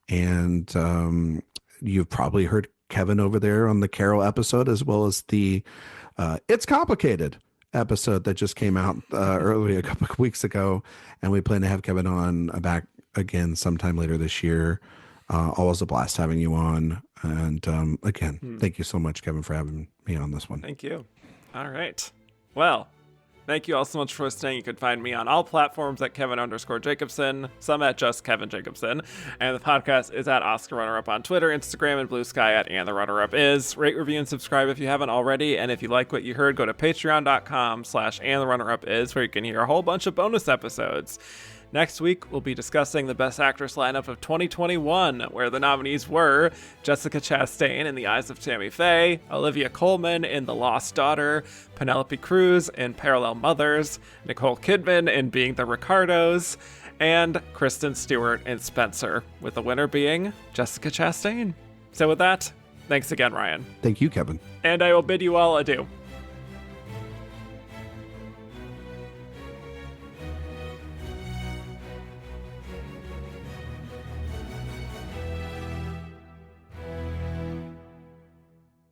And you've probably heard Kevin over there on the Carol episode, as well as the It's Complicated episode that just came out earlier a couple of weeks ago. And we plan to have Kevin on back again sometime later this year. Always a blast having you on. And again, thank you so much, Kevin, for having me on this one. Thank you. All right. Well, thank you all so much for listening. You can find me on all platforms at Kevin_Jacobson, some at just Kevin Jacobson. And the podcast is at Oscar Runner Up on Twitter, Instagram, and Blue Sky at And the Runner Up Is. Rate, review, and subscribe if you haven't already. And if you like what you heard, go to patreon.com/andtherunnerup is, where you can hear a whole bunch of bonus episodes. Next week, we'll be discussing the Best Actress lineup of 2021, where the nominees were Jessica Chastain in The Eyes of Tammy Faye, Olivia Colman in The Lost Daughter, Penelope Cruz in Parallel Mothers, Nicole Kidman in Being the Ricardos, and Kristen Stewart in Spencer, with the winner being Jessica Chastain. So with that, thanks again, Ryan. Thank you, Kevin. And I will bid you all adieu.